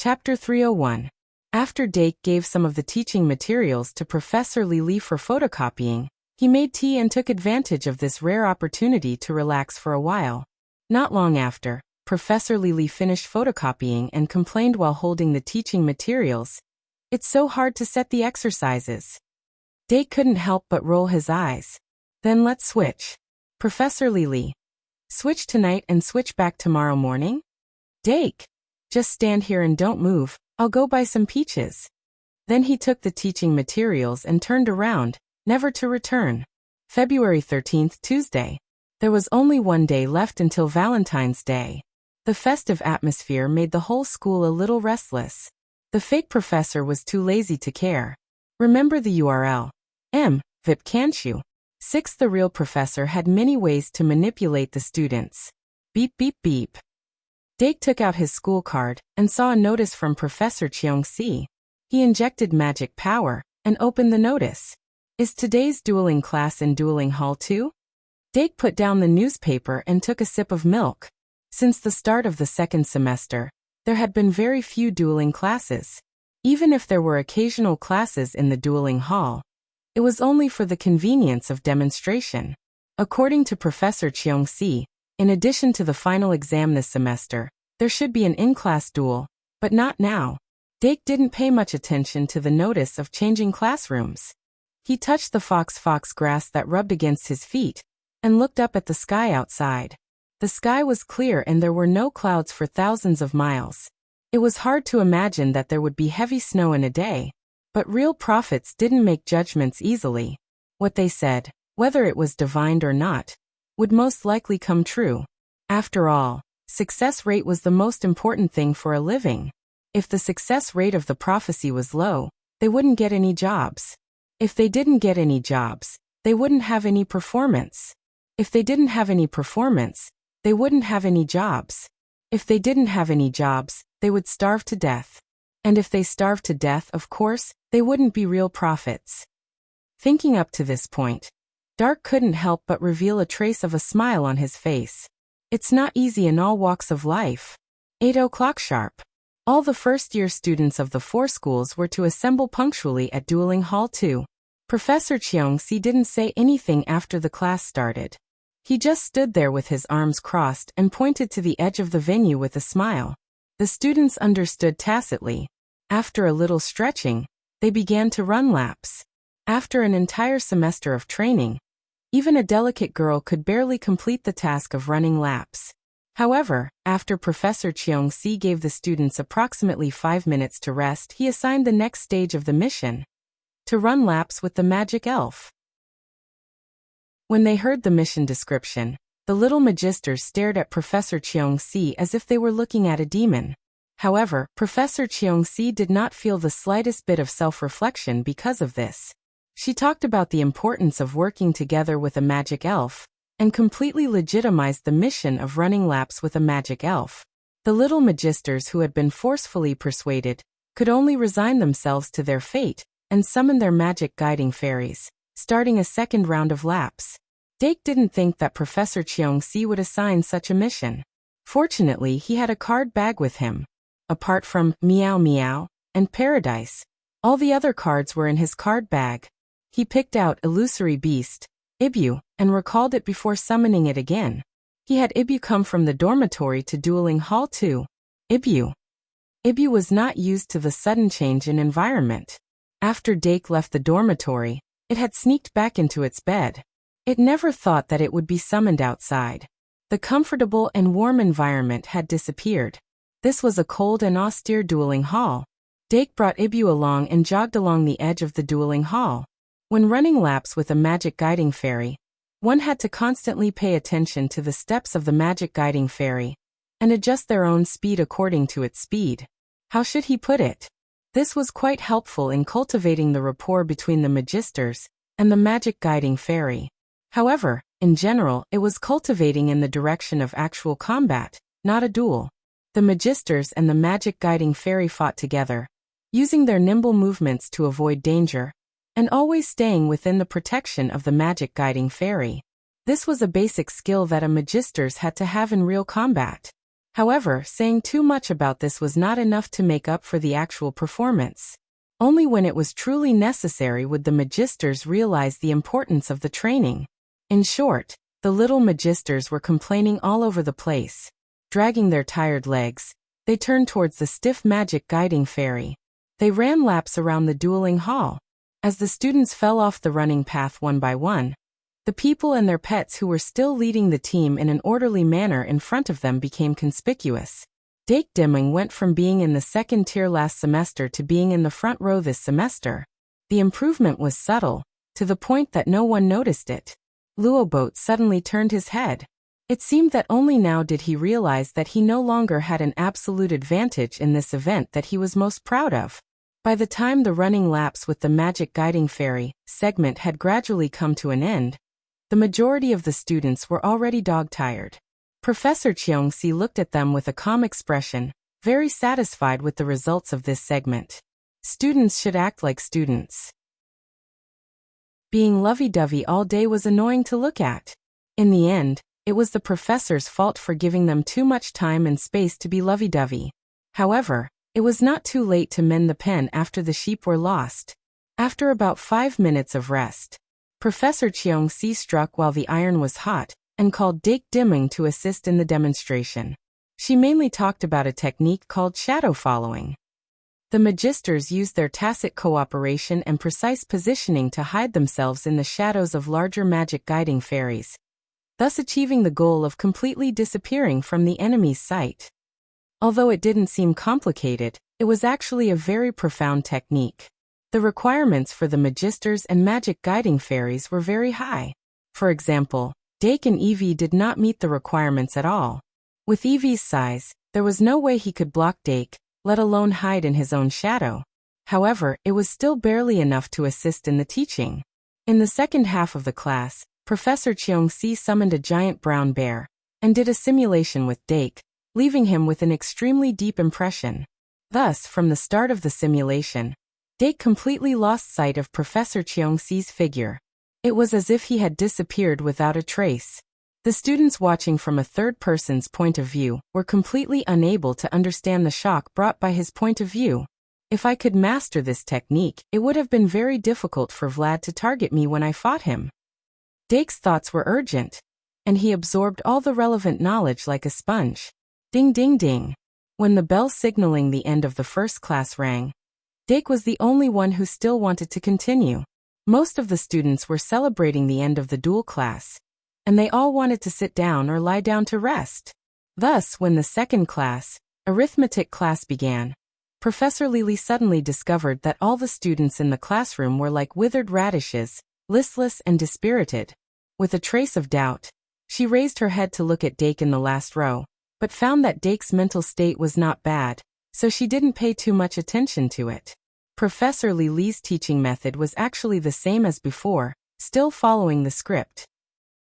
Chapter 301. After Dake gave some of the teaching materials to Professor Lily for photocopying, he made tea and took advantage of this rare opportunity to relax for a while. Not long after, Professor Lily finished photocopying and complained while holding the teaching materials, "It's so hard to set the exercises." Dake couldn't help but roll his eyes. "Then let's switch." "Professor Lily. Switch tonight and switch back tomorrow morning?" "Dake. Just stand here and don't move, I'll go buy some peaches." Then he took the teaching materials and turned around, never to return. February 13th, Tuesday. There was only one day left until Valentine's Day. The festive atmosphere made the whole school a little restless. The fake professor was too lazy to care. Remember the URL. VIP, can't you? 6. The real professor had many ways to manipulate the students. Beep beep beep. Dake took out his school card and saw a notice from Professor Cheong-si. He injected magic power and opened the notice. "Is today's dueling class in Dueling Hall 2? Dake put down the newspaper and took a sip of milk. Since the start of the second semester, there had been very few dueling classes. Even if there were occasional classes in the dueling hall, it was only for the convenience of demonstration. According to Professor Cheong-si, in addition to the final exam this semester, there should be an in-class duel, but not now. Dake didn't pay much attention to the notice of changing classrooms. He touched the fox grass that rubbed against his feet, and looked up at the sky outside. The sky was clear and there were no clouds for thousands of miles. It was hard to imagine that there would be heavy snow in a day, but real prophets didn't make judgments easily. What they said, whether it was divined or not, would most likely come true. After all, success rate was the most important thing for a living. If the success rate of the prophecy was low, they wouldn't get any jobs. If they didn't get any jobs, they wouldn't have any performance. If they didn't have any performance, they wouldn't have any jobs. If they didn't have any jobs, they would starve to death. And if they starved to death, of course, they wouldn't be real prophets. Thinking up to this point, Dark couldn't help but reveal a trace of a smile on his face. It's not easy in all walks of life. 8 o'clock sharp. All the first-year students of the 4 schools were to assemble punctually at Dueling Hall 2. Professor Cheong-si didn't say anything after the class started. He just stood there with his arms crossed and pointed to the edge of the venue with a smile. The students understood tacitly. After a little stretching, they began to run laps. After an entire semester of training, even a delicate girl could barely complete the task of running laps. However, after Professor Cheong-si gave the students approximately 5 minutes to rest, he assigned the next stage of the mission: to run laps with the magic elf. When they heard the mission description, the little magisters stared at Professor Cheong-si as if they were looking at a demon. However, Professor Cheong-si did not feel the slightest bit of self-reflection because of this. She talked about the importance of working together with a magic elf, and completely legitimized the mission of running laps with a magic elf. The little magisters who had been forcefully persuaded could only resign themselves to their fate and summon their magic guiding fairies, starting a second round of laps. Dake didn't think that Professor Cheong-si would assign such a mission. Fortunately, he had a card bag with him. Apart from Meow Meow and Paradise, all the other cards were in his card bag. He picked out Illusory Beast, Ibu, and recalled it before summoning it again. He had Ibu come from the dormitory to Dueling Hall 2. Ibu was not used to the sudden change in environment. After Dake left the dormitory, it had sneaked back into its bed. It never thought that it would be summoned outside. The comfortable and warm environment had disappeared. This was a cold and austere dueling hall. Dake brought Ibu along and jogged along the edge of the dueling hall. When running laps with a magic guiding fairy, one had to constantly pay attention to the steps of the magic guiding fairy and adjust their own speed according to its speed. How should he put it? This was quite helpful in cultivating the rapport between the magisters and the magic guiding fairy. However, in general, it was cultivating in the direction of actual combat, not a duel. The magisters and the magic guiding fairy fought together, using their nimble movements to avoid danger, and always staying within the protection of the magic guiding fairy. This was a basic skill that a magisters had to have in real combat. However, saying too much about this was not enough to make up for the actual performance. Only when it was truly necessary would the magisters realize the importance of the training. In short, the little magisters were complaining all over the place. Dragging their tired legs, they turned towards the stiff magic guiding fairy. They ran laps around the dueling hall. As the students fell off the running path one by one, the people and their pets who were still leading the team in an orderly manner in front of them became conspicuous. Dake Dimming went from being in the second tier last semester to being in the front row this semester. The improvement was subtle, to the point that no one noticed it. Luoboat suddenly turned his head. It seemed that only now did he realize that he no longer had an absolute advantage in this event that he was most proud of. By the time the running laps with the magic guiding fairy segment had gradually come to an end, the majority of the students were already dog-tired. Professor Cheongsi looked at them with a calm expression, very satisfied with the results of this segment. Students should act like students. Being lovey-dovey all day was annoying to look at. In the end, it was the professor's fault for giving them too much time and space to be lovey-dovey. However, it was not too late to mend the pen after the sheep were lost. After about 5 minutes of rest, Professor Cheongsi struck while the iron was hot, and called Dake Dimming to assist in the demonstration. She mainly talked about a technique called shadow following. The magisters used their tacit cooperation and precise positioning to hide themselves in the shadows of larger magic guiding fairies, thus achieving the goal of completely disappearing from the enemy's sight. Although it didn't seem complicated, it was actually a very profound technique. The requirements for the magisters and magic guiding fairies were very high. For example, Dake and Evie did not meet the requirements at all. With Evie's size, there was no way he could block Dake, let alone hide in his own shadow. However, it was still barely enough to assist in the teaching. In the second half of the class, Professor Cheongsi summoned a giant brown bear, and did a simulation with Dake, leaving him with an extremely deep impression. Thus, from the start of the simulation, Dake completely lost sight of Professor Cheongsi's figure. It was as if he had disappeared without a trace. The students watching from a third person's point of view were completely unable to understand the shock brought by his point of view. If I could master this technique, it would have been very difficult for Vlad to target me when I fought him. Dake's thoughts were urgent, and he absorbed all the relevant knowledge like a sponge. Ding ding ding. When the bell signaling the end of the first class rang, Dake was the only one who still wanted to continue. Most of the students were celebrating the end of the dual class, and they all wanted to sit down or lie down to rest. Thus, when the second class, arithmetic class began, Professor Lily suddenly discovered that all the students in the classroom were like withered radishes, listless and dispirited. With a trace of doubt, she raised her head to look at Dake in the last row, but found that Dake's mental state was not bad, so she didn't pay too much attention to it. Professor Lily's teaching method was actually the same as before, still following the script.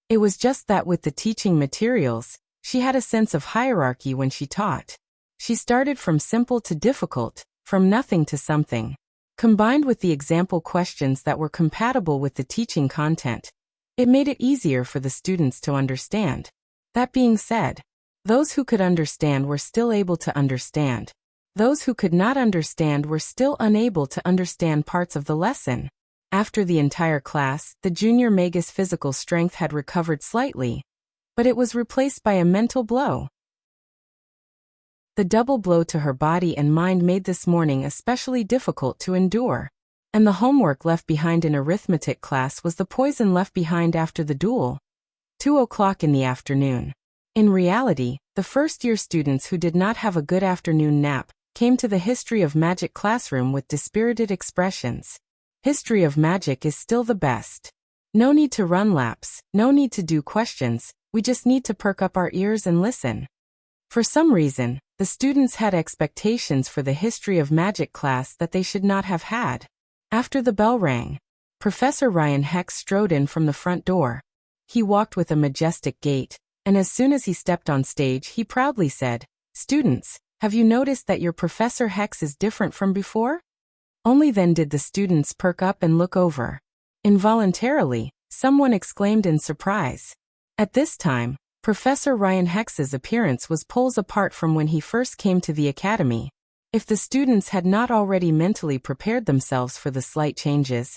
It was just that with the teaching materials, she had a sense of hierarchy when she taught. She started from simple to difficult, from nothing to something. Combined with the example questions that were compatible with the teaching content, it made it easier for the students to understand. That being said, those who could understand were still able to understand. Those who could not understand were still unable to understand parts of the lesson. After the entire class, the junior Magus' physical strength had recovered slightly, but it was replaced by a mental blow. The double blow to her body and mind made this morning especially difficult to endure. And the homework left behind in arithmetic class was the poison left behind after the duel. 2:00 in the afternoon. In reality, the first-year students who did not have a good afternoon nap came to the History of Magic classroom with dispirited expressions. History of Magic is still the best. No need to run laps, no need to do questions, we just need to perk up our ears and listen. For some reason, the students had expectations for the History of Magic class that they should not have had. After the bell rang, Professor Ryan Hex strode in from the front door. He walked with a majestic gait, and as soon as he stepped on stage he proudly said, "Students, have you noticed that your Professor Hex is different from before?" Only then did the students perk up and look over. Involuntarily, someone exclaimed in surprise. At this time, Professor Ryan Hex's appearance was poles apart from when he first came to the academy. If the students had not already mentally prepared themselves for the slight changes,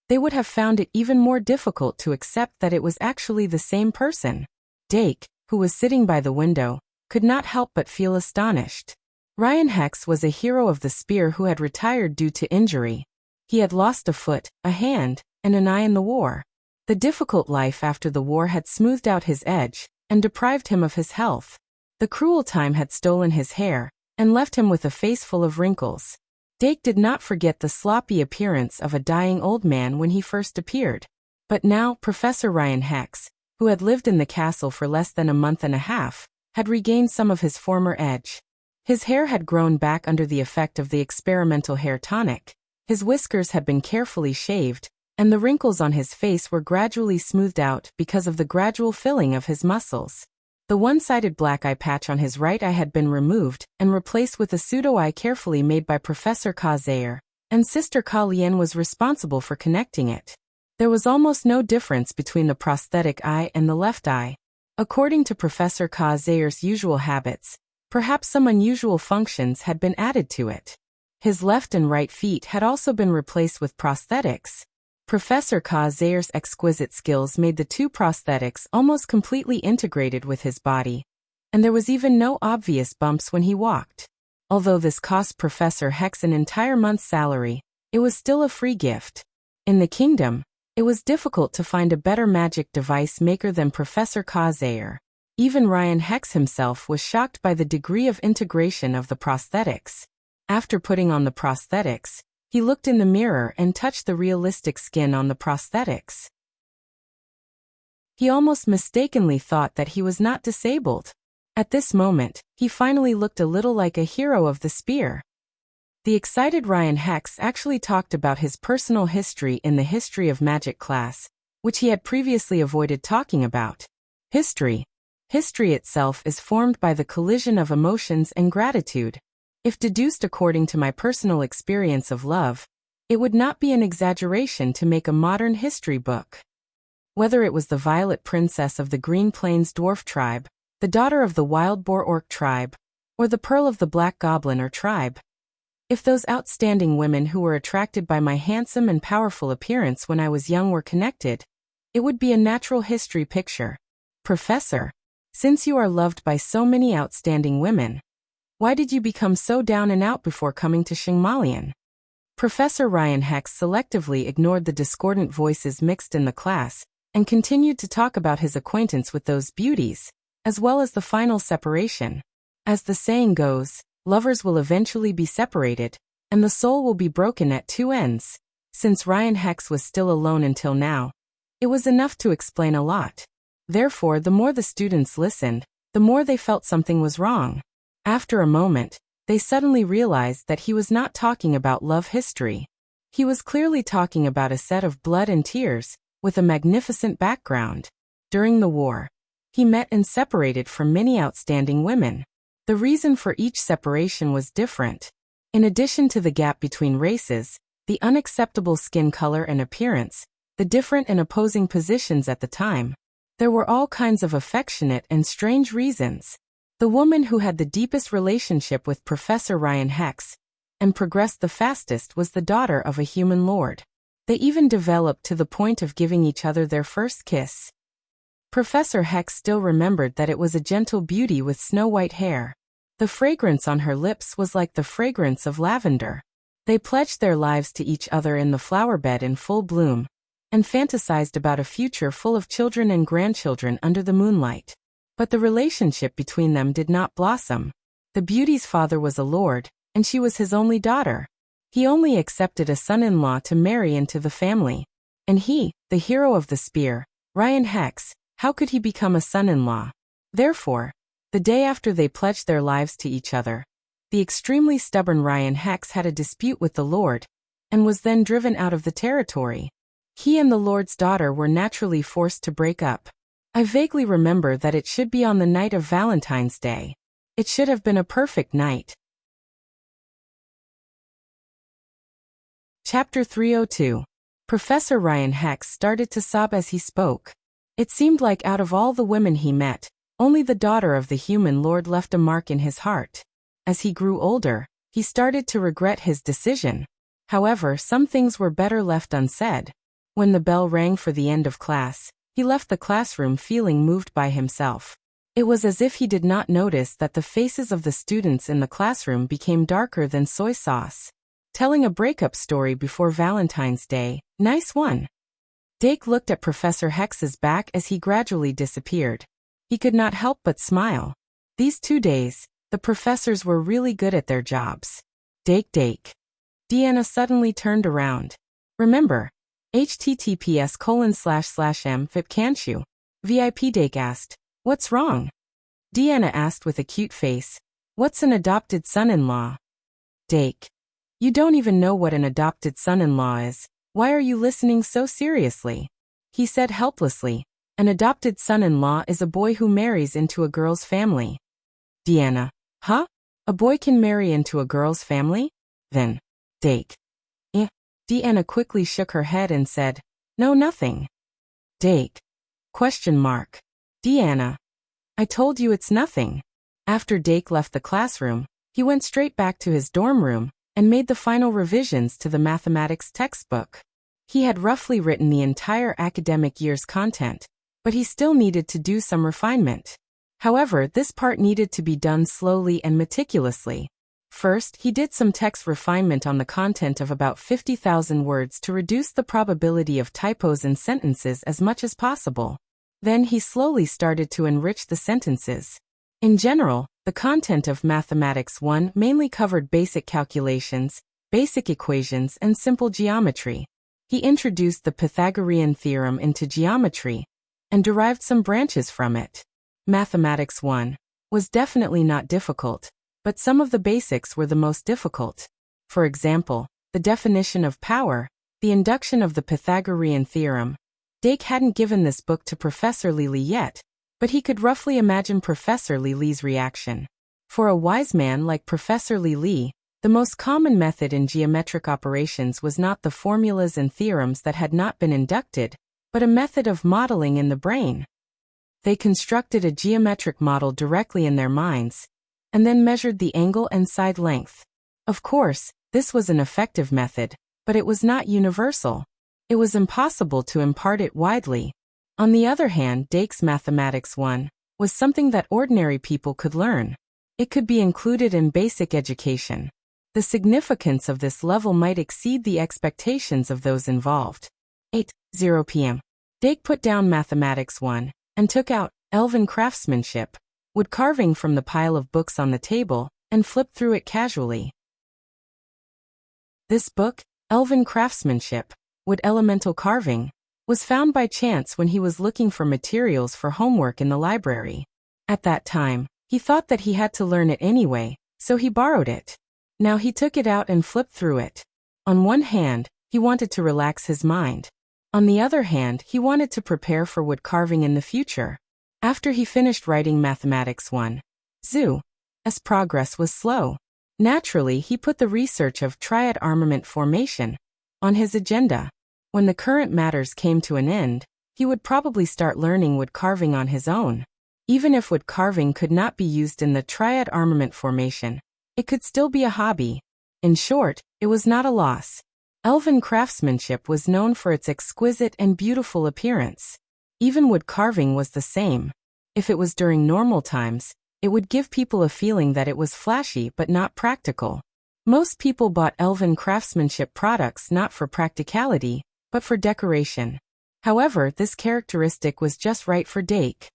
they would have found it even more difficult to accept that it was actually the same person. Dake, who was sitting by the window, could not help but feel astonished. Ryan Hex was a hero of the spear who had retired due to injury. He had lost a foot, a hand, and an eye in the war. The difficult life after the war had smoothed out his edge and deprived him of his health. The cruel time had stolen his hair and left him with a face full of wrinkles. Dake did not forget the sloppy appearance of a dying old man when he first appeared. But now Professor Ryan Hex, who had lived in the castle for less than a month and a half, had regained some of his former edge. His hair had grown back under the effect of the experimental hair tonic, his whiskers had been carefully shaved, and the wrinkles on his face were gradually smoothed out because of the gradual filling of his muscles. The one-sided black eye patch on his right eye had been removed and replaced with a pseudo-eye carefully made by Professor Ka Zaire, and Sister Ka Lien was responsible for connecting it. There was almost no difference between the prosthetic eye and the left eye. According to Professor Ka Zaire's usual habits, perhaps some unusual functions had been added to it. His left and right feet had also been replaced with prosthetics. Professor Ka Zaire's exquisite skills made the two prosthetics almost completely integrated with his body, and there was even no obvious bumps when he walked. Although this cost Professor Hex an entire month's salary, it was still a free gift. In the kingdom, it was difficult to find a better magic device maker than Professor Ka Zaire. Even Ryan Hex himself was shocked by the degree of integration of the prosthetics. After putting on the prosthetics, he looked in the mirror and touched the realistic skin on the prosthetics. He almost mistakenly thought that he was not disabled. At this moment, he finally looked a little like a hero of the spear. The excited Ryan Hex actually talked about his personal history in the History of Magic class, which he had previously avoided talking about. History. History itself is formed by the collision of emotions and gratitude. If deduced according to my personal experience of love, it would not be an exaggeration to make a modern history book. Whether it was the Violet Princess of the Green Plains Dwarf tribe, the daughter of the Wild Boar Orc tribe, or the Pearl of the Black Goblin or tribe. If those outstanding women who were attracted by my handsome and powerful appearance when I was young were connected, it would be a natural history picture. Professor, since you are loved by so many outstanding women, why did you become so down and out before coming to Xingmalian? Professor Ryan Hex selectively ignored the discordant voices mixed in the class, and continued to talk about his acquaintance with those beauties, as well as the final separation. As the saying goes, lovers will eventually be separated, and the soul will be broken at two ends. Since Ryan Hex was still alone until now, it was enough to explain a lot. Therefore, the more the students listened, the more they felt something was wrong. After a moment, they suddenly realized that he was not talking about love history. He was clearly talking about a set of blood and tears, with a magnificent background. During the war, he met and separated from many outstanding women. The reason for each separation was different. In addition to the gap between races, the unacceptable skin color and appearance, the different and opposing positions at the time, there were all kinds of affectionate and strange reasons. The woman who had the deepest relationship with Professor Ryan Hex and progressed the fastest was the daughter of a human lord. They even developed to the point of giving each other their first kiss. Professor Hex still remembered that it was a gentle beauty with snow-white hair. The fragrance on her lips was like the fragrance of lavender. They pledged their lives to each other in the flower bed in full bloom, and fantasized about a future full of children and grandchildren under the moonlight. But the relationship between them did not blossom. The beauty's father was a lord, and she was his only daughter. He only accepted a son-in-law to marry into the family. And he, the hero of the spear, Ryan Hex, how could he become a son-in-law? Therefore, the day after they pledged their lives to each other, the extremely stubborn Ryan Hex had a dispute with the lord, and was then driven out of the territory. He and the lord's daughter were naturally forced to break up. I vaguely remember that it should be on the night of Valentine's Day. It should have been a perfect night. Chapter 302. Professor Ryan Hex started to sob as he spoke. It seemed like out of all the women he met, Only the daughter of the human lord left a mark in his heart. As he grew older, he started to regret his decision. However, some things were better left unsaid. When the bell rang for the end of class, he left the classroom feeling moved by himself. It was as if he did not notice that the faces of the students in the classroom became darker than soy sauce. Telling a breakup story before Valentine's Day, nice one. Dake looked at Professor Hex's back as he gradually disappeared. He could not help but smile. These 2 days, the professors were really good at their jobs. Dake. Deanna suddenly turned around. Remember, https://m/vip can't you? VIP. Dake asked. What's wrong? Deanna asked with a cute face. What's an adopted son-in-law? Dake. You don't even know what an adopted son-in-law is. Why are you listening so seriously? He said helplessly. An adopted son-in-law is a boy who marries into a girl's family. Deanna. Huh? A boy can marry into a girl's family? Then. Dake. Deanna quickly shook her head and said, no, nothing. Dake. ? Deanna. I told you it's nothing. After Dake left the classroom, he went straight back to his dorm room and made the final revisions to the mathematics textbook. He had roughly written the entire academic year's content, but he still needed to do some refinement. However, this part needed to be done slowly and meticulously. First, he did some text refinement on the content of about 50,000 words to reduce the probability of typos in sentences as much as possible. Then he slowly started to enrich the sentences. In general, the content of Mathematics 1 mainly covered basic calculations, basic equations, and simple geometry. He introduced the Pythagorean theorem into geometry and derived some branches from it. Mathematics 1 was definitely not difficult, but some of the basics were the most difficult. For example, the definition of power, the induction of the Pythagorean theorem. Dake hadn't given this book to Professor Lily yet, but he could roughly imagine Professor Lily's reaction. For a wise man like Professor Lily, the most common method in geometric operations was not the formulas and theorems that had not been inducted, but a method of modeling in the brain. They constructed a geometric model directly in their minds, and then measured the angle and side length. Of course, this was an effective method, but it was not universal. It was impossible to impart it widely. On the other hand, Dake's Mathematics 1 was something that ordinary people could learn. It could be included in basic education. The significance of this level might exceed the expectations of those involved. 8:00 p.m. Dake put down Mathematics 1 and took out Elven Craftsmanship, wood carving from the pile of books on the table, and flipped through it casually. This book, Elven Craftsmanship, wood elemental carving, was found by chance when he was looking for materials for homework in the library. At that time, he thought that he had to learn it anyway, so he borrowed it. Now he took it out and flipped through it. On one hand, he wanted to relax his mind. On the other hand, he wanted to prepare for wood carving in the future. After he finished writing Mathematics 1, Zoo's progress was slow. Naturally, he put the research of triad armament formation on his agenda. When the current matters came to an end, he would probably start learning wood carving on his own. Even if wood carving could not be used in the triad armament formation, it could still be a hobby. In short, it was not a loss. Elven craftsmanship was known for its exquisite and beautiful appearance. Even wood carving was the same. If it was during normal times, it would give people a feeling that it was flashy but not practical. Most people bought Elven craftsmanship products not for practicality, but for decoration. However, this characteristic was just right for Dake.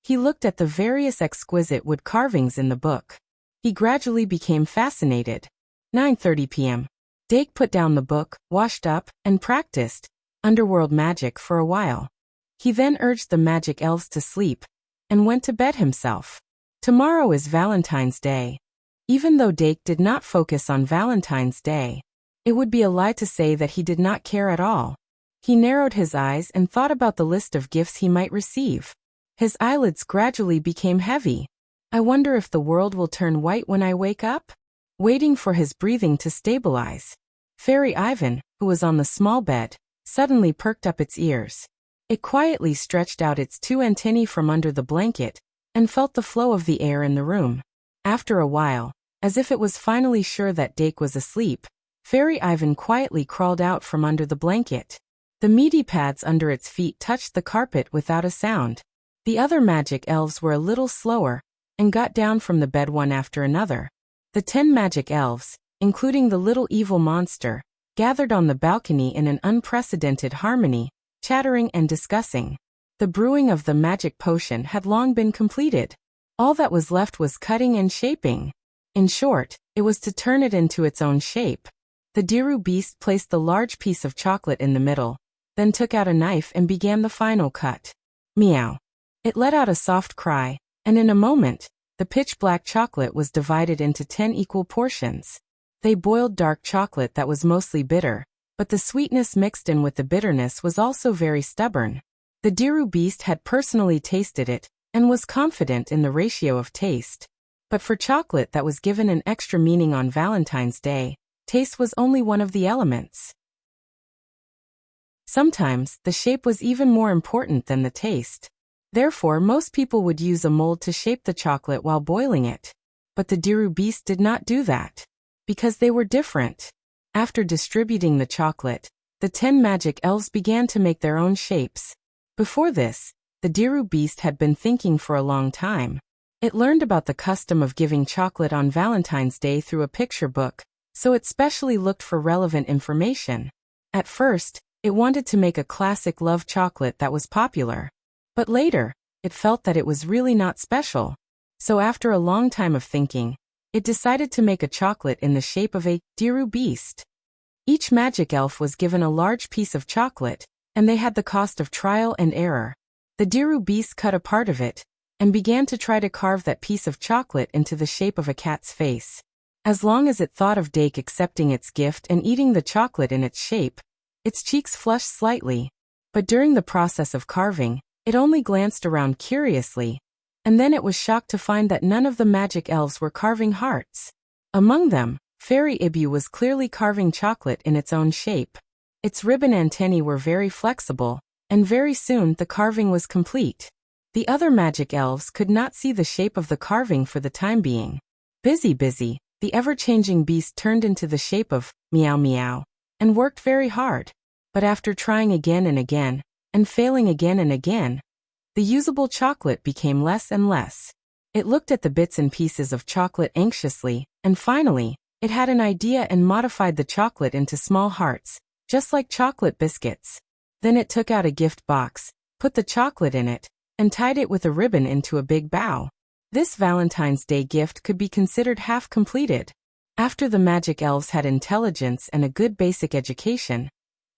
He looked at the various exquisite wood carvings in the book. He gradually became fascinated. 9:30 p.m. Dake put down the book, washed up, and practiced underworld magic for a while. He then urged the magic elves to sleep and went to bed himself. Tomorrow is Valentine's Day. Even though Dake did not focus on Valentine's Day, it would be a lie to say that he did not care at all. He narrowed his eyes and thought about the list of gifts he might receive. His eyelids gradually became heavy. I wonder if the world will turn white when I wake up? Waiting for his breathing to stabilize. Fairy Ivan, who was on the small bed, suddenly perked up its ears. It quietly stretched out its two antennae from under the blanket and felt the flow of the air in the room. After a while, as if it was finally sure that Dake was asleep, Fairy Ivan quietly crawled out from under the blanket. The meaty pads under its feet touched the carpet without a sound. The other magic elves were a little slower, and got down from the bed one after another. The 10 magic elves, including the little evil monster, gathered on the balcony in an unprecedented harmony, chattering and discussing. The brewing of the magic potion had long been completed. All that was left was cutting and shaping. In short, it was to turn it into its own shape. The Diru beast placed the large piece of chocolate in the middle, then took out a knife and began the final cut. Meow. It let out a soft cry, and in a moment, the pitch-black chocolate was divided into 10 equal portions. They boiled dark chocolate that was mostly bitter, but the sweetness mixed in with the bitterness was also very stubborn. The Diru beast had personally tasted it, and was confident in the ratio of taste. But for chocolate that was given an extra meaning on Valentine's Day, taste was only one of the elements. Sometimes, the shape was even more important than the taste. Therefore, most people would use a mold to shape the chocolate while boiling it. But the Diru beast did not do that. Because they were different. After distributing the chocolate, the 10 magic elves began to make their own shapes. Before this, the Diru beast had been thinking for a long time. It learned about the custom of giving chocolate on Valentine's Day through a picture book, so it specially looked for relevant information. At first, it wanted to make a classic love chocolate that was popular. But later, it felt that it was really not special. So after a long time of thinking, it decided to make a chocolate in the shape of a Diru beast. Each magic elf was given a large piece of chocolate, and they had the cost of trial and error. The Diru beast cut a part of it, and began to try to carve that piece of chocolate into the shape of a cat's face. As long as it thought of Dake accepting its gift and eating the chocolate in its shape, its cheeks flushed slightly. But during the process of carving, it only glanced around curiously, and then it was shocked to find that none of the magic elves were carving hearts. Among them, Fairy Ibu was clearly carving chocolate in its own shape. Its ribbon antennae were very flexible, and very soon the carving was complete. The other magic elves could not see the shape of the carving for the time being. Busy, the ever-changing beast turned into the shape of Meow Meow, and worked very hard. But after trying again and again, and failing again and again, the usable chocolate became less and less. It looked at the bits and pieces of chocolate anxiously, and finally, it had an idea and modified the chocolate into small hearts, just like chocolate biscuits. Then it took out a gift box, put the chocolate in it, and tied it with a ribbon into a big bow. This Valentine's Day gift could be considered half completed. After the magic elves had intelligence and a good basic education,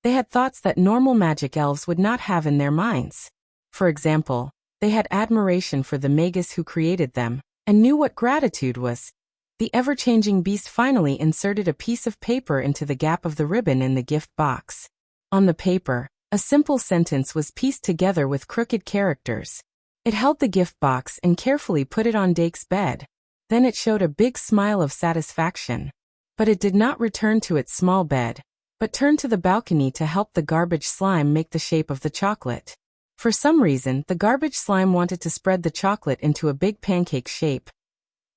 they had thoughts that normal magic elves would not have in their minds. For example, they had admiration for the magus who created them, and knew what gratitude was. The ever-changing beast finally inserted a piece of paper into the gap of the ribbon in the gift box. On the paper, a simple sentence was pieced together with crooked characters. It held the gift box and carefully put it on Dake's bed. Then it showed a big smile of satisfaction. But it did not return to its small bed, but turned to the balcony to help the garbage slime make the shape of the chocolate. For some reason, the garbage slime wanted to spread the chocolate into a big pancake shape.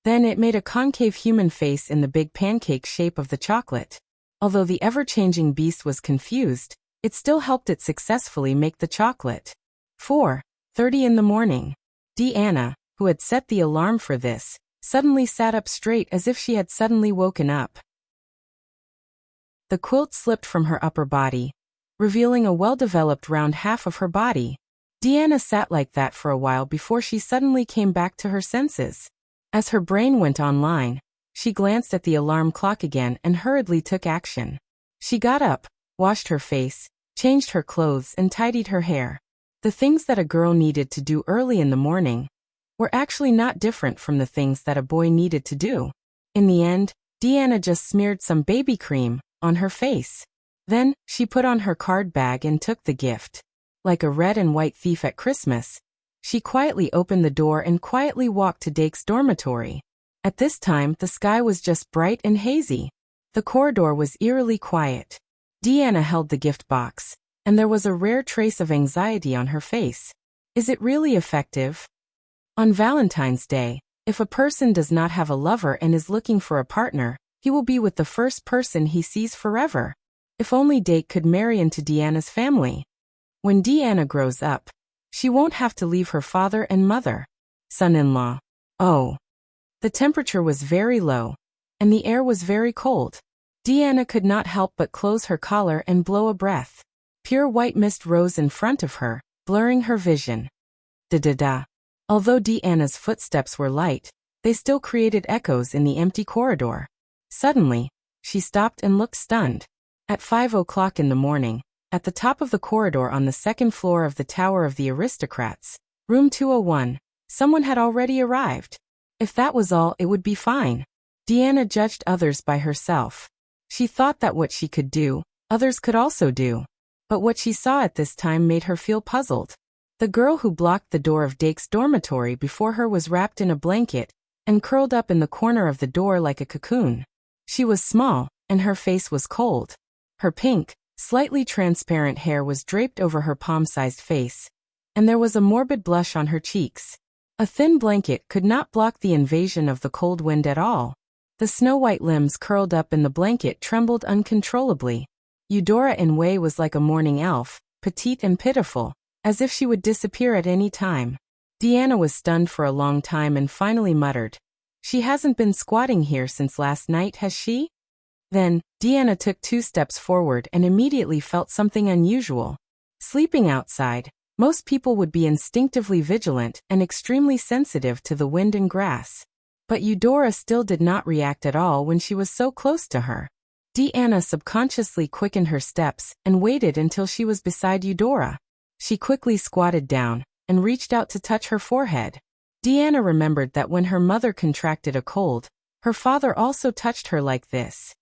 Then it made a concave human face in the big pancake shape of the chocolate. Although the ever-changing beast was confused, it still helped it successfully make the chocolate. 4:30 in the morning. Deanna, who had set the alarm for this, suddenly sat up straight as if she had suddenly woken up. The quilt slipped from her upper body, revealing a well-developed round half of her body. Deanna sat like that for a while before she suddenly came back to her senses. As her brain went online, she glanced at the alarm clock again and hurriedly took action. She got up, washed her face, changed her clothes and tidied her hair. The things that a girl needed to do early in the morning were actually not different from the things that a boy needed to do. In the end, Deanna just smeared some baby cream on her face. Then, she put on her card bag and took the gift. Like a red and white thief at Christmas, she quietly opened the door and quietly walked to Dake's dormitory. At this time, the sky was just bright and hazy. The corridor was eerily quiet. Deanna held the gift box, and there was a rare trace of anxiety on her face. Is it really effective? On Valentine's Day, if a person does not have a lover and is looking for a partner, he will be with the first person he sees forever. If only Dake could marry into Deanna's family. When Deanna grows up, she won't have to leave her father and mother. Son-in-law. Oh. The temperature was very low, and the air was very cold. Deanna could not help but close her collar and blow a breath. Pure white mist rose in front of her, blurring her vision. Da-da-da. Although Deanna's footsteps were light, they still created echoes in the empty corridor. Suddenly, she stopped and looked stunned. At 5 o'clock in the morning, at the top of the corridor on the second floor of the Tower of the Aristocrats, room 201, someone had already arrived. If that was all, it would be fine. Deanna judged others by herself. She thought that what she could do, others could also do. But what she saw at this time made her feel puzzled. The girl who blocked the door of Dake's dormitory before her was wrapped in a blanket and curled up in the corner of the door like a cocoon. She was small, and her face was cold. Her pink, slightly transparent hair was draped over her palm-sized face, and there was a morbid blush on her cheeks. A thin blanket could not block the invasion of the cold wind at all. The snow-white limbs curled up in the blanket trembled uncontrollably. Eudora Inouye was like a mourning elf, petite and pitiful, as if she would disappear at any time. Deanna was stunned for a long time and finally muttered, "She hasn't been squatting here since last night, has she?" Then, Deanna took 2 steps forward and immediately felt something unusual. Sleeping outside, most people would be instinctively vigilant and extremely sensitive to the wind and grass. But Eudora still did not react at all when she was so close to her. Deanna subconsciously quickened her steps and waited until she was beside Eudora. She quickly squatted down and reached out to touch her forehead. Deanna remembered that when her mother contracted a cold, her father also touched her like this.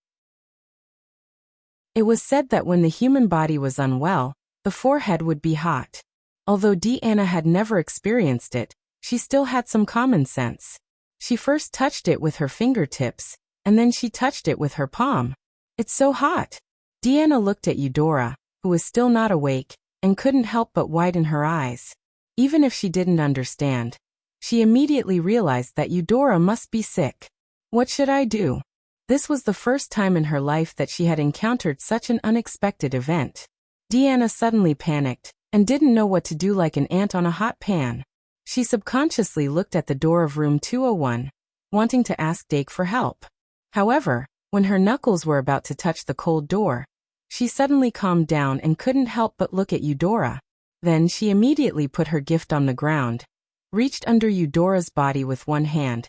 It was said that when the human body was unwell, the forehead would be hot. Although Deanna had never experienced it, she still had some common sense. She first touched it with her fingertips, and then she touched it with her palm. "It's so hot." Deanna looked at Eudora, who was still not awake, and couldn't help but widen her eyes. Even if she didn't understand, she immediately realized that Eudora must be sick. What should I do? This was the first time in her life that she had encountered such an unexpected event. Deanna suddenly panicked, and didn't know what to do like an ant on a hot pan. She subconsciously looked at the door of room 201, wanting to ask Dake for help. However, when her knuckles were about to touch the cold door, she suddenly calmed down and couldn't help but look at Eudora. Then she immediately put her gift on the ground, reached under Eudora's body with one hand,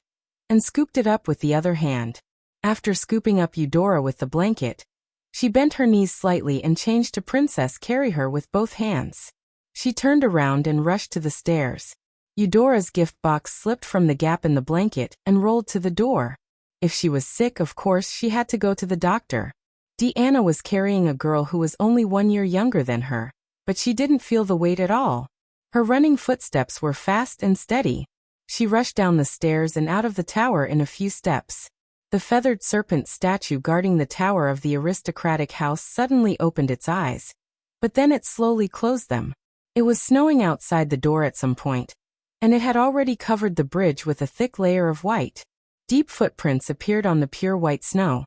and scooped it up with the other hand. After scooping up Eudora with the blanket, she bent her knees slightly and changed to Princess Carry Her with both hands. She turned around and rushed to the stairs. Eudora's gift box slipped from the gap in the blanket and rolled to the door. If she was sick, of course she had to go to the doctor. Deanna was carrying a girl who was only 1 year younger than her, but she didn't feel the weight at all. Her running footsteps were fast and steady. She rushed down the stairs and out of the tower in a few steps. The feathered serpent statue guarding the tower of the aristocratic house suddenly opened its eyes, but then it slowly closed them. It was snowing outside the door at some point, and it had already covered the bridge with a thick layer of white. Deep footprints appeared on the pure white snow,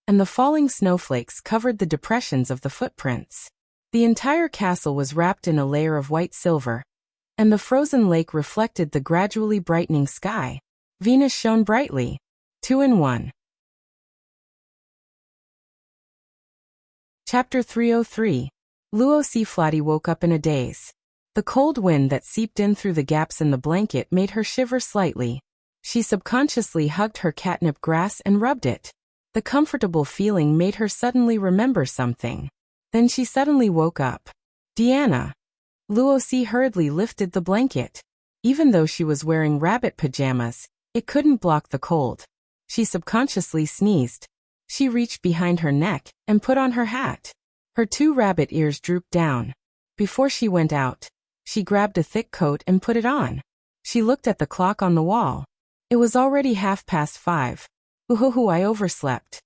and the falling snowflakes covered the depressions of the footprints. The entire castle was wrapped in a layer of white silver, and the frozen lake reflected the gradually brightening sky. Venus shone brightly. 2 in 1. Chapter 303. Luo Siflati woke up in a daze. The cold wind that seeped in through the gaps in the blanket made her shiver slightly. She subconsciously hugged her catnip grass and rubbed it. The comfortable feeling made her suddenly remember something. Then she suddenly woke up. "Deanna." Luo hurriedly lifted the blanket. Even though she was wearing rabbit pajamas, it couldn't block the cold. She subconsciously sneezed. She reached behind her neck and put on her hat. Her 2 rabbit ears drooped down. Before she went out, she grabbed a thick coat and put it on. She looked at the clock on the wall. It was already 5:30. Ooh, I overslept.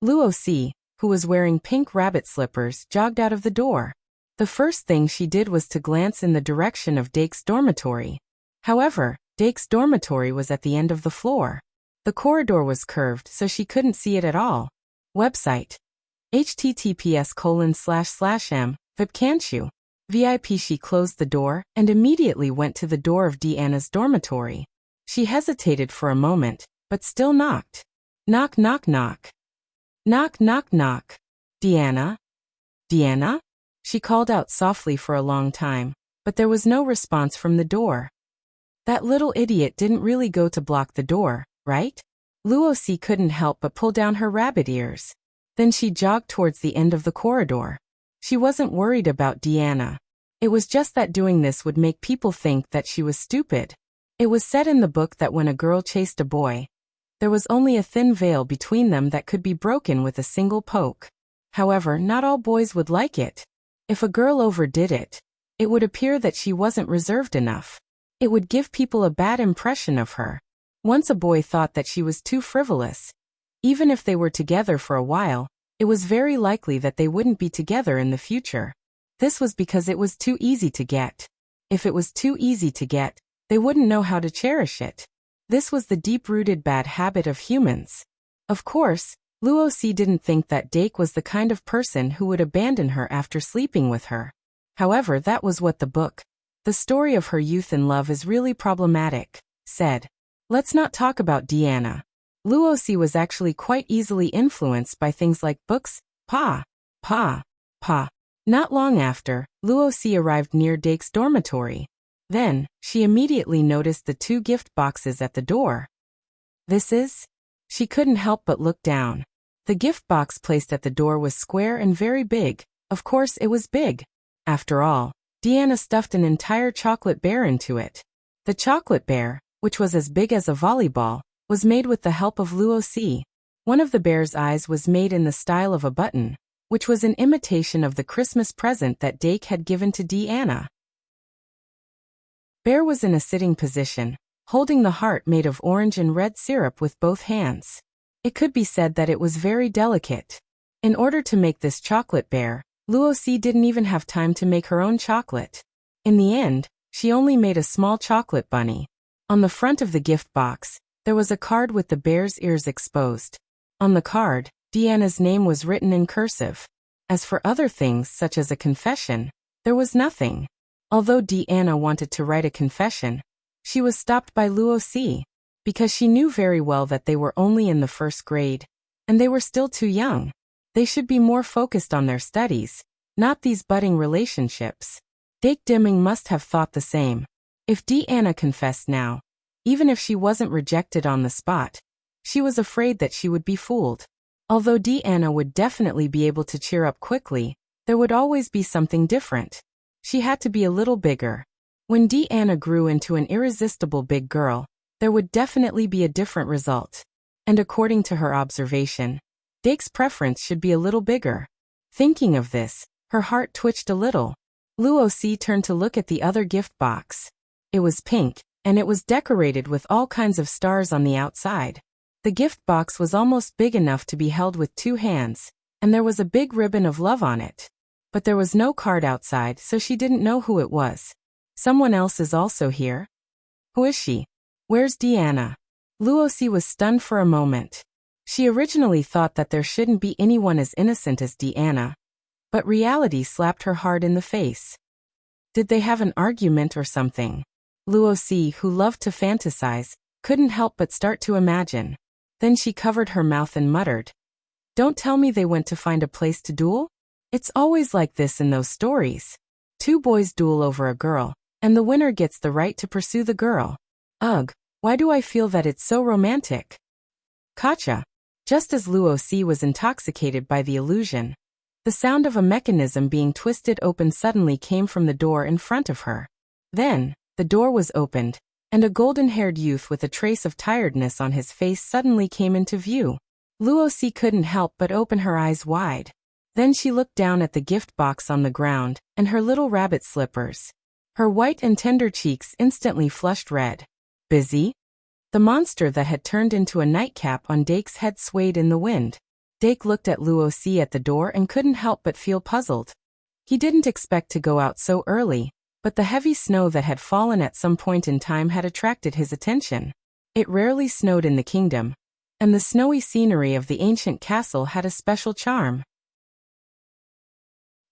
Luo, who was wearing pink rabbit slippers, jogged out of the door. The first thing she did was to glance in the direction of Dake's dormitory. However, Dake's dormitory was at the end of the floor. The corridor was curved so she couldn't see it at all. Website. https://m, VIP can't you? VIP. She closed the door and immediately went to the door of Deanna's dormitory. She hesitated for a moment, but still knocked. Knock, knock, knock. Knock, knock, knock. Deanna? Deanna? She called out softly for a long time, but there was no response from the door. That little idiot didn't really go to block the door, right? Luosi couldn't help but pull down her rabbit ears. Then she jogged towards the end of the corridor. She wasn't worried about Deanna. It was just that doing this would make people think that she was stupid. It was said in the book that when a girl chased a boy, there was only a thin veil between them that could be broken with a single poke. However, not all boys would like it. If a girl overdid it, it would appear that she wasn't reserved enough. It would give people a bad impression of her. Once a boy thought that she was too frivolous. Even if they were together for a while, it was very likely that they wouldn't be together in the future. This was because it was too easy to get. If it was too easy to get, they wouldn't know how to cherish it. This was the deep-rooted bad habit of humans. Of course, Luosi didn't think that Dake was the kind of person who would abandon her after sleeping with her. However, that was what the book, The Story of Her Youth and Love is Really Problematic, said. Let's not talk about Deanna. Luosi was actually quite easily influenced by things like books, pa. Not long after, Luosi arrived near Dake's dormitory. Then, she immediately noticed the 2 gift boxes at the door. This is? She couldn't help but look down. The gift box placed at the door was square and very big. Of course it was big. After all, Deanna stuffed an entire chocolate bear into it. The chocolate bear, which was as big as a volleyball, was made with the help of Luosi. One of the bear's eyes was made in the style of a button, which was an imitation of the Christmas present that Dake had given to Deanna. Bear was in a sitting position, holding the heart made of orange and red syrup with both hands. It could be said that it was very delicate. In order to make this chocolate bear, Luosi didn't even have time to make her own chocolate. In the end, she only made a small chocolate bunny. On the front of the gift box, there was a card with the bear's ears exposed. On the card, Deanna's name was written in cursive. As for other things such as a confession, there was nothing. Although Deanna wanted to write a confession, she was stopped by Luosi, because she knew very well that they were only in the 1st grade, and they were still too young. They should be more focused on their studies, not these budding relationships. Dake Dimming must have thought the same. If Deanna confessed now, even if she wasn't rejected on the spot, she was afraid that she would be fooled. Although Deanna would definitely be able to cheer up quickly, there would always be something different. She had to be a little bigger. When Deanna grew into an irresistible big girl, there would definitely be a different result. And according to her observation, Dake's preference should be a little bigger. Thinking of this, her heart twitched a little. Luosi turned to look at the other gift box. It was pink, and it was decorated with all kinds of stars on the outside. The gift box was almost big enough to be held with 2 hands, and there was a big ribbon of love on it. But there was no card outside, so she didn't know who it was. Someone else is also here? Who is she? Where's Deanna? Luosi was stunned for a moment. She originally thought that there shouldn't be anyone as innocent as Deanna, but reality slapped her hard in the face. Did they have an argument or something? Luosi, who loved to fantasize, couldn't help but start to imagine. Then she covered her mouth and muttered, "Don't tell me they went to find a place to duel? It's always like this in those stories. 2 boys duel over a girl, and the winner gets the right to pursue the girl. Ugh, why do I feel that it's so romantic?" Gotcha. Just as Luosi was intoxicated by the illusion, the sound of a mechanism being twisted open suddenly came from the door in front of her. Then, the door was opened, and a golden-haired youth with a trace of tiredness on his face suddenly came into view. Luosi couldn't help but open her eyes wide. Then she looked down at the gift box on the ground and her little rabbit slippers. Her white and tender cheeks instantly flushed red. Busy? The monster that had turned into a nightcap on Dake's head swayed in the wind. Dake looked at Luosi at the door and couldn't help but feel puzzled. He didn't expect to go out so early, But the heavy snow that had fallen at some point in time had attracted his attention. It rarely snowed in the kingdom, and the snowy scenery of the ancient castle had a special charm.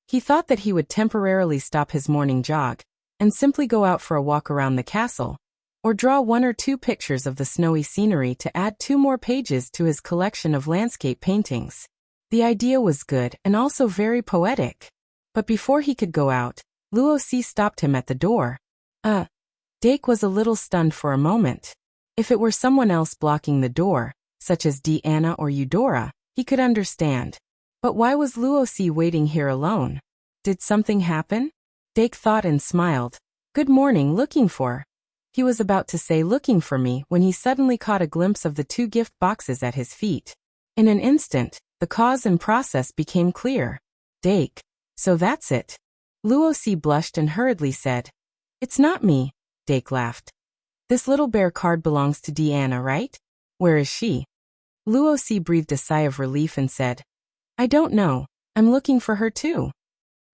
He thought that he would temporarily stop his morning jog and simply go out for a walk around the castle, or draw 1 or 2 pictures of the snowy scenery to add 2 more pages to his collection of landscape paintings. The idea was good and also very poetic. But before he could go out, Luosi stopped him at the door. Dake was a little stunned for a moment. If it were someone else blocking the door, such as Deanna or Eudora, he could understand. But why was Luosi waiting here alone? Did something happen? Dake thought and smiled. Good morning, looking for. He was about to say looking for me when he suddenly caught a glimpse of the 2 gift boxes at his feet. In an instant, the cause and process became clear. Dake. So that's it. Luosi blushed and hurriedly said. It's not me. Dake laughed. This little bear card belongs to Deanna, right? Where is she? Luosi breathed a sigh of relief and said. I don't know. I'm looking for her too.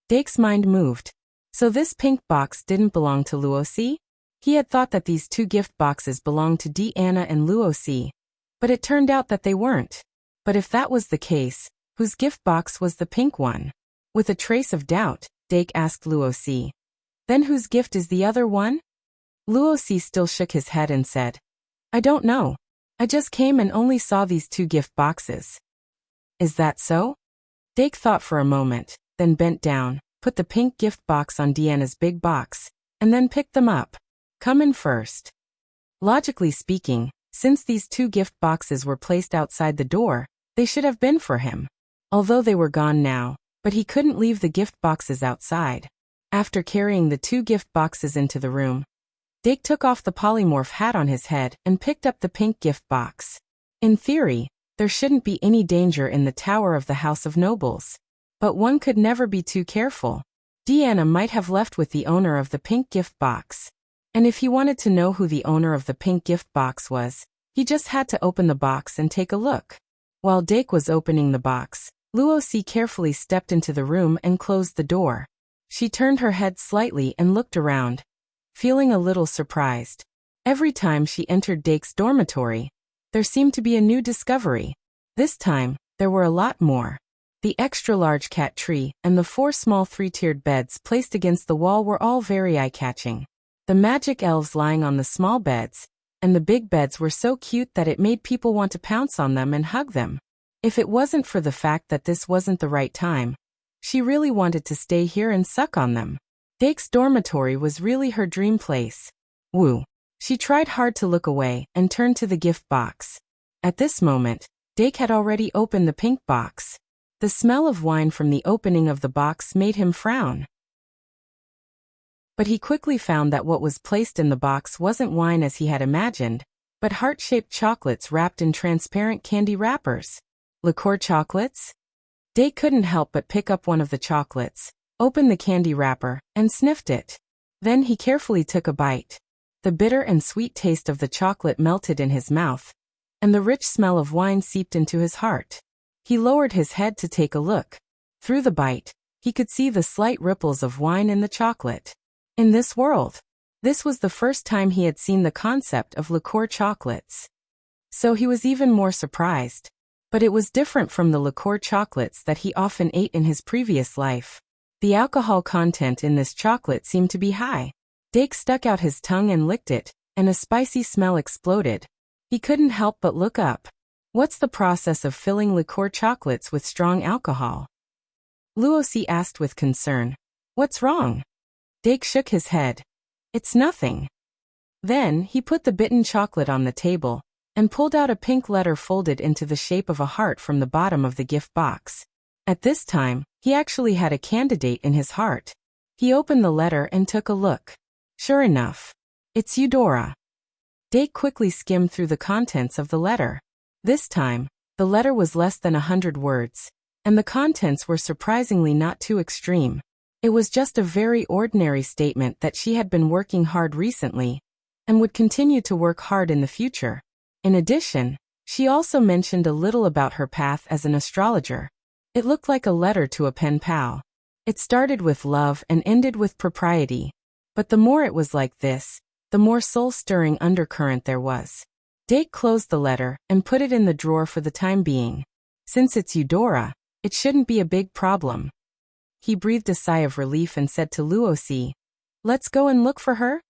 Dake's mind moved. So this pink box didn't belong to Luosi? He had thought that these 2 gift boxes belonged to Deanna and Luosi, but it turned out that they weren't. But if that was the case, whose gift box was the pink one? With a trace of doubt, Dake asked Luosi. Then whose gift is the other one? Luosi still shook his head and said. I don't know. I just came and only saw these 2 gift boxes. Is that so? Dake thought for a moment, then bent down, put the pink gift box on Deanna's big box, and then picked them up. Come in first. Logically speaking, since these 2 gift boxes were placed outside the door, they should have been for him. Although they were gone now, but he couldn't leave the gift boxes outside. After carrying the 2 gift boxes into the room, Dake took off the polymorph hat on his head and picked up the pink gift box. In theory, there shouldn't be any danger in the tower of the House of Nobles. But one could never be too careful. Deanna might have left with the owner of the pink gift box. And if he wanted to know who the owner of the pink gift box was, he just had to open the box and take a look. While Dake was opening the box, Luosi carefully stepped into the room and closed the door. She turned her head slightly and looked around, feeling a little surprised. Every time she entered Dake's dormitory, there seemed to be a new discovery. This time, there were a lot more. The extra-large cat tree and the 4 small 3-tiered beds placed against the wall were all very eye-catching. The magic elves lying on the small beds, and the big beds were so cute that it made people want to pounce on them and hug them. If it wasn't for the fact that this wasn't the right time, she really wanted to stay here and suck on them. Dake's dormitory was really her dream place. Woo. She tried hard to look away and turned to the gift box. At this moment, Dake had already opened the pink box. The smell of wine from the opening of the box made him frown. But he quickly found that what was placed in the box wasn't wine as he had imagined, but heart-shaped chocolates wrapped in transparent candy wrappers. Liqueur chocolates? Dake couldn't help but pick up one of the chocolates, opened the candy wrapper, and sniffed it. Then he carefully took a bite. The bitter and sweet taste of the chocolate melted in his mouth, and the rich smell of wine seeped into his heart. He lowered his head to take a look. Through the bite, he could see the slight ripples of wine in the chocolate. In this world, this was the first time he had seen the concept of liqueur chocolates. So he was even more surprised. But it was different from the liqueur chocolates that he often ate in his previous life. The alcohol content in this chocolate seemed to be high. Dake stuck out his tongue and licked it, and a spicy smell exploded. He couldn't help but look up. What's the process of filling liqueur chocolates with strong alcohol? Luosi asked with concern. What's wrong? Dake shook his head. It's nothing. Then he put the bitten chocolate on the table and pulled out a pink letter folded into the shape of a heart from the bottom of the gift box. At this time, he actually had a candidate in his heart. He opened the letter and took a look. Sure enough, it's Eudora. Dake quickly skimmed through the contents of the letter. This time, the letter was less than 100 words, and the contents were surprisingly not too extreme. It was just a very ordinary statement that she had been working hard recently, and would continue to work hard in the future. In addition, she also mentioned a little about her path as an astrologer. It looked like a letter to a pen pal. It started with love and ended with propriety. But the more it was like this, the more soul-stirring undercurrent there was. Dake closed the letter and put it in the drawer for the time being. Since it's Eudora, it shouldn't be a big problem. He breathed a sigh of relief and said to Luosi, "Let's go and look for her?"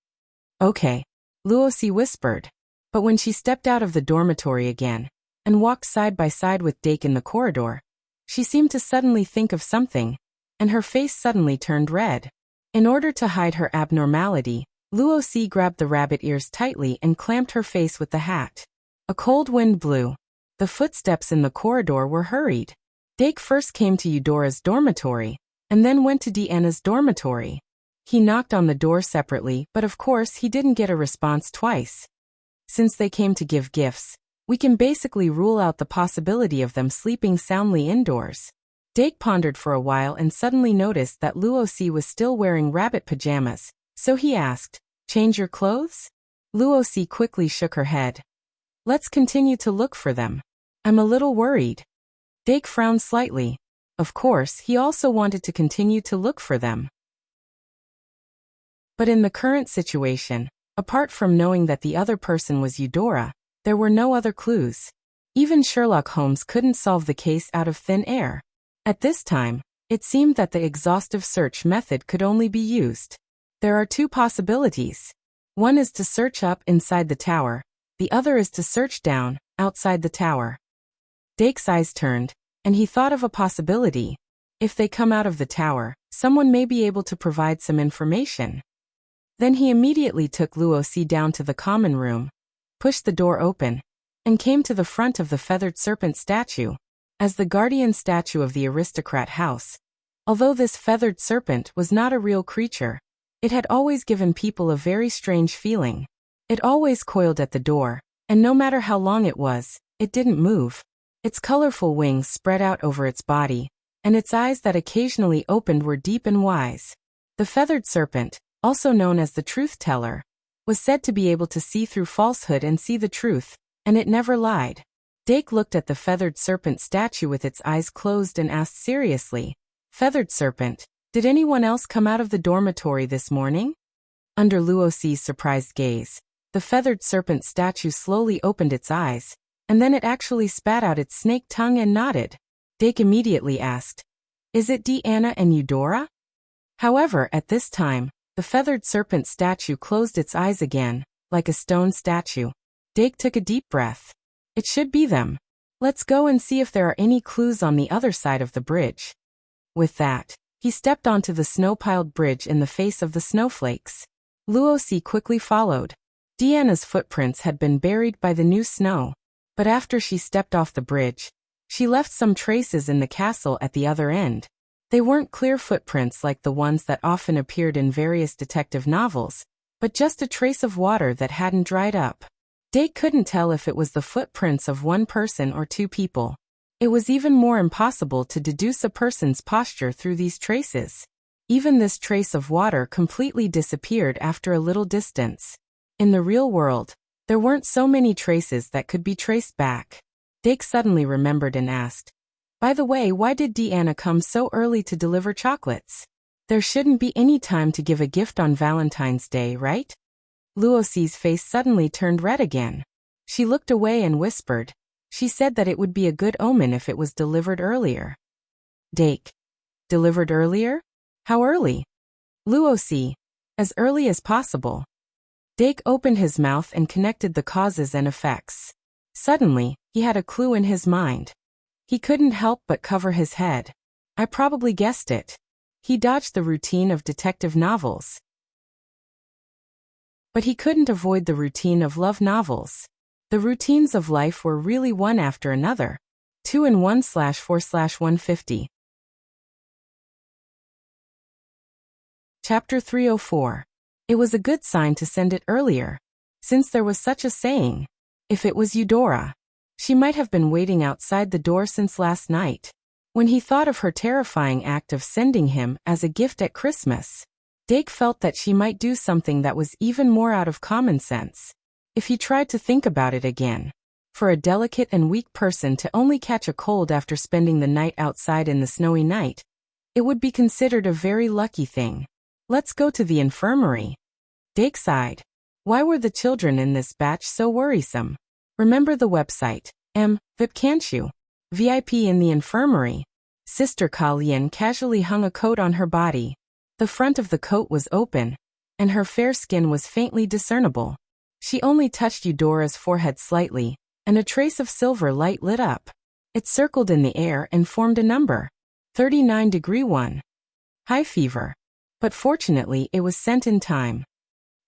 "Okay," Luosi whispered. But when she stepped out of the dormitory again and walked side by side with Dake in the corridor, she seemed to suddenly think of something, and her face suddenly turned red. In order to hide her abnormality, Luosi grabbed the rabbit ears tightly and clamped her face with the hat. A cold wind blew. The footsteps in the corridor were hurried. Dake first came to Eudora's dormitory, and then went to Deanna's dormitory. He knocked on the door separately, but of course he didn't get a response twice. Since they came to give gifts, we can basically rule out the possibility of them sleeping soundly indoors. Dake pondered for a while and suddenly noticed that Luosi was still wearing rabbit pajamas, so he asked, "Change your clothes?" Luosi quickly shook her head. "Let's continue to look for them. I'm a little worried." Dake frowned slightly. Of course, he also wanted to continue to look for them. But in the current situation, apart from knowing that the other person was Eudora, there were no other clues. Even Sherlock Holmes couldn't solve the case out of thin air. At this time, it seemed that the exhaustive search method could only be used. There are two possibilities. One is to search up inside the tower, the other is to search down, outside the tower. Dake's eyes turned, and he thought of a possibility. If they come out of the tower, someone may be able to provide some information. Then he immediately took Luosi down to the common room, pushed the door open, and came to the front of the feathered serpent statue. As the guardian statue of the aristocrat house, although this feathered serpent was not a real creature, it had always given people a very strange feeling. It always coiled at the door, and no matter how long it was, it didn't move. Its colorful wings spread out over its body, and its eyes that occasionally opened were deep and wise. The feathered serpent, also known as the truth teller, was said to be able to see through falsehood and see the truth, and it never lied. Dake looked at the feathered serpent statue with its eyes closed and asked seriously, "Feathered serpent, did anyone else come out of the dormitory this morning?" Under Luosi's surprised gaze, the feathered serpent statue slowly opened its eyes, and then it actually spat out its snake tongue and nodded. Dake immediately asked, "Is it Deanna and Eudora?" However, at this time, the feathered serpent statue closed its eyes again, like a stone statue. Dake took a deep breath. "It should be them. Let's go and see if there are any clues on the other side of the bridge." With that, he stepped onto the snow-piled bridge in the face of the snowflakes. Luosi quickly followed. Deanna's footprints had been buried by the new snow, but after she stepped off the bridge, she left some traces in the castle at the other end. They weren't clear footprints like the ones that often appeared in various detective novels, but just a trace of water that hadn't dried up. Dake couldn't tell if it was the footprints of one person or two people. It was even more impossible to deduce a person's posture through these traces. Even this trace of water completely disappeared after a little distance. In the real world, there weren't so many traces that could be traced back. Dake suddenly remembered and asked, "By the way, why did Deanna come so early to deliver chocolates? There shouldn't be any time to give a gift on Valentine's Day, right?" Luosi's face suddenly turned red again. She looked away and whispered, "She said that it would be a good omen if it was delivered earlier." Dake. "Delivered earlier? How early?" Luosi. "As early as possible." Dake opened his mouth and connected the causes and effects. Suddenly, he had a clue in his mind. He couldn't help but cover his head. I probably guessed it. He dodged the routine of detective novels. But he couldn't avoid the routine of love novels. The routines of life were really one after another. 2-in-1/4/150. Chapter 304. It was a good sign to send it earlier, since there was such a saying. If it was Eudora, she might have been waiting outside the door since last night. When he thought of her terrifying act of sending him as a gift at Christmas, Dake felt that she might do something that was even more out of common sense. If he tried to think about it again, for a delicate and weak person to only catch a cold after spending the night outside in the snowy night, it would be considered a very lucky thing. Let's go to the infirmary. Dake sighed. Why were the children in this batch so worrisome? Remember the website, VIP can't you? VIP in the infirmary. Sister Kalyan casually hung a coat on her body. The front of the coat was open, and her fair skin was faintly discernible. She only touched Eudora's forehead slightly, and a trace of silver light lit up. It circled in the air and formed a number. 39°1. High fever. But fortunately it was sent in time.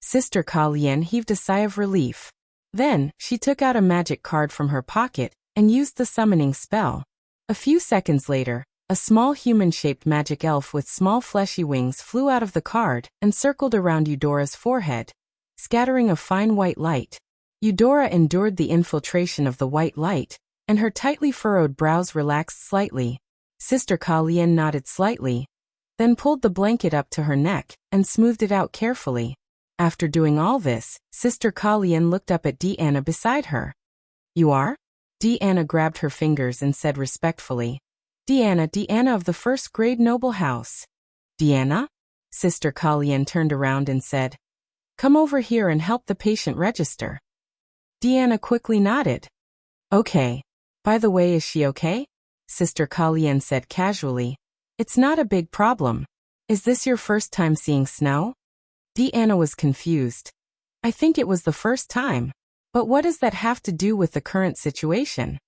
Sister Kalyan heaved a sigh of relief. Then, she took out a magic card from her pocket and used the summoning spell. A few seconds later, a small human-shaped magic elf with small fleshy wings flew out of the card and circled around Eudora's forehead, scattering a fine white light. Eudora endured the infiltration of the white light, and her tightly furrowed brows relaxed slightly. Sister Kalyan nodded slightly, then pulled the blanket up to her neck and smoothed it out carefully. After doing all this, Sister Kalyan looked up at Deanna beside her. You are? Deanna grabbed her fingers and said respectfully. Deanna of the first grade noble house. Deanna? Sister Kalyan turned around and said, come over here and help the patient register. Deanna quickly nodded. Okay. By the way, is she okay? Sister Kalyan said casually. It's not a big problem. Is this your first time seeing snow? Deanna was confused. I think it was the first time. But what does that have to do with the current situation?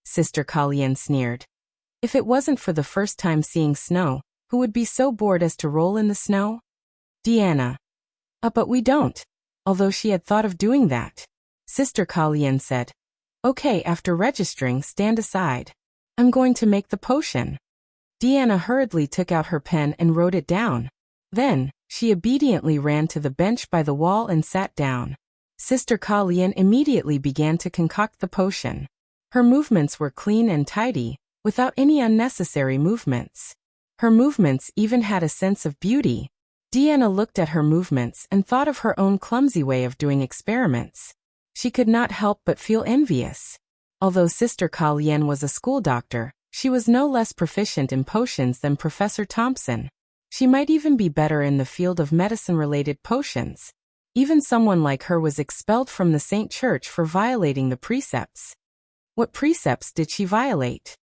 Sister Kalyan sneered. If it wasn't for the first time seeing snow, who would be so bored as to roll in the snow? Deanna. But we don't. Although she had thought of doing that. Sister Kalyan said. Okay, after registering, stand aside. I'm going to make the potion. Deanna hurriedly took out her pen and wrote it down. Then, she obediently ran to the bench by the wall and sat down. Sister Kalyan immediately began to concoct the potion. Her movements were clean and tidy, without any unnecessary movements. Her movements even had a sense of beauty. Deanna looked at her movements and thought of her own clumsy way of doing experiments. She could not help but feel envious. Although Sister Kalyan was a school doctor, she was no less proficient in potions than Professor Thompson. She might even be better in the field of medicine-related potions. Even someone like her was expelled from the Saint Church for violating the precepts. What precepts did she violate?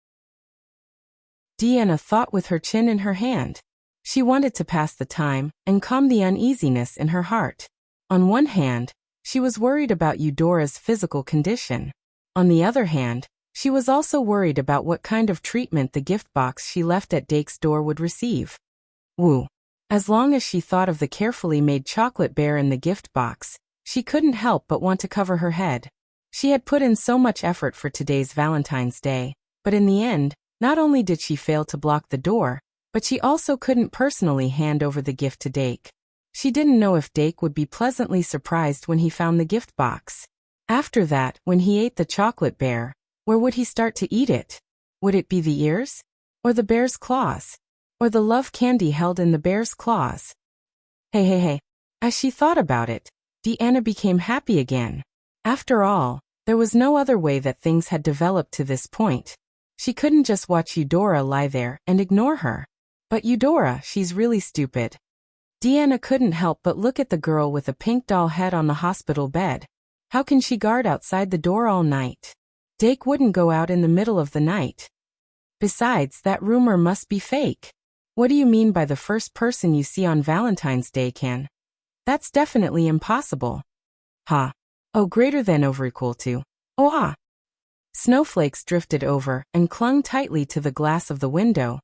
Deanna thought with her chin in her hand. She wanted to pass the time and calm the uneasiness in her heart. On one hand, she was worried about Eudora's physical condition. On the other hand, she was also worried about what kind of treatment the gift box she left at Dake's door would receive. Woo. As long as she thought of the carefully made chocolate bear in the gift box, she couldn't help but want to cover her head. She had put in so much effort for today's Valentine's Day, but in the end, not only did she fail to block the door, but she also couldn't personally hand over the gift to Dake. She didn't know if Dake would be pleasantly surprised when he found the gift box. After that, when he ate the chocolate bear, where would he start to eat it? Would it be the ears? Or the bear's claws? Or the love candy held in the bear's claws? Hey. As she thought about it, Deanna became happy again. After all, there was no other way that things had developed to this point. She couldn't just watch Eudora lie there and ignore her. But Eudora, she's really stupid. Deanna couldn't help but look at the girl with a pink doll head on the hospital bed. How can she guard outside the door all night? Dake wouldn't go out in the middle of the night. Besides, that rumor must be fake. What do you mean by the first person you see on Valentine's Day can? That's definitely impossible. Ha. Oh, greater than over equal to. Oh ah. Snowflakes drifted over and clung tightly to the glass of the window,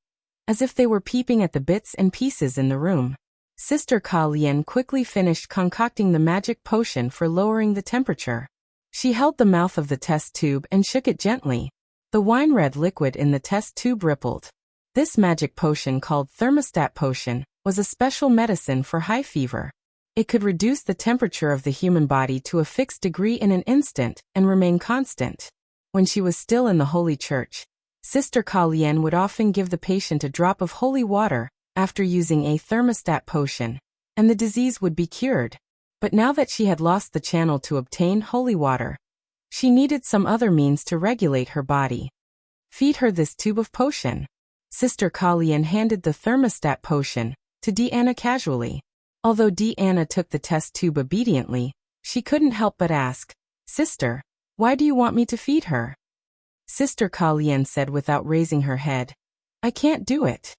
as if they were peeping at the bits and pieces in the room. Sister Kalyan quickly finished concocting the magic potion for lowering the temperature. She held the mouth of the test tube and shook it gently. The wine-red liquid in the test tube rippled. This magic potion, called thermostat potion, was a special medicine for high fever. It could reduce the temperature of the human body to a fixed degree in an instant and remain constant. When she was still in the Holy Church, Sister Kalyan would often give the patient a drop of holy water after using a thermostat potion, and the disease would be cured. But now that she had lost the channel to obtain holy water, she needed some other means to regulate her body. Feed her this tube of potion. Sister Kalyan handed the thermostat potion to Deanna casually. Although Deanna took the test tube obediently, she couldn't help but ask, "Sister, why do you want me to feed her?" Sister Kalien said without raising her head, "I can't do it."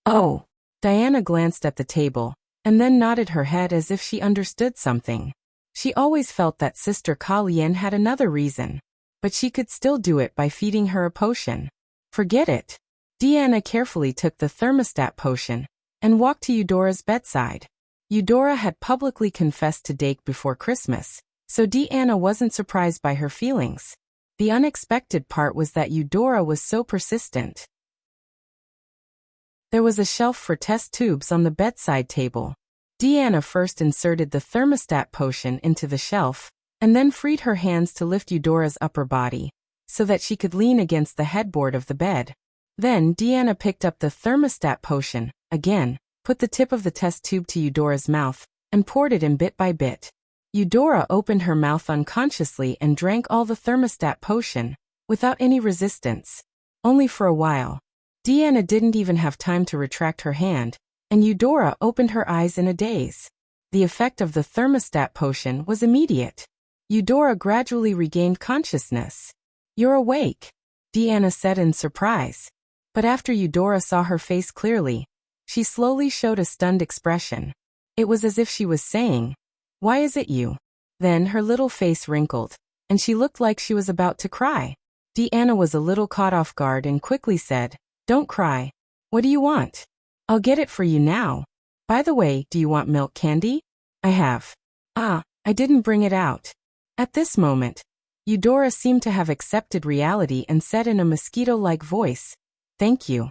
"Oh." Diana glanced at the table, and then nodded her head as if she understood something. She always felt that Sister Kalien had another reason, but she could still do it by feeding her a potion. Forget it. Deanna carefully took the thermostat potion and walked to Eudora's bedside. Eudora had publicly confessed to Dake before Christmas, so Deanna wasn't surprised by her feelings. The unexpected part was that Eudora was so persistent. There was a shelf for test tubes on the bedside table. Deanna first inserted the thermostat potion into the shelf, and then freed her hands to lift Eudora's upper body, so that she could lean against the headboard of the bed. Then Deanna picked up the thermostat potion, again, put the tip of the test tube to Eudora's mouth, and poured it in bit by bit. Eudora opened her mouth unconsciously and drank all the thermostat potion, without any resistance. Only for a while. Deanna didn't even have time to retract her hand, and Eudora opened her eyes in a daze. The effect of the thermostat potion was immediate. Eudora gradually regained consciousness. "You're awake," Deanna said in surprise. But after Eudora saw her face clearly, she slowly showed a stunned expression. It was as if she was saying, "Why is it you?" Then her little face wrinkled, and she looked like she was about to cry. Deanna was a little caught off guard and quickly said, "Don't cry. What do you want?" "I'll get it for you now. By the way, do you want milk candy?" "I have." "Ah, I didn't bring it out." At this moment, Eudora seemed to have accepted reality and said in a mosquito-like voice, "Thank you."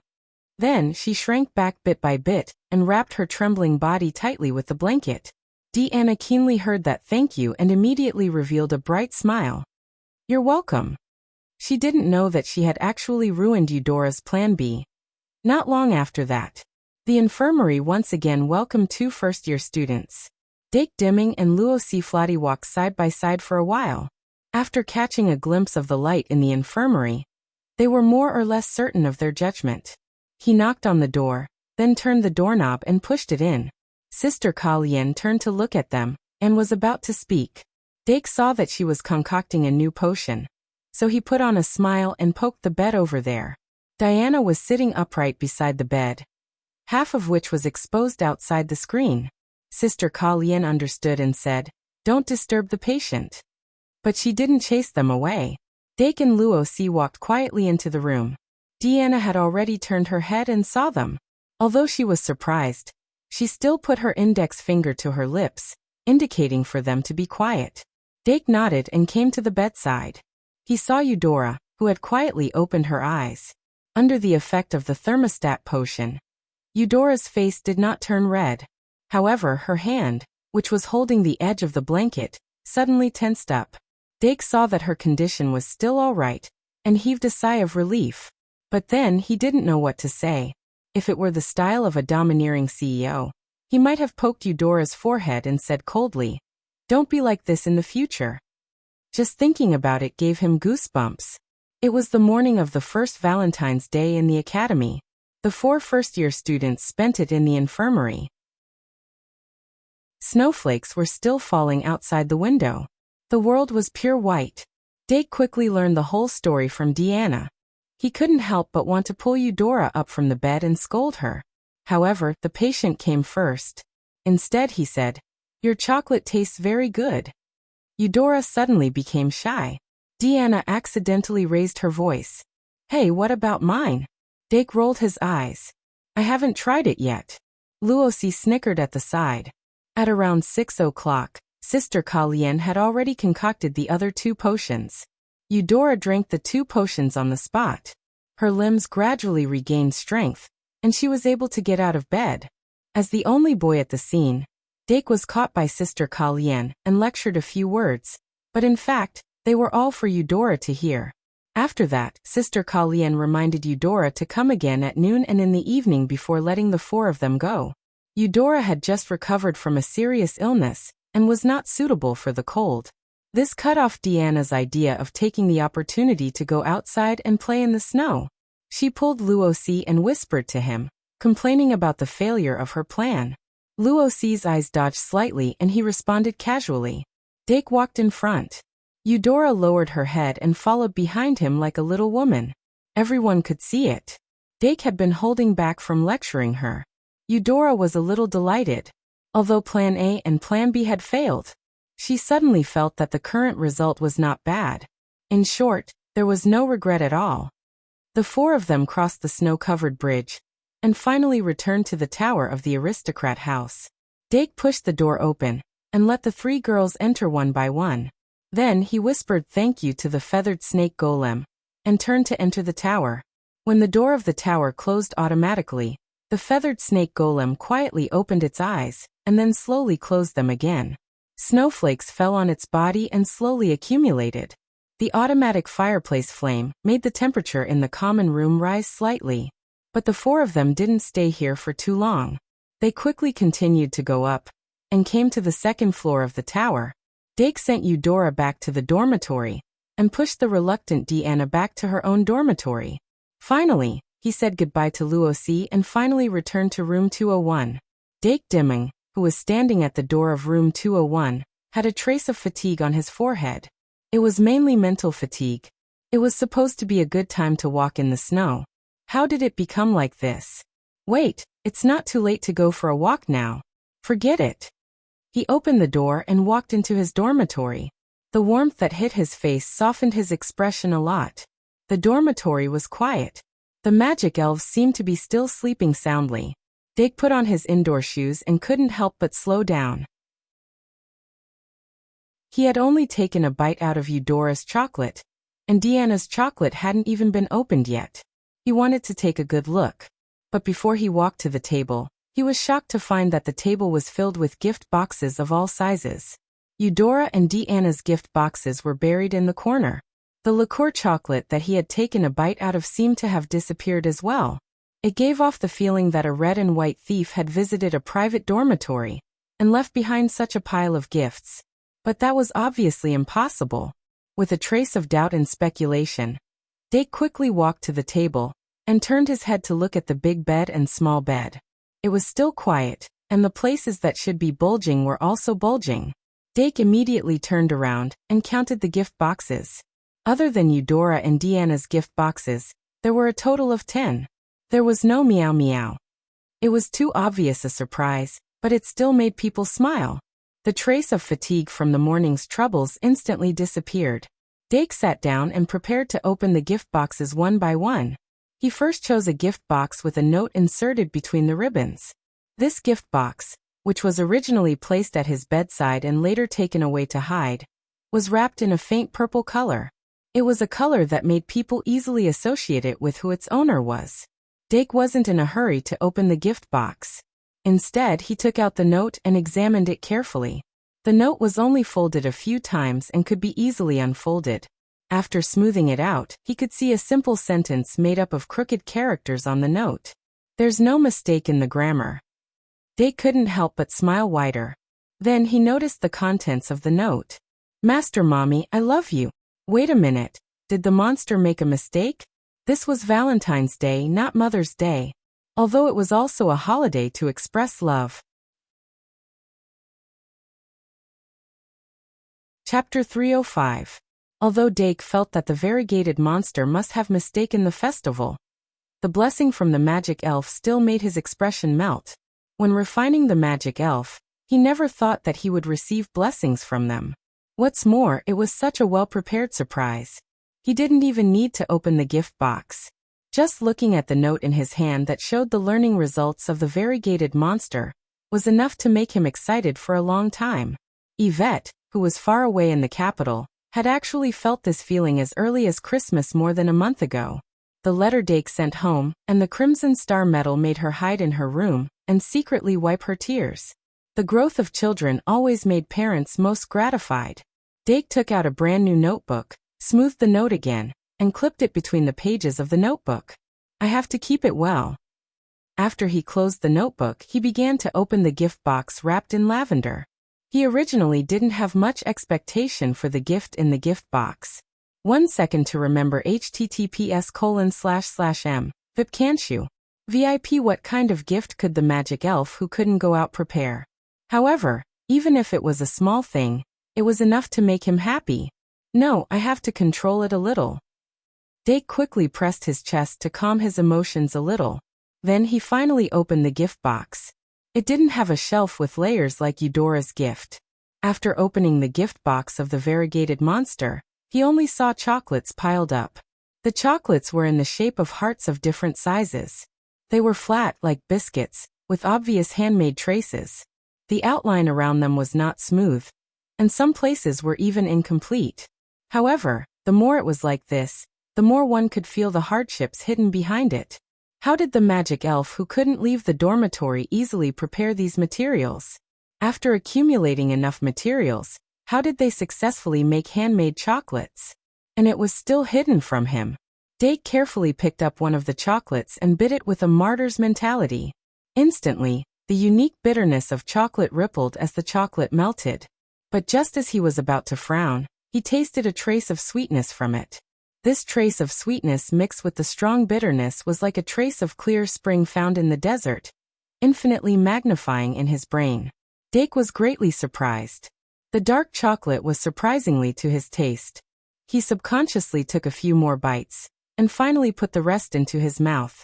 Then she shrank back bit by bit and wrapped her trembling body tightly with the blanket. Deanna keenly heard that thank you and immediately revealed a bright smile. "You're welcome." She didn't know that she had actually ruined Eudora's plan B. Not long after that, the infirmary once again welcomed two first-year students. Dake Dimming and Luo C. Flotty walked side by side for a while. After catching a glimpse of the light in the infirmary, they were more or less certain of their judgment. He knocked on the door, then turned the doorknob and pushed it in. Sister Kalien turned to look at them, and was about to speak. Dake saw that she was concocting a new potion, so he put on a smile and poked the bed over there. Diana was sitting upright beside the bed, half of which was exposed outside the screen. Sister Kalien understood and said, "Don't disturb the patient." But she didn't chase them away. Dake and Luo C walked quietly into the room. Deanna had already turned her head and saw them. Although she was surprised, she still put her index finger to her lips, indicating for them to be quiet. Dake nodded and came to the bedside. He saw Eudora, who had quietly opened her eyes. Under the effect of the thermostat potion, Eudora's face did not turn red. However, her hand, which was holding the edge of the blanket, suddenly tensed up. Dake saw that her condition was still all right, and heaved a sigh of relief. But then he didn't know what to say. If it were the style of a domineering CEO, he might have poked Eudora's forehead and said coldly, "Don't be like this in the future." Just thinking about it gave him goosebumps. It was the morning of the first Valentine's Day in the academy. The 4 first-year students spent it in the infirmary. Snowflakes were still falling outside the window. The world was pure white. Dake quickly learned the whole story from Deanna. He couldn't help but want to pull Eudora up from the bed and scold her. However, the patient came first. Instead, he said, "Your chocolate tastes very good." Eudora suddenly became shy. Deanna accidentally raised her voice. "Hey, what about mine?" Dake rolled his eyes. "I haven't tried it yet." Luosi snickered at the side. At around 6 o'clock, Sister Kalien had already concocted the other 2 potions. Eudora drank the 2 potions on the spot. Her limbs gradually regained strength, and she was able to get out of bed. As the only boy at the scene, Dake was caught by Sister Kalien and lectured a few words, but in fact, they were all for Eudora to hear. After that, Sister Kalien reminded Eudora to come again at noon and in the evening before letting the 4 of them go. Eudora had just recovered from a serious illness and was not suitable for the cold. This cut off Deanna's idea of taking the opportunity to go outside and play in the snow. She pulled Luosi and whispered to him, complaining about the failure of her plan. Luo Ci's eyes dodged slightly and he responded casually. Dake walked in front. Eudora lowered her head and followed behind him like a little woman. Everyone could see it. Dake had been holding back from lecturing her. Eudora was a little delighted. Although Plan A and Plan B had failed, she suddenly felt that the current result was not bad. In short, there was no regret at all. The four of them crossed the snow-covered bridge and finally returned to the tower of the aristocrat house. Dake pushed the door open and let the three girls enter one by one. Then he whispered thank you to the feathered snake golem and turned to enter the tower. When the door of the tower closed automatically, the feathered snake golem quietly opened its eyes and then slowly closed them again. Snowflakes fell on its body and slowly accumulated. The automatic fireplace flame made the temperature in the common room rise slightly. But the four of them didn't stay here for too long. They quickly continued to go up and came to the second floor of the tower. Dake sent Eudora back to the dormitory and pushed the reluctant Deanna back to her own dormitory. Finally, he said goodbye to Luo Ci and finally returned to room 201. Dake Dimming, who was standing at the door of room 201, had a trace of fatigue on his forehead. It was mainly mental fatigue. It was supposed to be a good time to walk in the snow. How did it become like this? Wait, it's not too late to go for a walk now. Forget it. He opened the door and walked into his dormitory. The warmth that hit his face softened his expression a lot. The dormitory was quiet. The magic elves seemed to be still sleeping soundly. Dake put on his indoor shoes and couldn't help but slow down. He had only taken a bite out of Eudora's chocolate, and Deanna's chocolate hadn't even been opened yet. He wanted to take a good look. But before he walked to the table, he was shocked to find that the table was filled with gift boxes of all sizes. Eudora and Deanna's gift boxes were buried in the corner. The liqueur chocolate that he had taken a bite out of seemed to have disappeared as well. It gave off the feeling that a red and white thief had visited a private dormitory and left behind such a pile of gifts. But that was obviously impossible. With a trace of doubt and speculation, Dake quickly walked to the table and turned his head to look at the big bed and small bed. It was still quiet, and the places that should be bulging were also bulging. Dake immediately turned around and counted the gift boxes. Other than Eudora and Deanna's gift boxes, there were a total of 10. There was no meow meow. It was too obvious a surprise, but it still made people smile. The trace of fatigue from the morning's troubles instantly disappeared. Dake sat down and prepared to open the gift boxes one by one. He first chose a gift box with a note inserted between the ribbons. This gift box, which was originally placed at his bedside and later taken away to hide, was wrapped in a faint purple color. It was a color that made people easily associate it with who its owner was. Dake wasn't in a hurry to open the gift box. Instead, he took out the note and examined it carefully. The note was only folded a few times and could be easily unfolded. After smoothing it out, he could see a simple sentence made up of crooked characters on the note. There's no mistake in the grammar. Dake couldn't help but smile wider. Then he noticed the contents of the note. Master Mommy, I love you. Wait a minute, did the monster make a mistake? This was Valentine's Day, not Mother's Day. Although it was also a holiday to express love. Chapter 305. Although Dake felt that the variegated monster must have mistaken the festival, the blessing from the magic elf still made his expression melt. When refining the magic elf, he never thought that he would receive blessings from them. What's more, it was such a well-prepared surprise. He didn't even need to open the gift box. Just looking at the note in his hand that showed the learning results of the variegated monster was enough to make him excited for a long time. Yvette, who was far away in the capital, had actually felt this feeling as early as Christmas more than a month ago. The letter Dake sent home, and the Crimson Star medal made her hide in her room and secretly wipe her tears. The growth of children always made parents most gratified. Dake took out a brand new notebook, smoothed the note again, and clipped it between the pages of the notebook. I have to keep it well. After he closed the notebook, he began to open the gift box wrapped in lavender. He originally didn't have much expectation for the gift in the gift box. 1 second to remember https://m. Vip can't you? VIP. What kind of gift could the magic elf who couldn't go out prepare? However, even if it was a small thing, it was enough to make him happy. No, I have to control it a little. Dake quickly pressed his chest to calm his emotions a little. Then he finally opened the gift box. It didn't have a shelf with layers like Eudora's gift. After opening the gift box of the variegated monster, he only saw chocolates piled up. The chocolates were in the shape of hearts of different sizes. They were flat like biscuits, with obvious handmade traces. The outline around them was not smooth, and some places were even incomplete. However, the more it was like this, the more one could feel the hardships hidden behind it. How did the magic elf who couldn't leave the dormitory easily prepare these materials? After accumulating enough materials, how did they successfully make handmade chocolates? And it was still hidden from him. Dake carefully picked up one of the chocolates and bit it with a martyr's mentality. Instantly, the unique bitterness of chocolate rippled as the chocolate melted. But just as he was about to frown, he tasted a trace of sweetness from it. This trace of sweetness mixed with the strong bitterness was like a trace of clear spring found in the desert, infinitely magnifying in his brain. Dake was greatly surprised. The dark chocolate was surprisingly to his taste. He subconsciously took a few more bites, and finally put the rest into his mouth.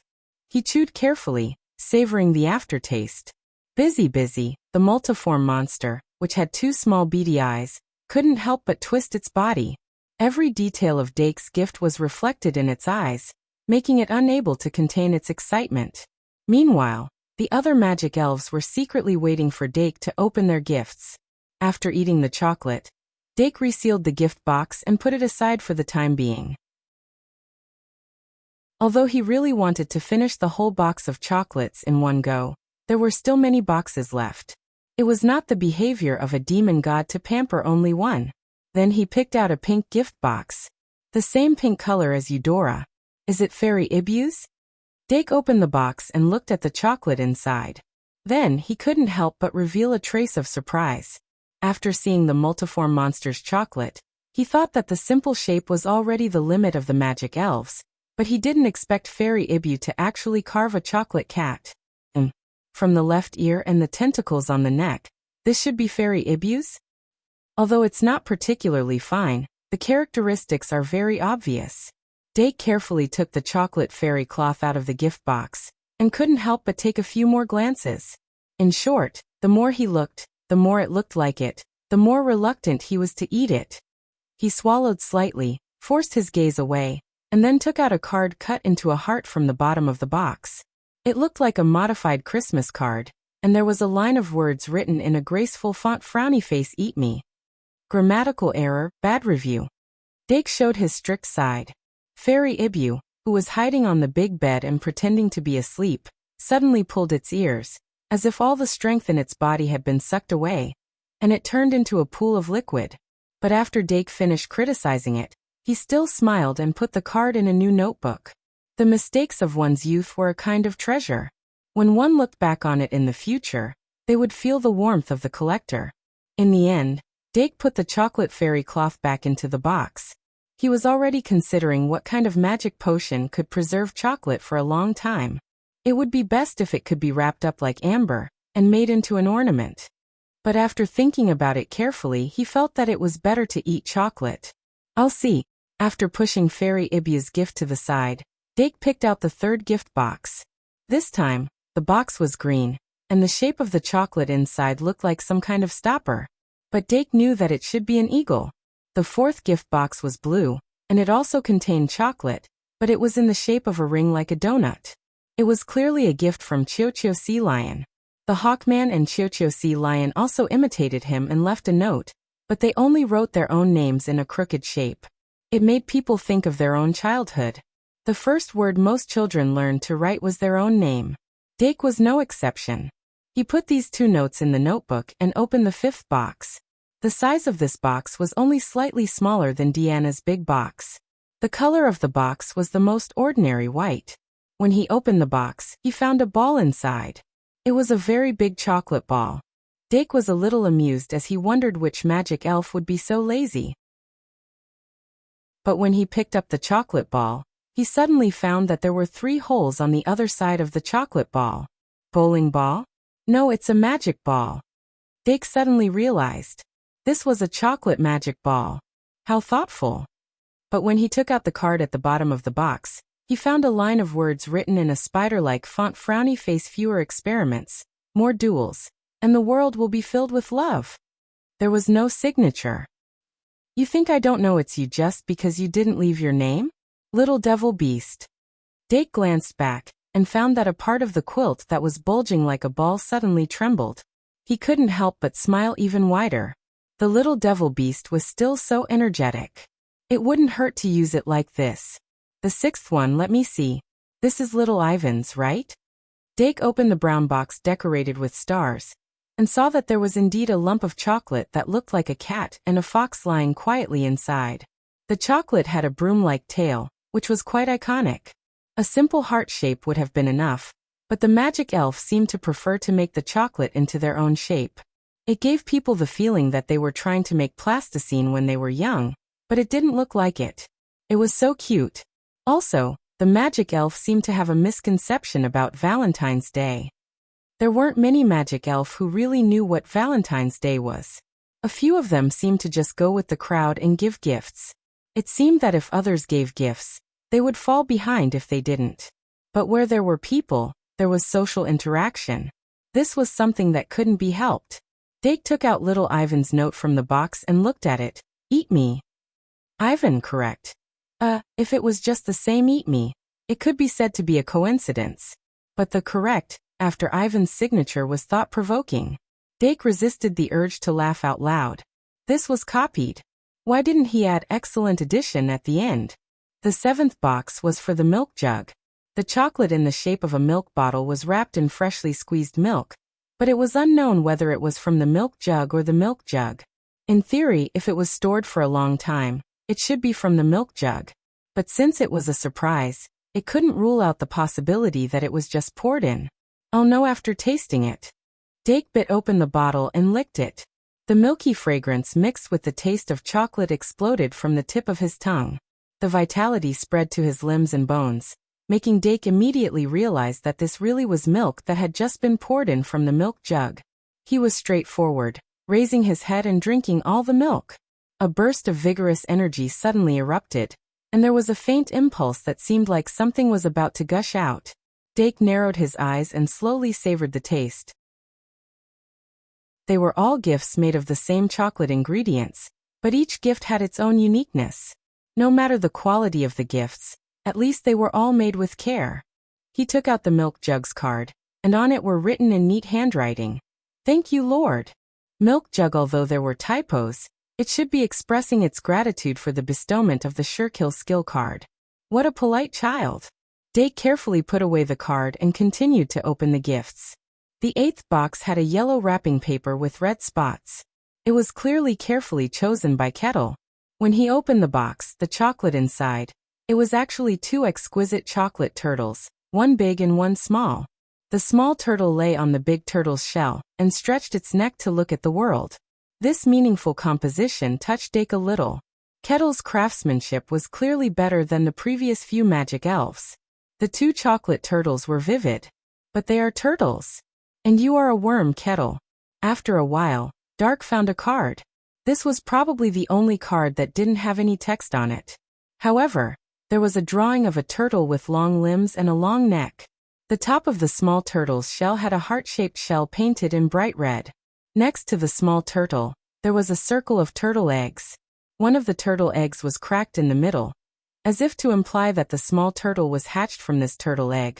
He chewed carefully, savoring the aftertaste. Busy, the multiform monster, which had two small beady eyes, couldn't help but twist its body. Every detail of Dake's gift was reflected in its eyes, making it unable to contain its excitement. Meanwhile, the other magic elves were secretly waiting for Dake to open their gifts. After eating the chocolate, Dake resealed the gift box and put it aside for the time being. Although he really wanted to finish the whole box of chocolates in one go, there were still many boxes left. It was not the behavior of a demon god to pamper only one. Then he picked out a pink gift box. The same pink color as Eudora. Is it Fairy Ibu's? Dake opened the box and looked at the chocolate inside. Then he couldn't help but reveal a trace of surprise. After seeing the multiform monster's chocolate, he thought that the simple shape was already the limit of the magic elves, but he didn't expect Fairy Ibu to actually carve a chocolate cat. From the left ear and the tentacles on the neck, this should be Fairy Ibu's? Although it's not particularly fine, the characteristics are very obvious. Dake carefully took the chocolate fairy cloth out of the gift box, and couldn't help but take a few more glances. In short, the more he looked, the more it looked like it, the more reluctant he was to eat it. He swallowed slightly, forced his gaze away, and then took out a card cut into a heart from the bottom of the box. It looked like a modified Christmas card, and there was a line of words written in a graceful font: frowny face, eat me. Grammatical error, bad review. Dake showed his strict side. Fairy Ibu, who was hiding on the big bed and pretending to be asleep, suddenly pulled its ears, as if all the strength in its body had been sucked away, and it turned into a pool of liquid. But after Dake finished criticizing it, he still smiled and put the card in a new notebook. The mistakes of one's youth were a kind of treasure. When one looked back on it in the future, they would feel the warmth of the collector. In the end, Dake put the chocolate fairy cloth back into the box. He was already considering what kind of magic potion could preserve chocolate for a long time. It would be best if it could be wrapped up like amber, and made into an ornament. But after thinking about it carefully, he felt that it was better to eat chocolate. I'll see. After pushing Fairy Ibu's gift to the side, Dake picked out the third gift box. This time, the box was green, and the shape of the chocolate inside looked like some kind of stopper. But Dake knew that it should be an eagle. The fourth gift box was blue, and it also contained chocolate, but it was in the shape of a ring like a donut. It was clearly a gift from Chio Sea Lion. The Hawkman and Chio Sea Lion also imitated him and left a note, but they only wrote their own names in a crooked shape. It made people think of their own childhood. The first word most children learned to write was their own name. Dake was no exception. He put these two notes in the notebook and opened the fifth box. The size of this box was only slightly smaller than Deanna's big box. The color of the box was the most ordinary white. When he opened the box, he found a ball inside. It was a very big chocolate ball. Dake was a little amused as he wondered which magic elf would be so lazy. But when he picked up the chocolate ball, he suddenly found that there were 3 holes on the other side of the chocolate ball. Bowling ball? No, it's a magic ball. Dake suddenly realized. This was a chocolate magic ball. How thoughtful. But when he took out the card at the bottom of the box, he found a line of words written in a spider-like font: frowny face, fewer experiments, more duels, and the world will be filled with love. There was no signature. You think I don't know it's you just because you didn't leave your name? Little devil beast. Dake glanced back and found that a part of the quilt that was bulging like a ball suddenly trembled. He couldn't help but smile even wider. The little devil beast was still so energetic. It wouldn't hurt to use it like this. The 6th one, let me see. This is little Ivan's, right? Dake opened the brown box decorated with stars and saw that there was indeed a lump of chocolate that looked like a cat and a fox lying quietly inside. The chocolate had a broom-like tail, which was quite iconic. A simple heart shape would have been enough, but the magic elf seemed to prefer to make the chocolate into their own shape. It gave people the feeling that they were trying to make plasticine when they were young, but it didn't look like it. It was so cute. Also, the magic elf seemed to have a misconception about Valentine's Day. There weren't many magic elf who really knew what Valentine's Day was. A few of them seemed to just go with the crowd and give gifts. It seemed that if others gave gifts, they would fall behind if they didn't. But where there were people, there was social interaction. This was something that couldn't be helped. Dake took out little Ivan's note from the box and looked at it. Eat me. Ivan, correct. If it was just the same eat me, it could be said to be a coincidence. But the correct, after Ivan's signature, was thought-provoking. Dake resisted the urge to laugh out loud. This was copied. Why didn't he add excellent addition at the end? The 7th box was for the milk jug. The chocolate in the shape of a milk bottle was wrapped in freshly squeezed milk, but it was unknown whether it was from the milk jug or the milk jug. In theory, if it was stored for a long time, it should be from the milk jug. But since it was a surprise, it couldn't rule out the possibility that it was just poured in. Oh no, after tasting it. Dake bit open the bottle and licked it. The milky fragrance mixed with the taste of chocolate exploded from the tip of his tongue. The vitality spread to his limbs and bones, making Dake immediately realize that this really was milk that had just been poured in from the milk jug. He was straightforward, raising his head and drinking all the milk. A burst of vigorous energy suddenly erupted, and there was a faint impulse that seemed like something was about to gush out. Dake narrowed his eyes and slowly savored the taste. They were all gifts made of the same chocolate ingredients, but each gift had its own uniqueness. No matter the quality of the gifts, at least they were all made with care. He took out the milk jug's card, and on it were written in neat handwriting, "Thank you, Lord." Milk jug. Although there were typos, it should be expressing its gratitude for the bestowment of the Surekill skill card. What a polite child. Dake carefully put away the card and continued to open the gifts. The 8th box had a yellow wrapping paper with red spots. It was clearly carefully chosen by Kettle. When he opened the box, the chocolate inside, it was actually 2 exquisite chocolate turtles, one big and one small. The small turtle lay on the big turtle's shell and stretched its neck to look at the world. This meaningful composition touched Dake a little. Kettle's craftsmanship was clearly better than the previous few magic elves. The 2 chocolate turtles were vivid. But they are turtles. And you are a worm, Kettle. After a while, Dark found a card. This was probably the only card that didn't have any text on it. However, there was a drawing of a turtle with long limbs and a long neck. The top of the small turtle's shell had a heart-shaped shell painted in bright red. Next to the small turtle, there was a circle of turtle eggs. One of the turtle eggs was cracked in the middle, as if to imply that the small turtle was hatched from this turtle egg.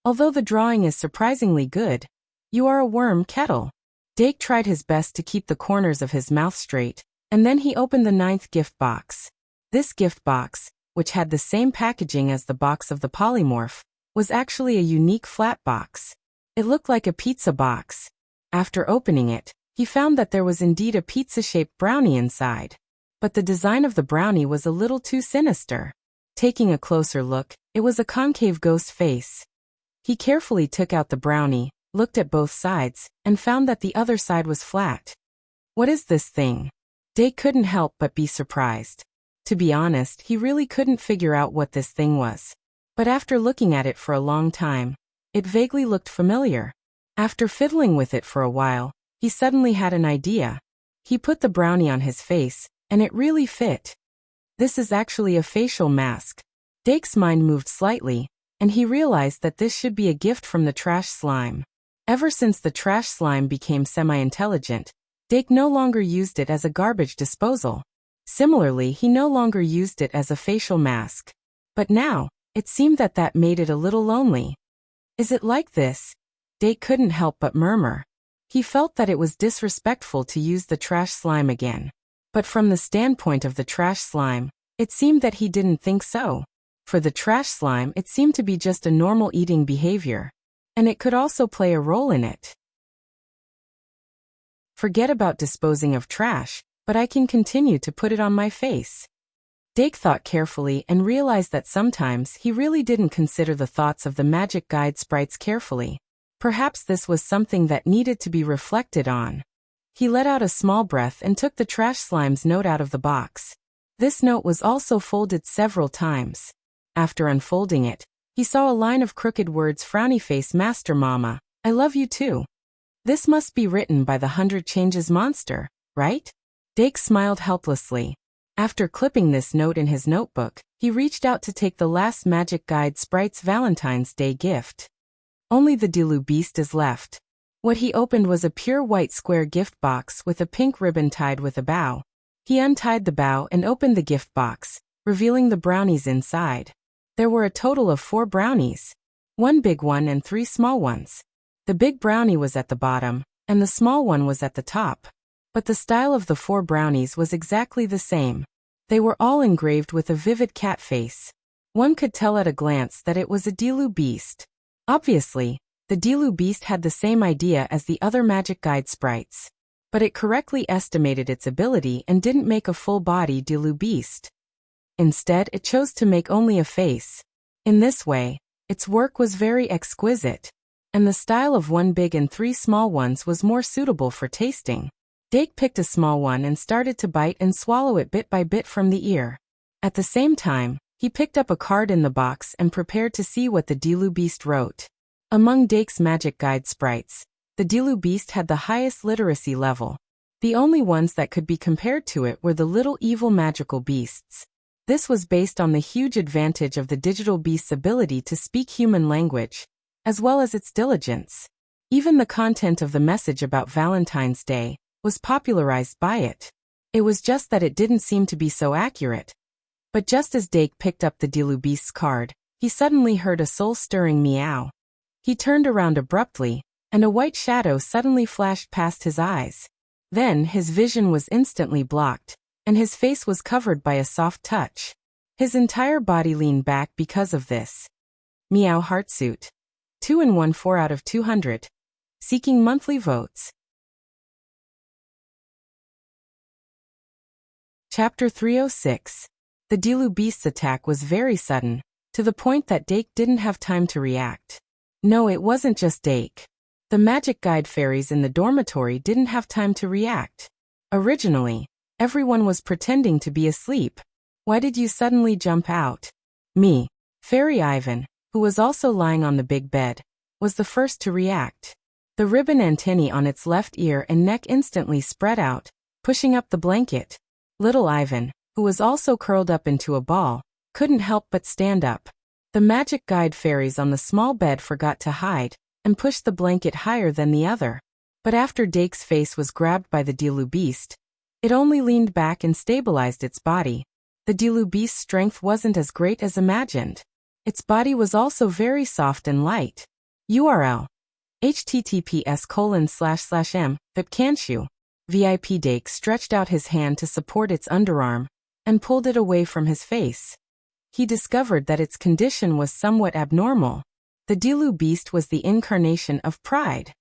Although the drawing is surprisingly good, you are a worm, Kettle. Dake tried his best to keep the corners of his mouth straight, and then he opened the 9th gift box. This gift box, which had the same packaging as the box of the polymorph, was actually a unique flat box. It looked like a pizza box. After opening it, he found that there was indeed a pizza-shaped brownie inside. But the design of the brownie was a little too sinister. Taking a closer look, it was a concave ghost face. He carefully took out the brownie, looked at both sides, and found that the other side was flat. What is this thing? Dake couldn't help but be surprised. To be honest, he really couldn't figure out what this thing was. But after looking at it for a long time, it vaguely looked familiar. After fiddling with it for a while, he suddenly had an idea. He put the brownie on his face, and it really fit. This is actually a facial mask. Dake's mind moved slightly, and he realized that this should be a gift from the trash slime. Ever since the trash slime became semi-intelligent, Dake no longer used it as a garbage disposal. Similarly, he no longer used it as a facial mask. But now, it seemed that made it a little lonely. Is it like this? Dake couldn't help but murmur. He felt that it was disrespectful to use the trash slime again. But from the standpoint of the trash slime, it seemed that he didn't think so. For the trash slime, it seemed to be just a normal eating behavior. And it could also play a role in it. Forget about disposing of trash, but I can continue to put it on my face. Dake thought carefully and realized that sometimes he really didn't consider the thoughts of the magic guide sprites carefully. Perhaps this was something that needed to be reflected on. He let out a small breath and took the trash slime's note out of the box. This note was also folded several times. After unfolding it, he saw a line of crooked words: frowny face master mama, I love you too. This must be written by the 100 Changes monster, right? Dake smiled helplessly. After clipping this note in his notebook, he reached out to take the last Magic Guide Sprite's Valentine's Day gift. Only the Dilu Beast is left. What he opened was a pure white square gift box with a pink ribbon tied with a bow. He untied the bow and opened the gift box, revealing the brownies inside. There were a total of 4 brownies. 1 big one and 3 small ones. The big brownie was at the bottom, and the small one was at the top. But the style of the 4 brownies was exactly the same. They were all engraved with a vivid cat face. One could tell at a glance that it was a Dilu Beast. Obviously, the Dilu Beast had the same idea as the other Magic Guide sprites. But it correctly estimated its ability and didn't make a full-body Dilu Beast. Instead, it chose to make only a face. In this way, its work was very exquisite. And the style of 1 big and 3 small ones was more suitable for tasting. Dake picked a small one and started to bite and swallow it bit by bit from the ear. At the same time, he picked up a card in the box and prepared to see what the Dilu Beast wrote. Among Dake's Magic Guide sprites, the Dilu Beast had the highest literacy level. The only ones that could be compared to it were the little evil magical beasts. This was based on the huge advantage of the digital beast's ability to speak human language, as well as its diligence. Even the content of the message about Valentine's Day was popularized by it. It was just that it didn't seem to be so accurate. But just as Dake picked up the Dilu Beast's card, he suddenly heard a soul-stirring meow. He turned around abruptly, and a white shadow suddenly flashed past his eyes. Then his vision was instantly blocked, and his face was covered by a soft touch. His entire body leaned back because of this. Meow Heartsuit. 2-in-1 4 out of 200. Seeking monthly votes. Chapter 306. The Dilu Beast's attack was very sudden, to the point that Dake didn't have time to react. No, it wasn't just Dake. The Magic Guide fairies in the dormitory didn't have time to react. Originally, everyone was pretending to be asleep. Why did you suddenly jump out? Me, Fairy Ivan, who was also lying on the big bed, was the first to react. The ribbon antennae on its left ear and neck instantly spread out, pushing up the blanket. Little Ivan, who was also curled up into a ball, couldn't help but stand up. The Magic Guide fairies on the small bed forgot to hide, and pushed the blanket higher than the other. But after Dake's face was grabbed by the Dilu Beast, it only leaned back and stabilized its body. The Dilu Beast's strength wasn't as great as imagined. Its body was also very soft and light. URL: https://m, vipcanshu. VIP. Dake stretched out his hand to support its underarm, and pulled it away from his face. He discovered that its condition was somewhat abnormal. The Dilu Beast was the incarnation of pride.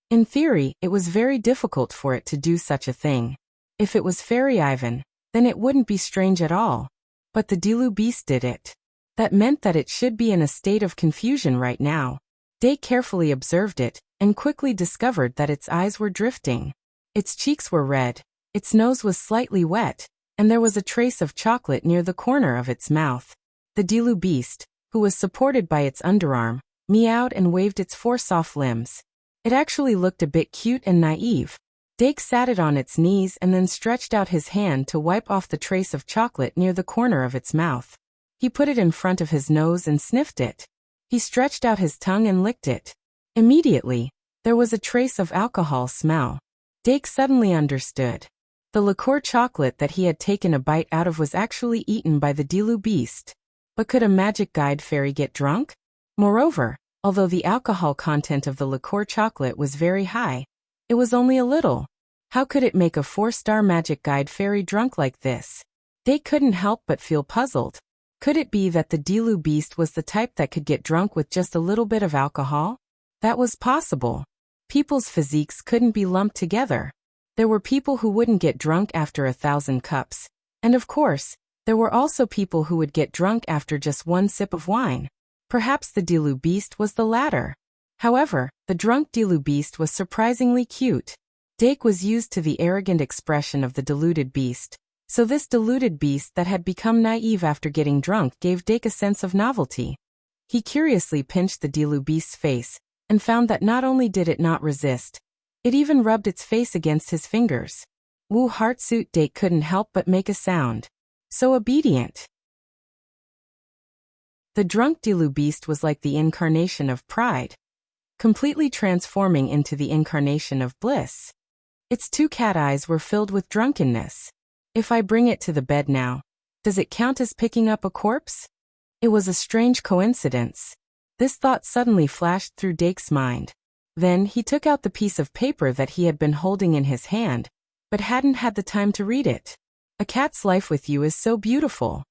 In theory, it was very difficult for it to do such a thing. If it was Fairy Ivan, then it wouldn't be strange at all. But the Dilu Beast did it. That meant that it should be in a state of confusion right now. Dake carefully observed it, and quickly discovered that its eyes were drifting. Its cheeks were red, its nose was slightly wet, and there was a trace of chocolate near the corner of its mouth. The Dilu beast, who was supported by its underarm, meowed and waved its 4 soft limbs. It actually looked a bit cute and naive. Dake sat it on its knees and then stretched out his hand to wipe off the trace of chocolate near the corner of its mouth. He put it in front of his nose and sniffed it. He stretched out his tongue and licked it. Immediately, there was a trace of alcohol smell. Dake suddenly understood. The liqueur chocolate that he had taken a bite out of was actually eaten by the Dilu beast. But could a magic guide fairy get drunk? Moreover, although the alcohol content of the liqueur chocolate was very high, it was only a little. How could it make a 4-star magic guide fairy drunk like this? Dake couldn't help but feel puzzled. Could it be that the Dilu beast was the type that could get drunk with just a little bit of alcohol? That was possible. People's physiques couldn't be lumped together. There were people who wouldn't get drunk after 1,000 cups. And of course, there were also people who would get drunk after just 1 sip of wine. Perhaps the Dilu beast was the latter. However, the drunk Dilu beast was surprisingly cute. Dake was used to the arrogant expression of the deluded beast, so this deluded beast that had become naive after getting drunk gave Dake a sense of novelty. He curiously pinched the Dilu beast's face, and found that not only did it not resist, it even rubbed its face against his fingers. Woo Heartsuit Dake couldn't help but make a sound. So obedient. The drunk Dilu beast was like the incarnation of pride, completely transforming into the incarnation of bliss. Its 2 cat eyes were filled with drunkenness. If I bring it to the bed now, does it count as picking up a corpse? It was a strange coincidence. This thought suddenly flashed through Dake's mind. Then he took out the piece of paper that he had been holding in his hand, but hadn't had the time to read it. A cat's life with you is so beautiful.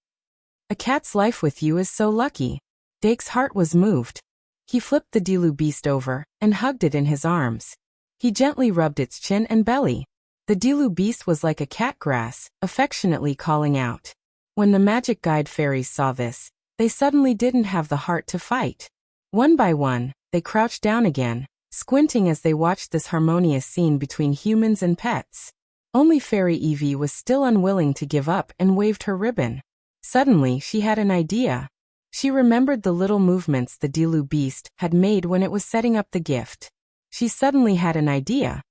A cat's life with you is so lucky. Dake's heart was moved. He flipped the Dilu beast over and hugged it in his arms. He gently rubbed its chin and belly. The Dilu beast was like a cat grass, affectionately calling out. When the magic guide fairies saw this, they suddenly didn't have the heart to fight. One by one, they crouched down again, squinting as they watched this harmonious scene between humans and pets. Only Fairy Evie was still unwilling to give up and waved her ribbon. Suddenly, she had an idea. She remembered the little movements the Dilu beast had made when it was setting up the gift. She suddenly had an idea.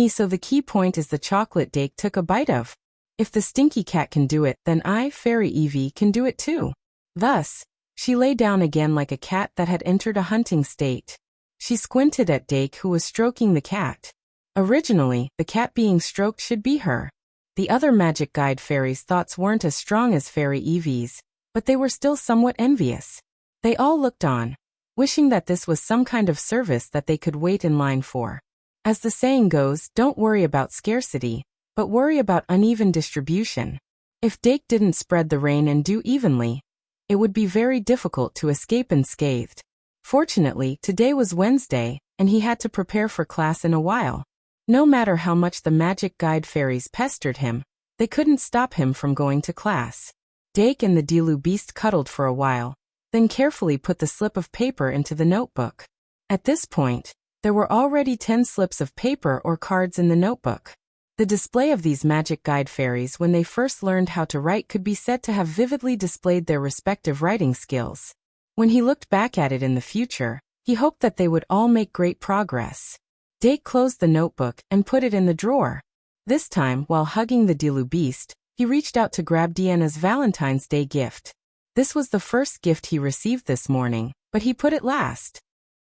So the key point is the chocolate Dake took a bite of. If the stinky cat can do it, then I, Fairy Evie, can do it too. Thus, she lay down again like a cat that had entered a hunting state. She squinted at Dake, who was stroking the cat. Originally, the cat being stroked should be her. The other magic guide fairies' thoughts weren't as strong as Fairy Evie's, but they were still somewhat envious. They all looked on, wishing that this was some kind of service that they could wait in line for. As the saying goes, don't worry about scarcity, but worry about uneven distribution. If Dake didn't spread the rain and dew evenly, it would be very difficult to escape unscathed. Fortunately, today was Wednesday, and he had to prepare for class in a while. No matter how much the magic guide fairies pestered him, they couldn't stop him from going to class. Dake and the Dilu beast cuddled for a while, then carefully put the slip of paper into the notebook. At this point, there were already 10 slips of paper or cards in the notebook. The display of these magic guide fairies when they first learned how to write could be said to have vividly displayed their respective writing skills. When he looked back at it in the future, he hoped that they would all make great progress. Dake closed the notebook and put it in the drawer. This time, while hugging the Dilu beast, he reached out to grab Deanna's Valentine's Day gift. This was the first gift he received this morning, but he put it last.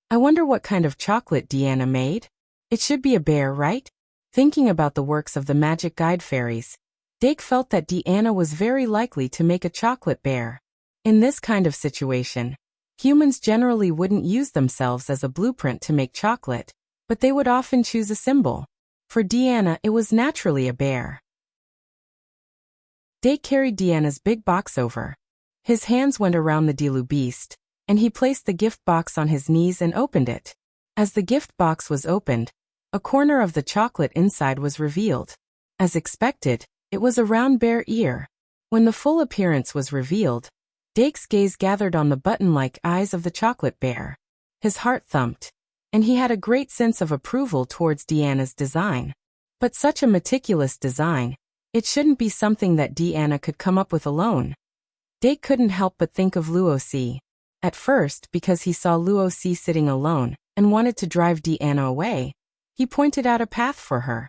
I wonder what kind of chocolate Deanna made? It should be a bear, right? Thinking about the works of the magic guide fairies, Dake felt that Deanna was very likely to make a chocolate bear. In this kind of situation, humans generally wouldn't use themselves as a blueprint to make chocolate, but they would often choose a symbol. For Deanna, it was naturally a bear. Dake carried Deanna's big box over. His hands went around the Dilu beast, and he placed the gift box on his knees and opened it. As the gift box was opened, a corner of the chocolate inside was revealed. As expected, it was a round bear ear. When the full appearance was revealed, Dake's gaze gathered on the button-like eyes of the chocolate bear. His heart thumped, and he had a great sense of approval towards Deanna's design. But such a meticulous design, It shouldn't be something that Deanna could come up with alone. Dake couldn't help but think of Luosi. At first, because he saw Luosi sitting alone and wanted to drive Deanna away, he pointed out a path for her.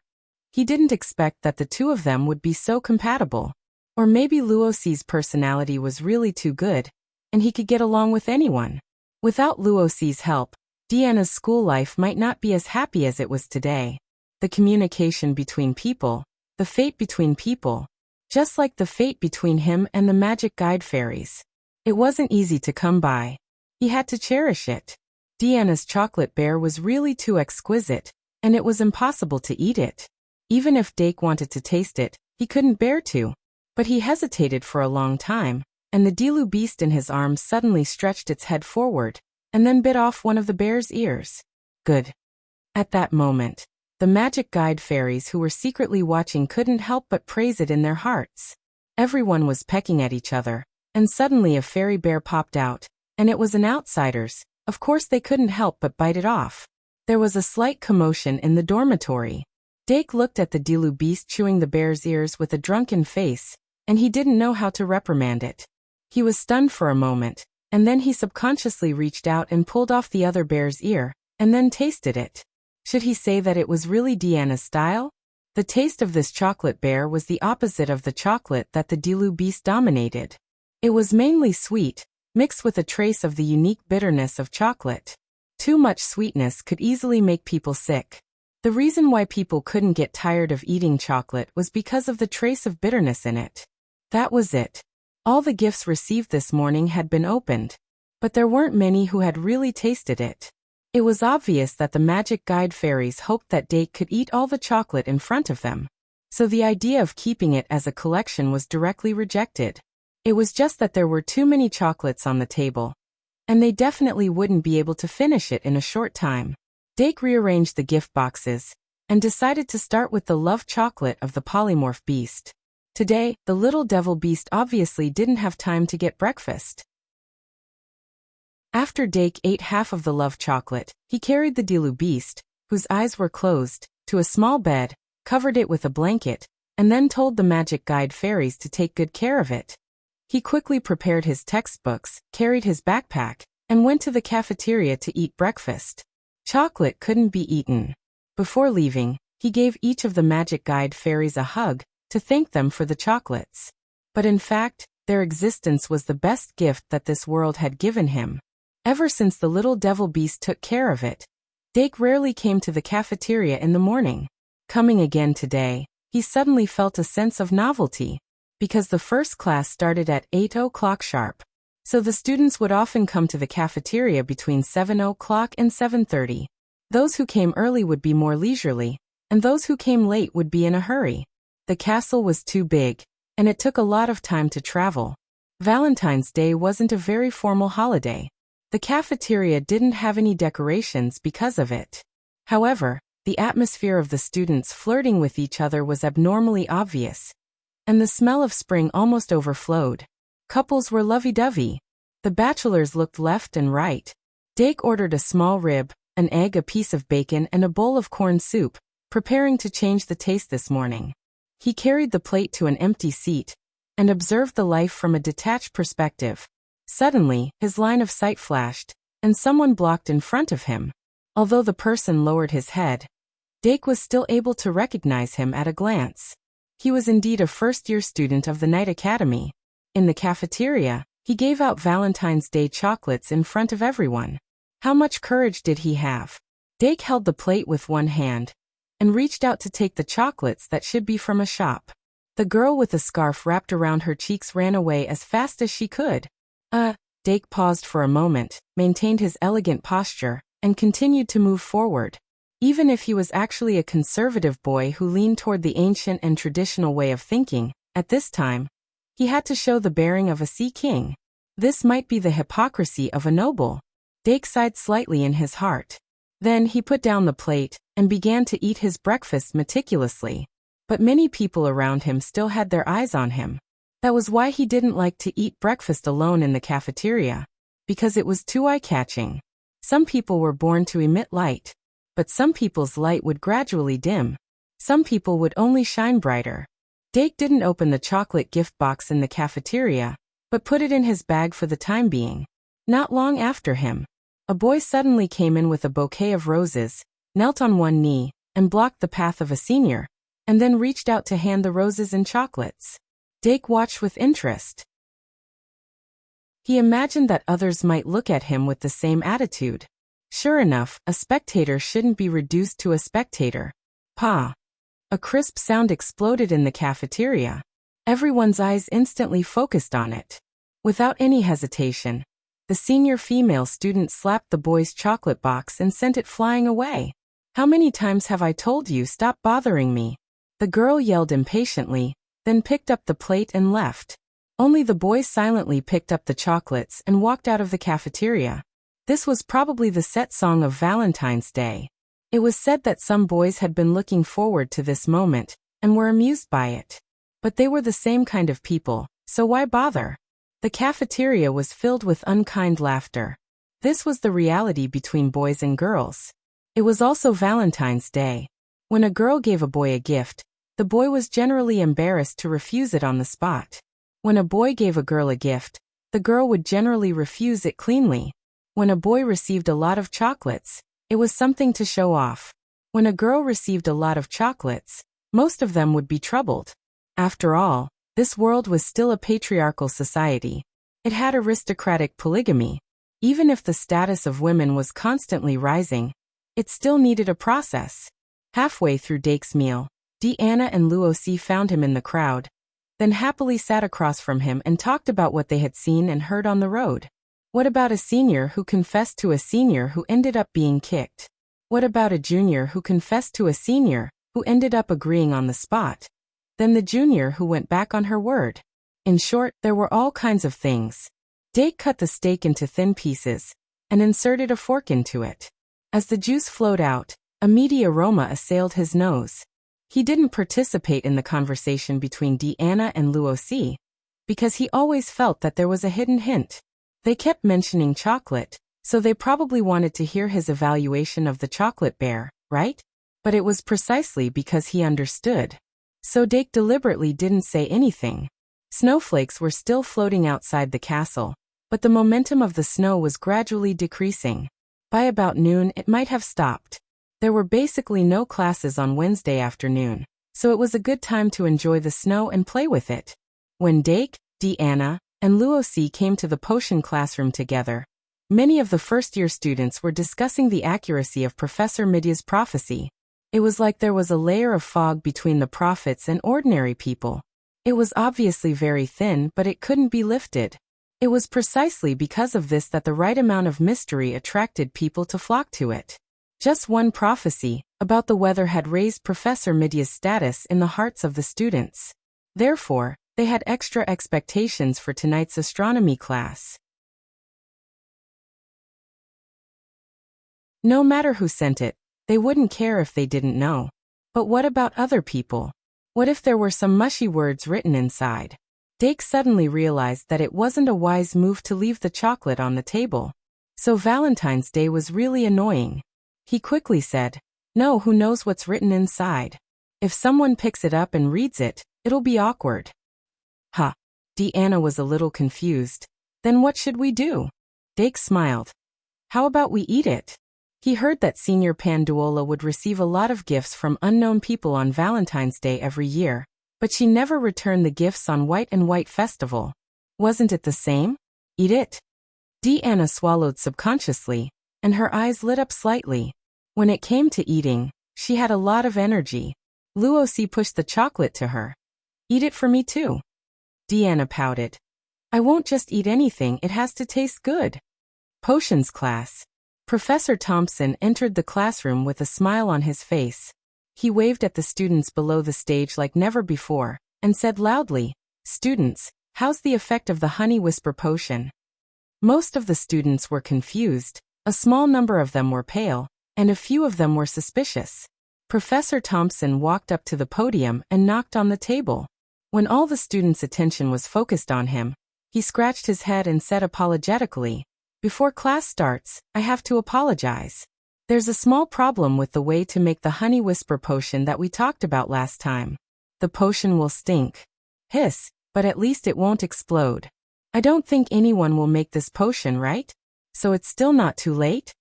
He didn't expect that the two of them would be so compatible. Or maybe Luosi's personality was really too good, and he could get along with anyone. Without Luosi's help, Deanna's school life might not be as happy as it was today. The communication between people, the fate between people, just like the fate between him and the magic guide fairies. It wasn't easy to come by. He had to cherish it. Deanna's chocolate bear was really too exquisite, and it was impossible to eat it. Even if Dake wanted to taste it, he couldn't bear to. But he hesitated for a long time, and the Dilu beast in his arms suddenly stretched its head forward, and then bit off one of the bear's ears. Good. At that moment, the magic guide fairies who were secretly watching couldn't help but praise it in their hearts. Everyone was pecking at each other, and suddenly a fairy bear popped out, and it was an outsider's. Of course they couldn't help but bite it off. There was a slight commotion in the dormitory. Dake looked at the Dilu beast chewing the bear's ears with a drunken face, and he didn't know how to reprimand it. He was stunned for a moment, and then he subconsciously reached out and pulled off the other bear's ear, and then tasted it. Should he say that it was really Deanna's style? The taste of this chocolate bear was the opposite of the chocolate that the Dilu beast dominated. It was mainly sweet, mixed with a trace of the unique bitterness of chocolate. Too much sweetness could easily make people sick. The reason why people couldn't get tired of eating chocolate was because of the trace of bitterness in it. That was it. All the gifts received this morning had been opened, but there weren't many who had really tasted it. It was obvious that the magic guide fairies hoped that Dake could eat all the chocolate in front of them, so the idea of keeping it as a collection was directly rejected. It was just that there were too many chocolates on the table, and they definitely wouldn't be able to finish it in a short time. Dake rearranged the gift boxes, and decided to start with the love chocolate of the polymorph beast. Today, the little devil beast obviously didn't have time to get breakfast. After Dake ate half of the love chocolate, he carried the Dilu beast, whose eyes were closed, to a small bed, covered it with a blanket, and then told the magic guide fairies to take good care of it. He quickly prepared his textbooks, carried his backpack, and went to the cafeteria to eat breakfast. Chocolate couldn't be eaten. Before leaving, he gave each of the magic guide fairies a hug, to thank them for the chocolates. But in fact, their existence was the best gift that this world had given him. Ever since the little devil beast took care of it, Dake rarely came to the cafeteria in the morning. Coming again today, he suddenly felt a sense of novelty, because the first class started at 8 o'clock sharp. So the students would often come to the cafeteria between 7 o'clock and 7:30. Those who came early would be more leisurely, and those who came late would be in a hurry. The castle was too big, and it took a lot of time to travel. Valentine's Day wasn't a very formal holiday. The cafeteria didn't have any decorations because of it. However, the atmosphere of the students flirting with each other was abnormally obvious, and the smell of spring almost overflowed. Couples were lovey-dovey. The bachelors looked left and right. Dake ordered a small rib, an egg, a piece of bacon, and a bowl of corn soup, preparing to change the taste this morning. He carried the plate to an empty seat, and observed the life from a detached perspective. Suddenly, his line of sight flashed, and someone blocked in front of him. Although the person lowered his head, Dake was still able to recognize him at a glance. He was indeed a first-year student of the Night Academy. In the cafeteria, he gave out Valentine's Day chocolates in front of everyone. How much courage did he have? Dake held the plate with one hand, and reached out to take the chocolates that should be from a shop. The girl with the scarf wrapped around her cheeks ran away as fast as she could. Dake paused for a moment, maintained his elegant posture, and continued to move forward. Even if he was actually a conservative boy who leaned toward the ancient and traditional way of thinking, at this time, he had to show the bearing of a sea king. This might be the hypocrisy of a noble. Dake sighed slightly in his heart. Then he put down the plate, and began to eat his breakfast meticulously. But many people around him still had their eyes on him. That was why he didn't like to eat breakfast alone in the cafeteria, because it was too eye-catching. Some people were born to emit light, but some people's light would gradually dim. Some people would only shine brighter. Dake didn't open the chocolate gift box in the cafeteria, but put it in his bag for the time being. Not long after him, a boy suddenly came in with a bouquet of roses, knelt on one knee, and blocked the path of a senior, and then reached out to hand the roses and chocolates. Dake watched with interest. He imagined that others might look at him with the same attitude. Sure enough, a spectator shouldn't be reduced to a spectator. Pa! A crisp sound exploded in the cafeteria. Everyone's eyes instantly focused on it. Without any hesitation, the senior female student slapped the boy's chocolate box and sent it flying away. How many times have I told you stop bothering me? The girl yelled impatiently, then picked up the plate and left. Only the boy silently picked up the chocolates and walked out of the cafeteria. This was probably the set song of Valentine's Day. It was said that some boys had been looking forward to this moment and were amused by it. But they were the same kind of people, so why bother? The cafeteria was filled with unkind laughter. This was the reality between boys and girls. It was also Valentine's Day. When a girl gave a boy a gift, the boy was generally embarrassed to refuse it on the spot. When a boy gave a girl a gift, the girl would generally refuse it cleanly. When a boy received a lot of chocolates, it was something to show off. When a girl received a lot of chocolates, most of them would be troubled. After all, this world was still a patriarchal society. It had aristocratic polygamy. Even if the status of women was constantly rising, it still needed a process. Halfway through Dake's meal, Deanna and Luosi found him in the crowd, then happily sat across from him and talked about what they had seen and heard on the road. What about a senior who confessed to a senior who ended up being kicked? What about a junior who confessed to a senior who ended up agreeing on the spot? Then the junior who went back on her word. In short, there were all kinds of things. Dake cut the steak into thin pieces and inserted a fork into it. As the juice flowed out, a meaty aroma assailed his nose. He didn't participate in the conversation between Deanna and Luosi because he always felt that there was a hidden hint. They kept mentioning chocolate, so they probably wanted to hear his evaluation of the chocolate bear, right? But it was precisely because he understood. So Dake deliberately didn't say anything. Snowflakes were still floating outside the castle, but the momentum of the snow was gradually decreasing. By about noon it might have stopped. There were basically no classes on Wednesday afternoon, so it was a good time to enjoy the snow and play with it. When Dake, Deanna, and Luosi came to the potion classroom together, many of the first-year students were discussing the accuracy of Professor Midya's prophecy. It was like there was a layer of fog between the prophets and ordinary people. It was obviously very thin, but it couldn't be lifted. It was precisely because of this that the right amount of mystery attracted people to flock to it. Just one prophecy about the weather had raised Professor Midya's status in the hearts of the students. Therefore, they had extra expectations for tonight's astronomy class. No matter who sent it, they wouldn't care if they didn't know. But what about other people? What if there were some mushy words written inside? Dake suddenly realized that it wasn't a wise move to leave the chocolate on the table. So Valentine's Day was really annoying. He quickly said, "No, who knows what's written inside? If someone picks it up and reads it, it'll be awkward." Huh. Deanna was a little confused. Then what should we do? Dake smiled. How about we eat it? He heard that Senior Panduola would receive a lot of gifts from unknown people on Valentine's Day every year, but she never returned the gifts on White and White Festival. Wasn't it the same? Eat it. Deanna swallowed subconsciously, and her eyes lit up slightly. When it came to eating, she had a lot of energy. Luosi pushed the chocolate to her. Eat it for me too. Deanna pouted. I won't just eat anything, it has to taste good. Potions class. Professor Thompson entered the classroom with a smile on his face. He waved at the students below the stage like never before, and said loudly, "Students, how's the effect of the honey whisper potion?" Most of the students were confused, a small number of them were pale, and a few of them were suspicious. Professor Thompson walked up to the podium and knocked on the table. When all the students' attention was focused on him, he scratched his head and said apologetically, "Before class starts, I have to apologize. There's a small problem with the way to make the honey whisper potion that we talked about last time. The potion will stink. Hiss, but at least it won't explode. I don't think anyone will make this potion, right? So it's still not too late?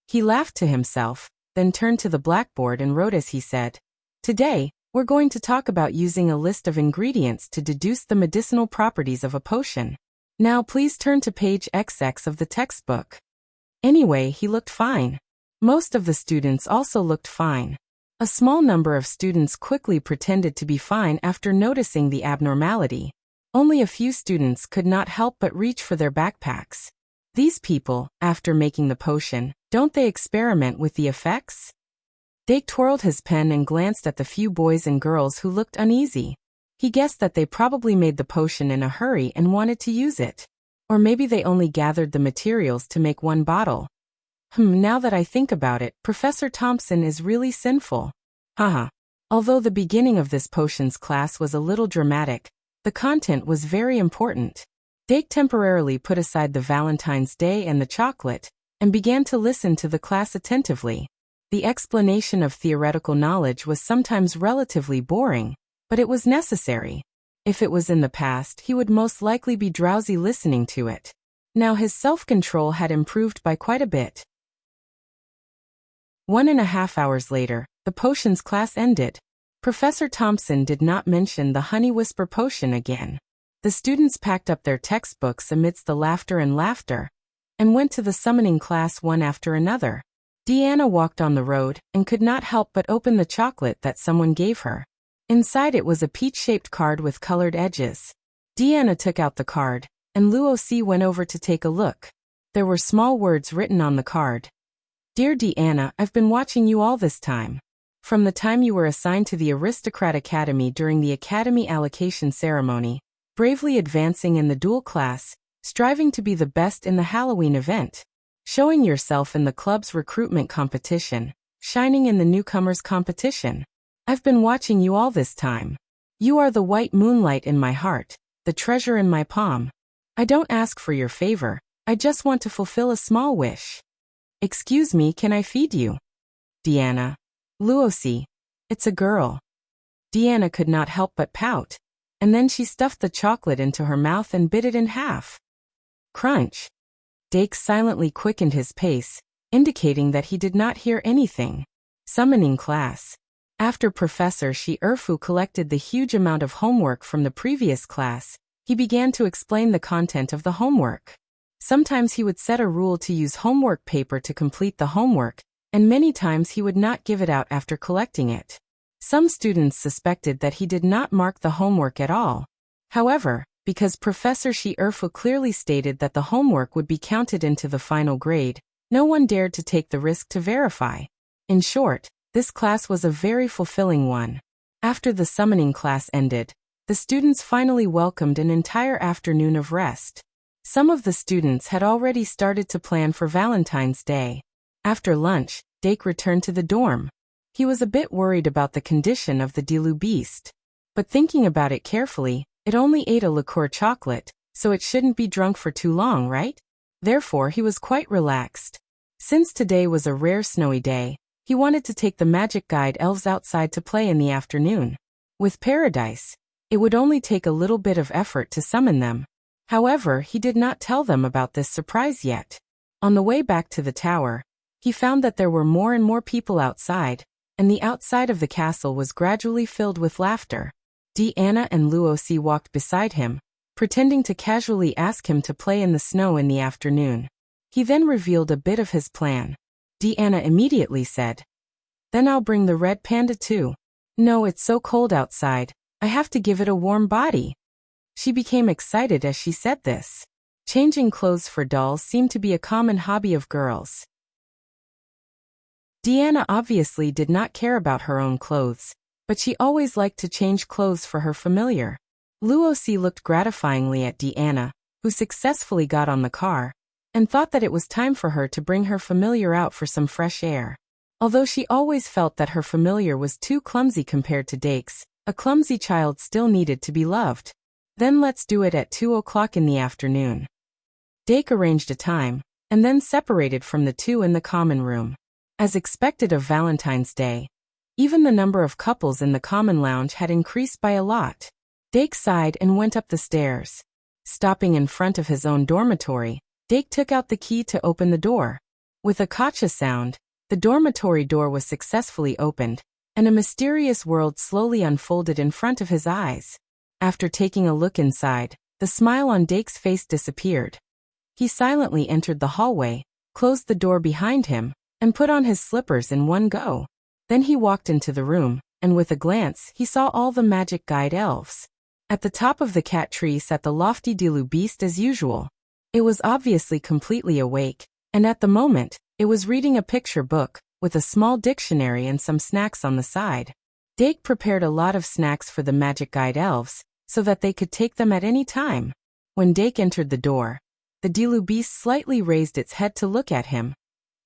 He laughed to himself, then turned to the blackboard and wrote as he said. Today, we're going to talk about using a list of ingredients to deduce the medicinal properties of a potion. Now please turn to page XX of the textbook. Anyway, he looked fine. Most of the students also looked fine. A small number of students quickly pretended to be fine after noticing the abnormality. Only a few students could not help but reach for their backpacks. These people, after making the potion, don't they experiment with the effects? Dake twirled his pen and glanced at the few boys and girls who looked uneasy. He guessed that they probably made the potion in a hurry and wanted to use it. Or maybe they only gathered the materials to make one bottle. Now that I think about it, Professor Thompson is really sinful. Haha. Although the beginning of this potions class was a little dramatic, the content was very important. Dake temporarily put aside the Valentine's Day and the chocolate, and began to listen to the class attentively. The explanation of theoretical knowledge was sometimes relatively boring, but it was necessary. If it was in the past, he would most likely be drowsy listening to it. Now his self-control had improved by quite a bit. 1.5 hours later, the potions class ended. Professor Thompson did not mention the honey whisper potion again. The students packed up their textbooks amidst the laughter and went to the summoning class one after another. Deanna walked on the road and could not help but open the chocolate that someone gave her. Inside it was a peach-shaped card with colored edges. Deanna took out the card, and Luosi went over to take a look. There were small words written on the card. Dear Deanna, I've been watching you all this time. From the time you were assigned to the Aristocrat Academy during the Academy allocation ceremony, bravely advancing in the duel class, striving to be the best in the Halloween event, showing yourself in the club's recruitment competition, shining in the newcomers competition. I've been watching you all this time. You are the white moonlight in my heart, the treasure in my palm. I don't ask for your favor, I just want to fulfill a small wish. Excuse me, can I feed you? Deanna. Luosi. It's a girl. Deanna could not help but pout, and then she stuffed the chocolate into her mouth and bit it in half. Crunch. Dake silently quickened his pace, indicating that he did not hear anything. Summoning class. After Professor Earbook collected the huge amount of homework from the previous class, he began to explain the content of the homework. Sometimes he would set a rule to use homework paper to complete the homework, and many times he would not give it out after collecting it. Some students suspected that he did not mark the homework at all. However, because Professor Earbook clearly stated that the homework would be counted into the final grade, no one dared to take the risk to verify. In short, this class was a very fulfilling one. After the summoning class ended, the students finally welcomed an entire afternoon of rest. Some of the students had already started to plan for Valentine's Day. After lunch, Dake returned to the dorm. He was a bit worried about the condition of the Dilu beast. But thinking about it carefully, it only ate a liqueur chocolate, so it shouldn't be drunk for too long, right? Therefore, he was quite relaxed. Since today was a rare snowy day, he wanted to take the magic guide elves outside to play in the afternoon. With Paradise, it would only take a little bit of effort to summon them. However, he did not tell them about this surprise yet. On the way back to the tower, he found that there were more and more people outside, and the outside of the castle was gradually filled with laughter. Deanna and Luosi walked beside him, pretending to casually ask him to play in the snow in the afternoon. He then revealed a bit of his plan. Deanna immediately said, "Then I'll bring the red panda too. No, it's so cold outside, I have to give it a warm body." She became excited as she said this. Changing clothes for dolls seemed to be a common hobby of girls. Deanna obviously did not care about her own clothes, but she always liked to change clothes for her familiar. Luosi looked gratifyingly at Deanna, who successfully got on the car, and thought that it was time for her to bring her familiar out for some fresh air. Although she always felt that her familiar was too clumsy compared to Dake's, a clumsy child still needed to be loved. Then let's do it at 2 o'clock in the afternoon. Dake arranged a time, and then separated from the two in the common room. As expected of Valentine's Day, Even the number of couples in the common lounge had increased by a lot. Dake sighed and went up the stairs. Stopping in front of his own dormitory, Dake took out the key to open the door. With a gotcha sound, the dormitory door was successfully opened, and a mysterious world slowly unfolded in front of his eyes. After taking a look inside, the smile on Dake's face disappeared. He silently entered the hallway, closed the door behind him, and put on his slippers in one go. Then he walked into the room, and with a glance he saw all the magic guide elves. At the top of the cat tree sat the lofty Dilu beast as usual. It was obviously completely awake, and at the moment, it was reading a picture book, with a small dictionary and some snacks on the side. Dake prepared a lot of snacks for the magic guide elves, so that they could take them at any time. When Dake entered the door, the Dilu beast slightly raised its head to look at him,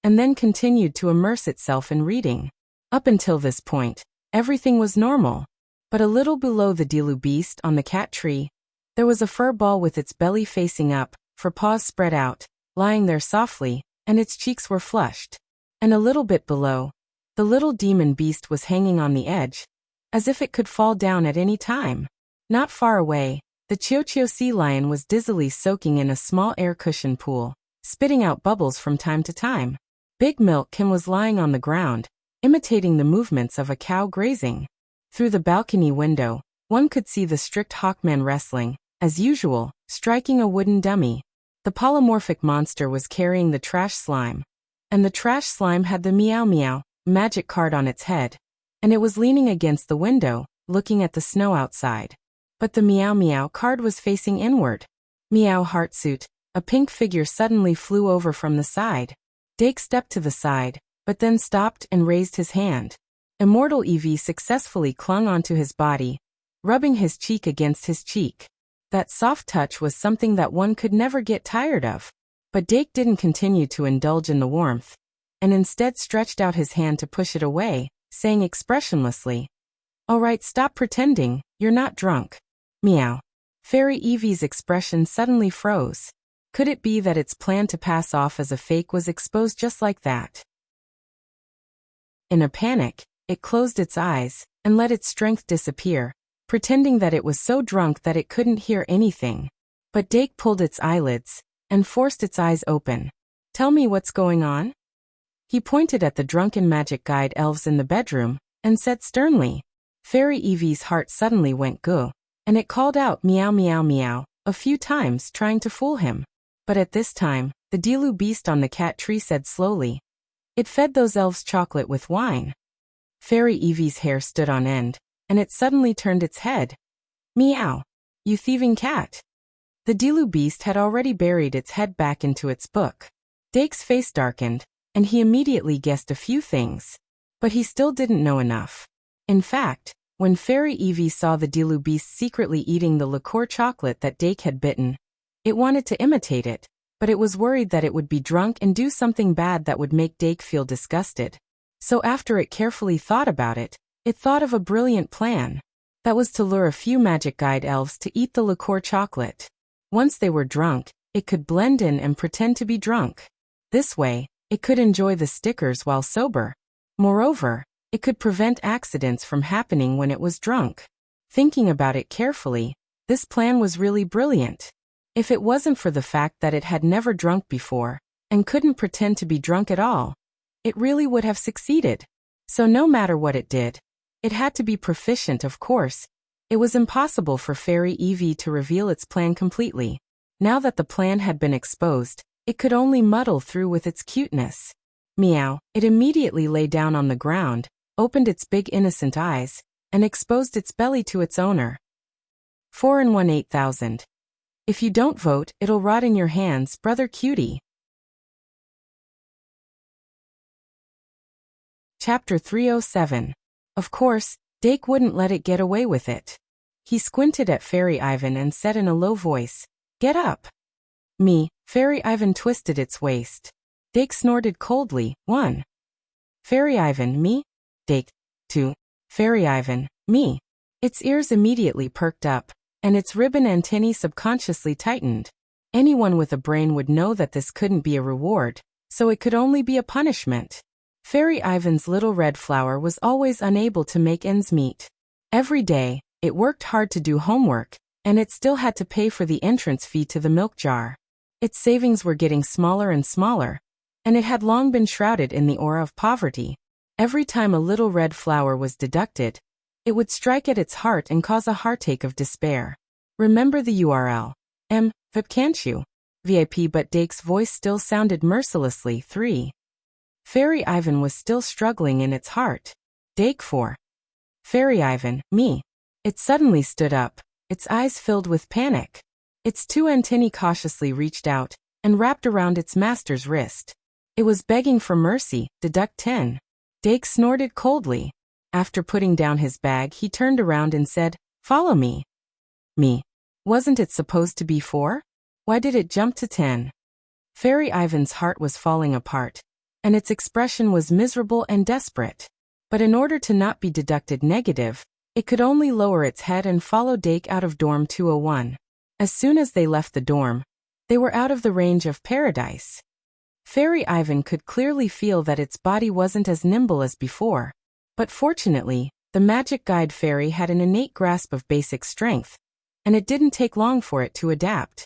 and then continued to immerse itself in reading. Up until this point, everything was normal. But a little below the Dilu beast on the cat tree, there was a fur ball with its belly facing up, for paws spread out, lying there softly, and its cheeks were flushed. And a little bit below, the little demon beast was hanging on the edge, as if it could fall down at any time. Not far away, the Chio sea lion was dizzily soaking in a small air cushion pool, spitting out bubbles from time to time. Big Milkkin was lying on the ground, imitating the movements of a cow grazing. Through the balcony window, one could see the strict Hawkman wrestling, as usual, striking a wooden dummy. The polymorphic monster was carrying the trash slime, and the trash slime had the Meow Meow magic card on its head, and it was leaning against the window, looking at the snow outside. But the Meow Meow card was facing inward. Meow Heartsuit, a pink figure suddenly flew over from the side. Dake stepped to the side, but then stopped and raised his hand. Immortal Eevee successfully clung onto his body, rubbing his cheek against his cheek. That soft touch was something that one could never get tired of. But Dake didn't continue to indulge in the warmth, and instead stretched out his hand to push it away, saying expressionlessly, "All right, stop pretending, you're not drunk." Meow. Fairy Eevee's expression suddenly froze. Could it be that its plan to pass off as a fake was exposed just like that? In a panic, it closed its eyes, and let its strength disappear, pretending that it was so drunk that it couldn't hear anything. But Dake pulled its eyelids, and forced its eyes open. "Tell me what's going on?" He pointed at the drunken magic guide elves in the bedroom, and said sternly. Fairy Eevee's heart suddenly went go, and it called out meow meow meow a few times trying to fool him. But at this time, the Dilu beast on the cat tree said slowly, "It fed those elves chocolate with wine." Fairy Eevee's hair stood on end, and it suddenly turned its head. "Meow! You thieving cat!" The Dilu beast had already buried its head back into its book. Dake's face darkened, and he immediately guessed a few things. But he still didn't know enough. In fact, when Fairy Eevee saw the Dilu beast secretly eating the liqueur chocolate that Dake had bitten, it wanted to imitate it, but it was worried that it would be drunk and do something bad that would make Dake feel disgusted. So after it carefully thought about it, it thought of a brilliant plan. That was to lure a few magic guide elves to eat the liqueur chocolate. Once they were drunk, it could blend in and pretend to be drunk. This way, it could enjoy the stickers while sober. Moreover, it could prevent accidents from happening when it was drunk. Thinking about it carefully, this plan was really brilliant. If it wasn't for the fact that it had never drunk before, and couldn't pretend to be drunk at all, it really would have succeeded. So no matter what it did, it had to be proficient, of course. It was impossible for Fairy Eevee to reveal its plan completely. Now that the plan had been exposed, it could only muddle through with its cuteness. Meow. It immediately lay down on the ground, opened its big innocent eyes, and exposed its belly to its owner. 4 in 1 8,000. If you don't vote, it'll rot in your hands, brother cutie. Chapter 307. Of course, Dake wouldn't let it get away with it. He squinted at Fairy Ivan and said in a low voice, "Get up." Me. Fairy Ivan twisted its waist. Dake snorted coldly. 1. Fairy Ivan, me? Dake. 2. Fairy Ivan, me. Its ears immediately perked up, and its ribbon antennae subconsciously tightened. Anyone with a brain would know that this couldn't be a reward, so it could only be a punishment. Fairy Ivan's little red flower was always unable to make ends meet. Every day, it worked hard to do homework, and it still had to pay for the entrance fee to the milk jar. Its savings were getting smaller and smaller, and it had long been shrouded in the aura of poverty. Every time a little red flower was deducted, it would strike at its heart and cause a heartache of despair. Remember the URL. VIP can't you? VIP, but Dake's voice still sounded mercilessly. 3. Fairy Ivan was still struggling in its heart. Dake 4. Fairy Ivan, me. It suddenly stood up, its eyes filled with panic. Its two antennae cautiously reached out and wrapped around its master's wrist. It was begging for mercy. Deduct 10. Dake snorted coldly. After putting down his bag, he turned around and said, "Follow me." Me. Wasn't it supposed to be 4? Why did it jump to 10? Fairy Ivan's heart was falling apart, and its expression was miserable and desperate. But in order to not be deducted negative, it could only lower its head and follow Dake out of dorm 201. As soon as they left the dorm, they were out of the range of paradise. Fairy Ivan could clearly feel that its body wasn't as nimble as before. But fortunately, the magic guide fairy had an innate grasp of basic strength, and it didn't take long for it to adapt.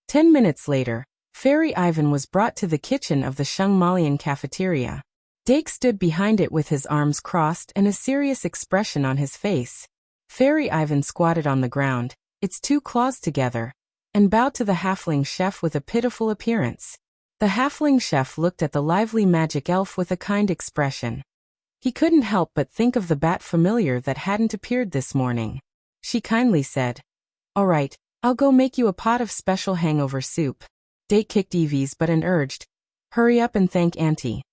10 minutes later, Fairy Ivan was brought to the kitchen of the Shungmalian cafeteria. Dake stood behind it with his arms crossed and a serious expression on his face. Fairy Ivan squatted on the ground, its two claws together, and bowed to the halfling chef with a pitiful appearance. The halfling chef looked at the lively magic elf with a kind expression. He couldn't help but think of the bat familiar that hadn't appeared this morning. She kindly said, "All right, I'll go make you a pot of special hangover soup." Dake kicked Evie's butt and urged, "Hurry up and thank Auntie."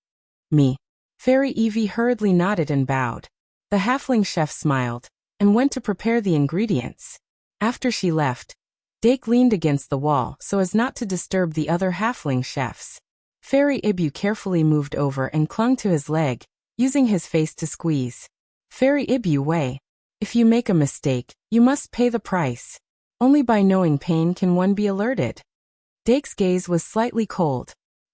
Me. Fairy Evie hurriedly nodded and bowed. The halfling chef smiled and went to prepare the ingredients. After she left, Dake leaned against the wall so as not to disturb the other halfling chefs. Fairy Ibu carefully moved over and clung to his leg, using his face to squeeze. Fairy Ibu way. If you make a mistake, you must pay the price. Only by knowing pain can one be alerted. Dake's gaze was slightly cold.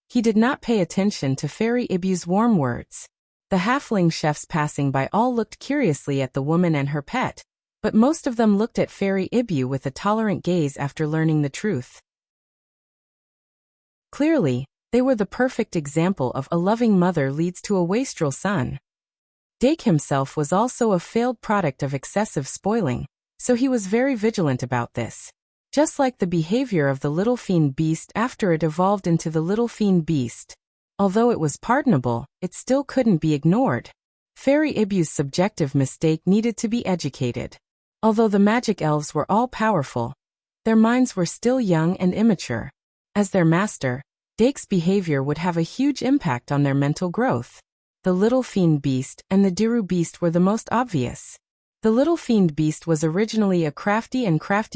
He did not pay attention to Fairy Ibu's warm words. The halfling chefs passing by all looked curiously at the woman and her pet, but most of them looked at Fairy Ibu with a tolerant gaze after learning the truth. Clearly, they were the perfect example of a loving mother leads to a wastrel son. Dake himself was also a failed product of excessive spoiling, so he was very vigilant about this. Just like the behavior of the little fiend beast after it evolved into the little fiend beast. Although it was pardonable, it still couldn't be ignored. Fairy Ibu's subjective mistake needed to be educated. Although the magic elves were all-powerful, their minds were still young and immature. As their master, Dake's behavior would have a huge impact on their mental growth. The little fiend beast and the Diru beast were the most obvious. The little fiend beast was originally a crafty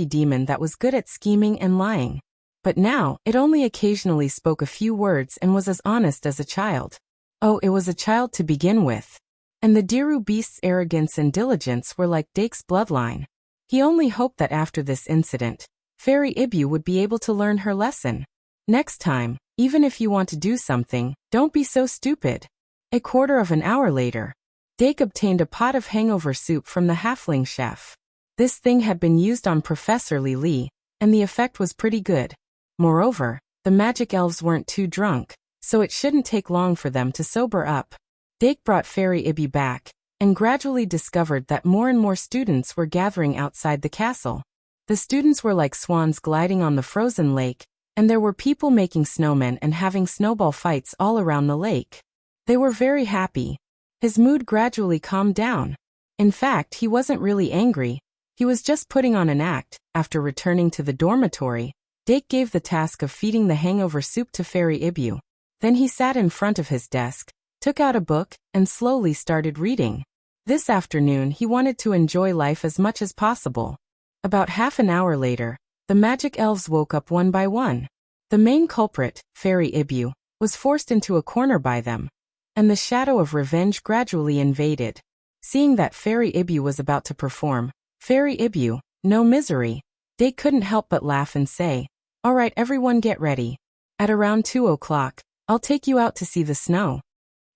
demon that was good at scheming and lying. But now, it only occasionally spoke a few words and was as honest as a child. Oh, it was a child to begin with. And the Diru beast's arrogance and diligence were like Dake's bloodline. He only hoped that after this incident, Fairy Ibu would be able to learn her lesson. Next time, even if you want to do something, don't be so stupid. A quarter of an hour later, Dake obtained a pot of hangover soup from the halfling chef. This thing had been used on Professor Li, and the effect was pretty good. Moreover, the magic elves weren't too drunk, so it shouldn't take long for them to sober up. Dake brought Fairy Ibu back, and gradually discovered that more and more students were gathering outside the castle. The students were like swans gliding on the frozen lake, and there were people making snowmen and having snowball fights all around the lake. They were very happy. His mood gradually calmed down. In fact, he wasn't really angry. He was just putting on an act. After returning to the dormitory, Dake gave the task of feeding the hangover soup to Fairy Ibu. Then he sat in front of his desk, took out a book, and slowly started reading. This afternoon he wanted to enjoy life as much as possible. About half an hour later, the magic elves woke up one by one. The main culprit, Fairy Ibu, was forced into a corner by them, and the shadow of revenge gradually invaded. Seeing that Fairy Ibu was about to perform, "Fairy Ibu, no misery," Dake couldn't help but laugh and say, "All right, everyone get ready. At around 2 o'clock, I'll take you out to see the snow."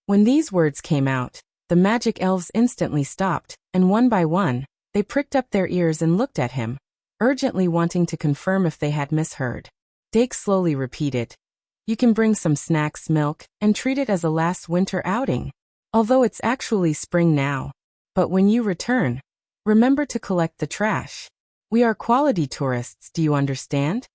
When these words came out, the magic elves instantly stopped, and one by one, they pricked up their ears and looked at him, urgently wanting to confirm if they had misheard. Dake slowly repeated, "You can bring some snacks, milk, and treat it as a last winter outing. Although it's actually spring now. But when you return, remember to collect the trash. We are quality tourists, do you understand?"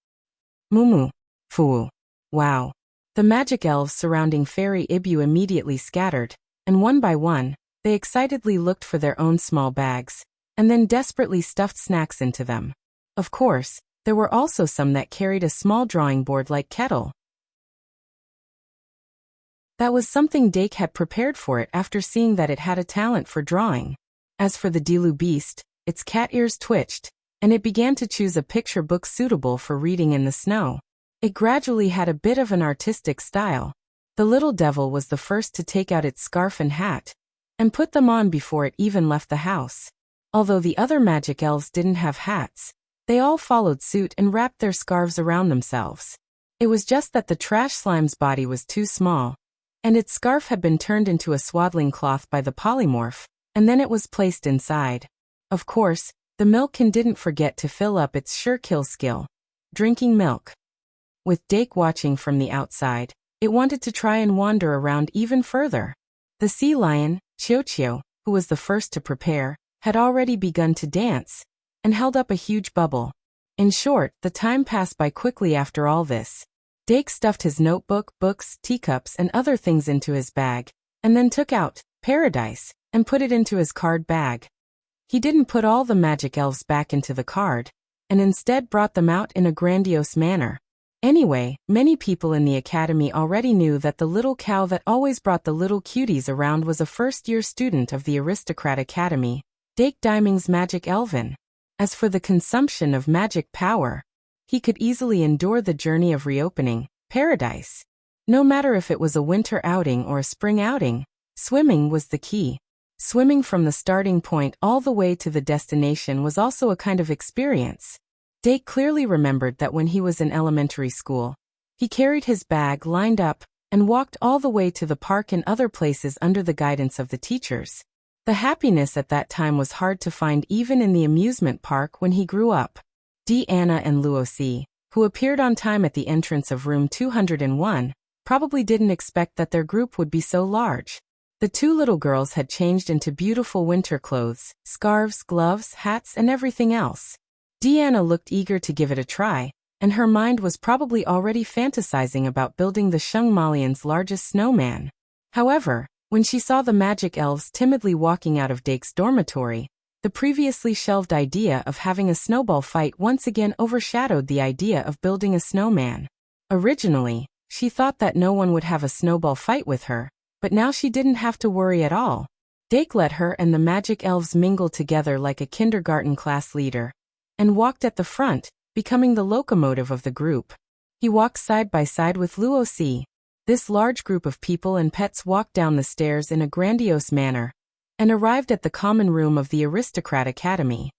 Mumu. Fuu. Wow. The magic elves surrounding Fairy Ibu immediately scattered, and one by one, they excitedly looked for their own small bags, and then desperately stuffed snacks into them. Of course, there were also some that carried a small drawing board-like kettle. That was something Dake had prepared for it after seeing that it had a talent for drawing. As for the Dilu beast, its cat ears twitched, and it began to choose a picture book suitable for reading in the snow. It gradually had a bit of an artistic style. The little devil was the first to take out its scarf and hat, and put them on before it even left the house. Although the other magic elves didn't have hats, they all followed suit and wrapped their scarves around themselves. It was just that the trash slime's body was too small, and its scarf had been turned into a swaddling cloth by the polymorph, and then it was placed inside. Of course, the milkkin didn't forget to fill up its sure-kill skill, drinking milk. With Dake watching from the outside, it wanted to try and wander around even further. The sea lion, Chio, who was the first to prepare, had already begun to dance, and held up a huge bubble. In short, the time passed by quickly after all this. Dake stuffed his notebook, books, teacups, and other things into his bag, and then took out Paradise and put it into his card bag. He didn't put all the magic elves back into the card, and instead brought them out in a grandiose manner. Anyway, many people in the academy already knew that the little cow that always brought the little cuties around was a first-year student of the Aristocrat Academy, Dake Diming's magic elven. As for the consumption of magic power, he could easily endure the journey of reopening Paradise. No matter if it was a winter outing or a spring outing, swimming was the key. Swimming from the starting point all the way to the destination was also a kind of experience. Dake clearly remembered that when he was in elementary school, he carried his bag lined up and walked all the way to the park and other places under the guidance of the teachers. The happiness at that time was hard to find even in the amusement park when he grew up. Deanna and Luosi, who appeared on time at the entrance of room 201, probably didn't expect that their group would be so large. The two little girls had changed into beautiful winter clothes, scarves, gloves, hats, and everything else. Deanna looked eager to give it a try, and her mind was probably already fantasizing about building the Shungmalian's largest snowman. However, when she saw the magic elves timidly walking out of Dake's dormitory, the previously shelved idea of having a snowball fight once again overshadowed the idea of building a snowman. Originally, she thought that no one would have a snowball fight with her, but now she didn't have to worry at all. Dake let her and the magic elves mingle together like a kindergarten class leader, and walked at the front, becoming the locomotive of the group. He walked side by side with Luosi. This large group of people and pets walked down the stairs in a grandiose manner, and arrived at the common room of the Aristocrat Academy.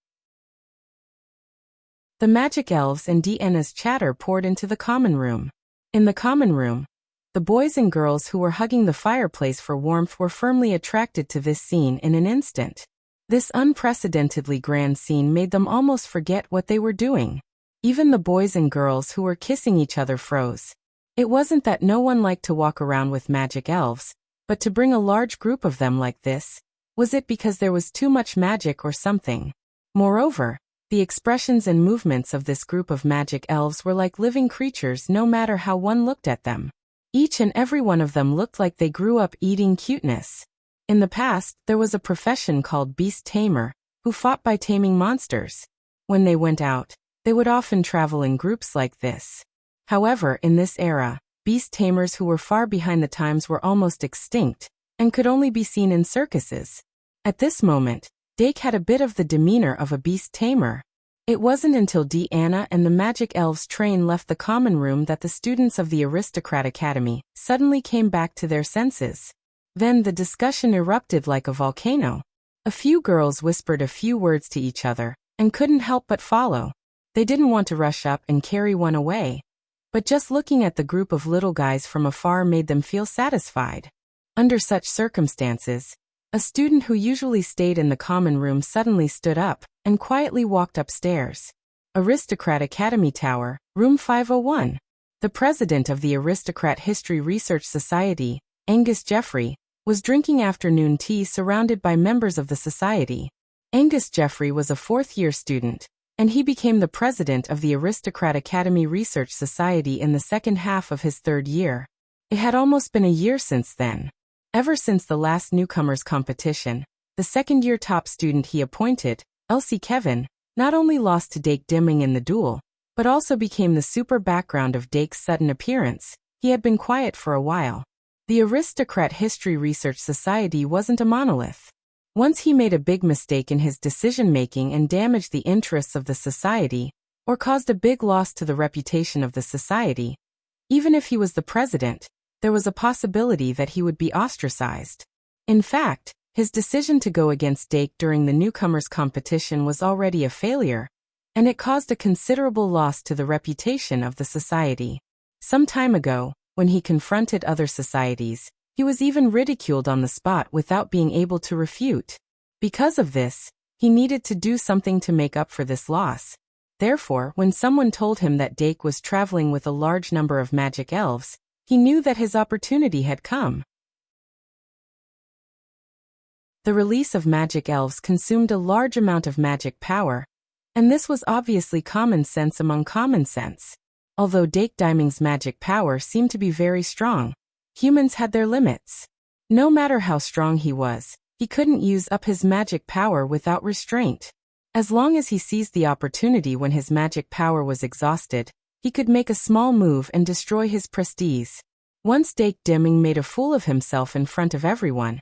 The magic elves and Deanna's chatter poured into the common room. In the common room, the boys and girls who were hugging the fireplace for warmth were firmly attracted to this scene in an instant. This unprecedentedly grand scene made them almost forget what they were doing. Even the boys and girls who were kissing each other froze. It wasn't that no one liked to walk around with magic elves, but to bring a large group of them like this, was it because there was too much magic or something? Moreover, the expressions and movements of this group of magic elves were like living creatures no matter how one looked at them. Each and every one of them looked like they grew up eating cuteness. In the past, there was a profession called beast tamer, who fought by taming monsters. When they went out, they would often travel in groups like this. However, in this era, beast tamers who were far behind the times were almost extinct, and could only be seen in circuses. At this moment, Dake had a bit of the demeanor of a beast tamer. It wasn't until Deanna and the magic elves' train left the common room that the students of the Aristocrat Academy suddenly came back to their senses. Then the discussion erupted like a volcano. A few girls whispered a few words to each other, and couldn't help but follow. They didn't want to rush up and carry one away, but just looking at the group of little guys from afar made them feel satisfied. Under such circumstances, a student who usually stayed in the common room suddenly stood up and quietly walked upstairs. Aristocrat Academy Tower, room 501. The president of the Aristocrat History Research Society, Angus Jeffrey, was drinking afternoon tea surrounded by members of the society. Angus Jeffrey was a fourth-year student, and he became the president of the Aristocrat Academy Research Society in the second half of his third year. It had almost been a year since then. Ever since the last newcomers competition, the second-year top student he appointed, Elsie Kevin, not only lost to Dake Dimming in the duel, but also became the super background of Dake's sudden appearance. He had been quiet for a while. The Aristocrat History Research Society wasn't a monolith. Once he made a big mistake in his decision-making and damaged the interests of the society, or caused a big loss to the reputation of the society, even if he was the president, there was a possibility that he would be ostracized. In fact, his decision to go against Dake during the newcomers competition was already a failure, and it caused a considerable loss to the reputation of the society. Some time ago, when he confronted other societies, he was even ridiculed on the spot without being able to refute. Because of this, he needed to do something to make up for this loss. Therefore, when someone told him that Dake was traveling with a large number of magic elves, he knew that his opportunity had come. The release of magic elves consumed a large amount of magic power, and this was obviously common sense among common sense. Although Dake Diming's magic power seemed to be very strong, humans had their limits. No matter how strong he was, he couldn't use up his magic power without restraint. As long as he seized the opportunity when his magic power was exhausted, he could make a small move and destroy his prestige. Once Dake Dimming made a fool of himself in front of everyone,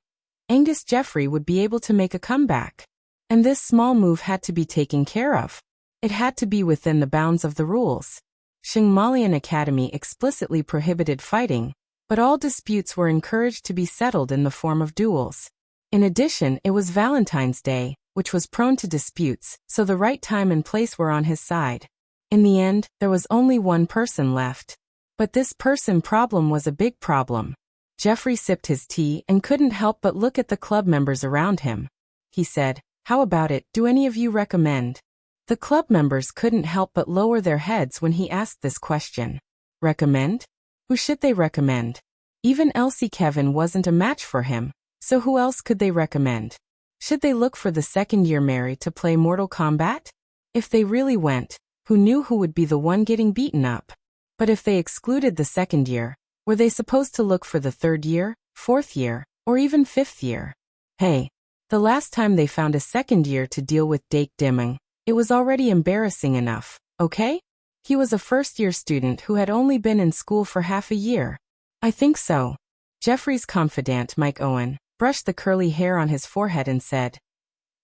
Angus Jeffrey would be able to make a comeback. And this small move had to be taken care of. It had to be within the bounds of the rules. Xingmalian Academy explicitly prohibited fighting, but all disputes were encouraged to be settled in the form of duels. In addition, it was Valentine's Day, which was prone to disputes, so the right time and place were on his side. In the end, there was only one person left. But this person problem was a big problem. Jeffrey sipped his tea and couldn't help but look at the club members around him. He said, "How about it, do any of you recommend?" The club members couldn't help but lower their heads when he asked this question. Recommend? Who should they recommend? Even Elsie Kevin wasn't a match for him, so who else could they recommend? Should they look for the second-year Mary to play Mortal Kombat? If they really went, who knew who would be the one getting beaten up? But if they excluded the second year, were they supposed to look for the third year, fourth year, or even fifth year? Hey, the last time they found a second year to deal with Dake Dimming, it was already embarrassing enough, okay? He was a first-year student who had only been in school for half a year. I think so. Jeffrey's confidant, Mike Owen, brushed the curly hair on his forehead and said,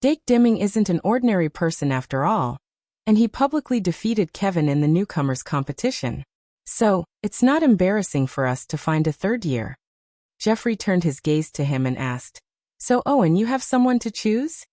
Dake Dimming isn't an ordinary person after all, and he publicly defeated Kevin in the newcomers competition. So, it's not embarrassing for us to find a third year. Jeffrey turned his gaze to him and asked, So Owen, you have someone to choose?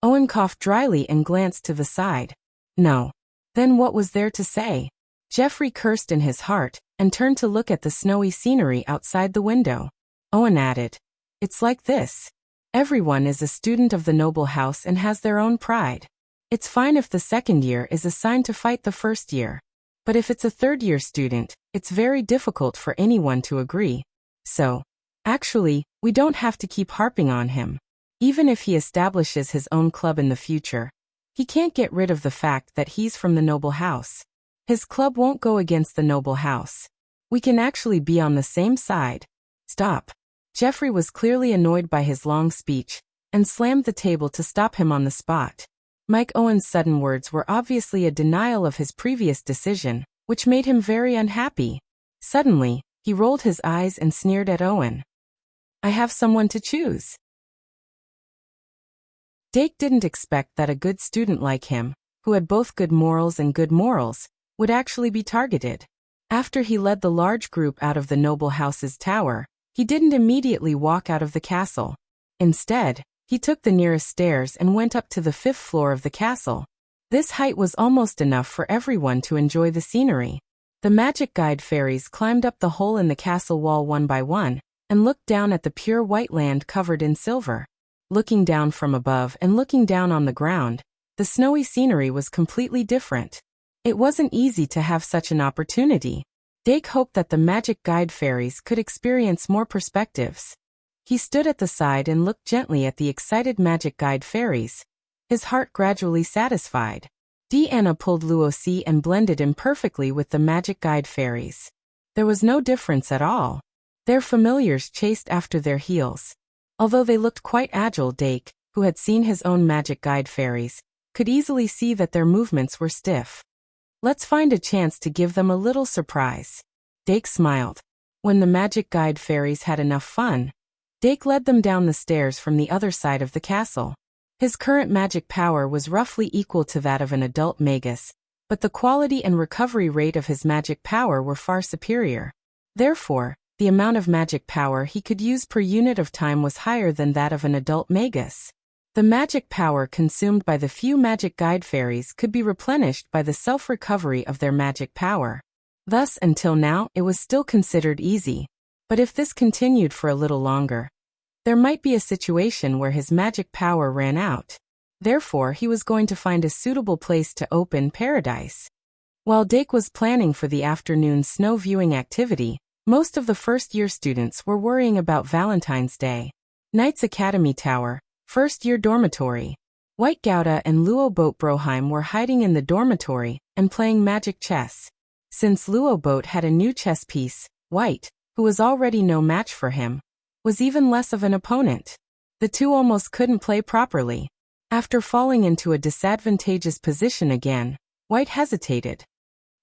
Owen coughed dryly and glanced to the side. No. Then what was there to say? Jeffrey cursed in his heart and turned to look at the snowy scenery outside the window. Owen added, It's like this. Everyone is a student of the noble house and has their own pride. It's fine if the second year is assigned to fight the first year. But if it's a third-year student, it's very difficult for anyone to agree. So, actually, we don't have to keep harping on him. Even if he establishes his own club in the future, he can't get rid of the fact that he's from the noble house. His club won't go against the noble house. We can actually be on the same side. Stop. Jeffrey was clearly annoyed by his long speech and slammed the table to stop him on the spot. Mike Owen's sudden words were obviously a denial of his previous decision, which made him very unhappy. Suddenly, he rolled his eyes and sneered at Owen. I have someone to choose. Dake didn't expect that a good student like him, who had both good morals and good morals, would actually be targeted. After he led the large group out of the noble house's tower, he didn't immediately walk out of the castle. Instead, he took the nearest stairs and went up to the 5th floor of the castle. This height was almost enough for everyone to enjoy the scenery. The magic guide fairies climbed up the hole in the castle wall one by one, and looked down at the pure white land covered in silver. Looking down from above and looking down on the ground, the snowy scenery was completely different. It wasn't easy to have such an opportunity. Dake hoped that the magic guide fairies could experience more perspectives. He stood at the side and looked gently at the excited magic guide fairies, his heart gradually satisfied. Deanna pulled Luosi and blended in perfectly with the magic guide fairies. There was no difference at all. Their familiars chased after their heels. Although they looked quite agile, Dake, who had seen his own magic guide fairies, could easily see that their movements were stiff. Let's find a chance to give them a little surprise. Dake smiled. When the magic guide fairies had enough fun, Dake led them down the stairs from the other side of the castle. His current magic power was roughly equal to that of an adult magus, but the quality and recovery rate of his magic power were far superior. Therefore, the amount of magic power he could use per unit of time was higher than that of an adult magus. The magic power consumed by the few magic guide fairies could be replenished by the self-recovery of their magic power. Thus, until now, it was still considered easy. But if this continued for a little longer, there might be a situation where his magic power ran out. Therefore, he was going to find a suitable place to open paradise. While Dake was planning for the afternoon snow viewing activity, most of the first-year students were worrying about Valentine's Day. Knights Academy Tower, first-year dormitory. White Gouda and Luo Boat Broheim were hiding in the dormitory and playing magic chess. Since Luo Boat had a new chess piece, White, who was already no match for him, was even less of an opponent. The two almost couldn't play properly. After falling into a disadvantageous position again, White hesitated.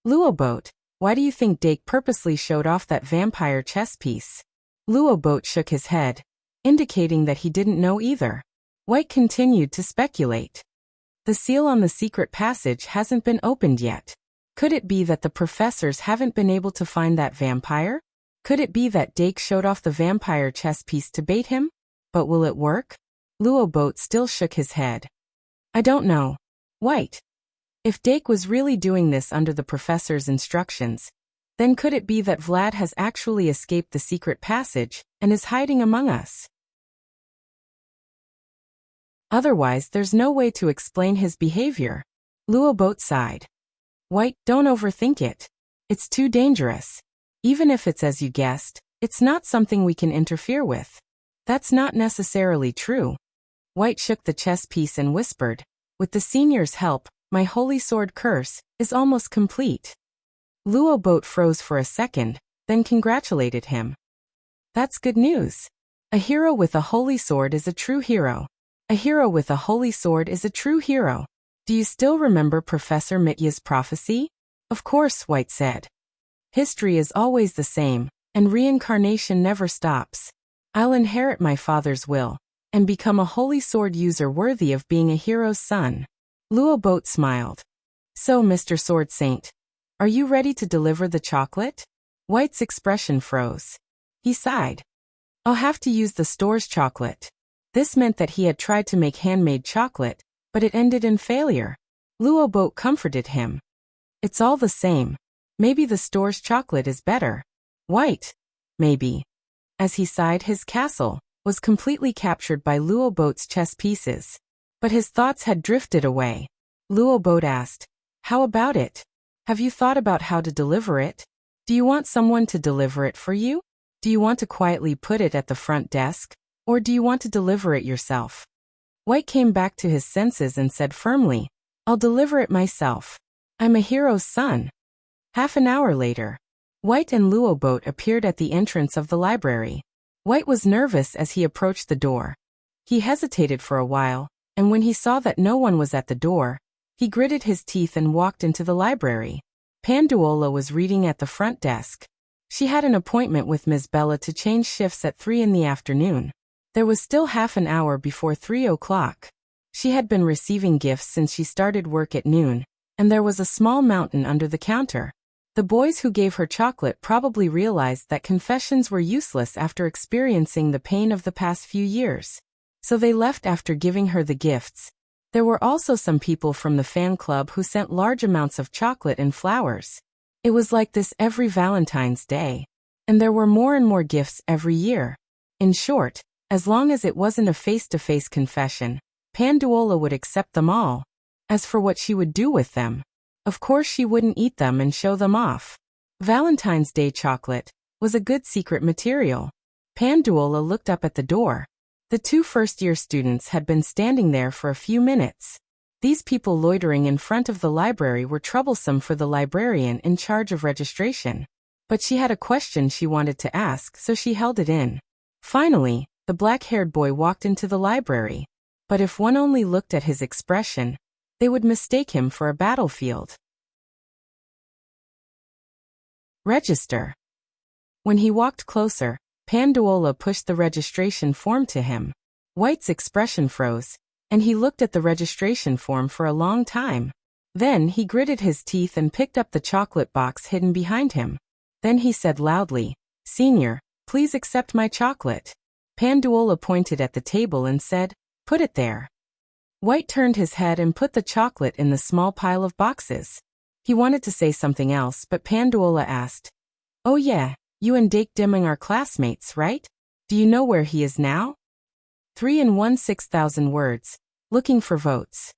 Luo Boat, why do you think Dake purposely showed off that vampire chess piece? Luo Boat shook his head, indicating that he didn't know either. White continued to speculate. The seal on the secret passage hasn't been opened yet. Could it be that the professors haven't been able to find that vampire? Could it be that Dake showed off the vampire chess piece to bait him? But will it work? Luo Boat still shook his head. I don't know. White. If Dake was really doing this under the professor's instructions, then could it be that Vlad has actually escaped the secret passage and is hiding among us? Otherwise, there's no way to explain his behavior. Luo Boat sighed. White, don't overthink it. It's too dangerous. Even if it's as you guessed, it's not something we can interfere with. That's not necessarily true. White shook the chess piece and whispered, with the senior's help, my holy sword curse is almost complete. Luo Boat froze for a second, then congratulated him. That's good news. A hero with a holy sword is a true hero. A hero with a holy sword is a true hero. Do you still remember Professor Mitya's prophecy? Of course, White said. History is always the same, and reincarnation never stops. I'll inherit my father's will, and become a holy sword user worthy of being a hero's son. Luo Boat smiled. So, Mr. Sword Saint, are you ready to deliver the chocolate? White's expression froze. He sighed. I'll have to use the store's chocolate. This meant that he had tried to make handmade chocolate, but it ended in failure. Luo Boat comforted him. It's all the same. Maybe the store's chocolate is better. White. Maybe. As he sighed, his castle was completely captured by Luo Boat's chess pieces. But his thoughts had drifted away. Luo Boat asked, how about it? Have you thought about how to deliver it? Do you want someone to deliver it for you? Do you want to quietly put it at the front desk? Or do you want to deliver it yourself? White came back to his senses and said firmly, I'll deliver it myself. I'm a hero's son. Half an hour later, White and Luo Boat appeared at the entrance of the library. White was nervous as he approached the door. He hesitated for a while, and when he saw that no one was at the door, he gritted his teeth and walked into the library. Panduola was reading at the front desk. She had an appointment with Ms. Bella to change shifts at 3 in the afternoon. There was still half an hour before 3 o'clock. She had been receiving gifts since she started work at noon, and there was a small mountain under the counter. The boys who gave her chocolate probably realized that confessions were useless after experiencing the pain of the past few years. So they left after giving her the gifts. There were also some people from the fan club who sent large amounts of chocolate and flowers. It was like this every Valentine's Day. And there were more and more gifts every year. In short, as long as it wasn't a face-to-face confession, Panduola would accept them all. As for what she would do with them, of course she wouldn't eat them and show them off. Valentine's Day chocolate was a good secret material. Panduola looked up at the door. The two first-year students had been standing there for a few minutes. These people loitering in front of the library were troublesome for the librarian in charge of registration. But she had a question she wanted to ask, so she held it in. Finally, the black-haired boy walked into the library. But if one only looked at his expression, they would mistake him for a battlefield. Register. When he walked closer, Panduola pushed the registration form to him. White's expression froze, and he looked at the registration form for a long time. Then he gritted his teeth and picked up the chocolate box hidden behind him. Then he said loudly, "Senior, please accept my chocolate." Panduola pointed at the table and said, "Put it there." White turned his head and put the chocolate in the small pile of boxes. He wanted to say something else, but Panduola asked, "Oh yeah, you and Dake Dimming are classmates, right? Do you know where he is now?" 3 in 1/6,000 words. Looking for votes.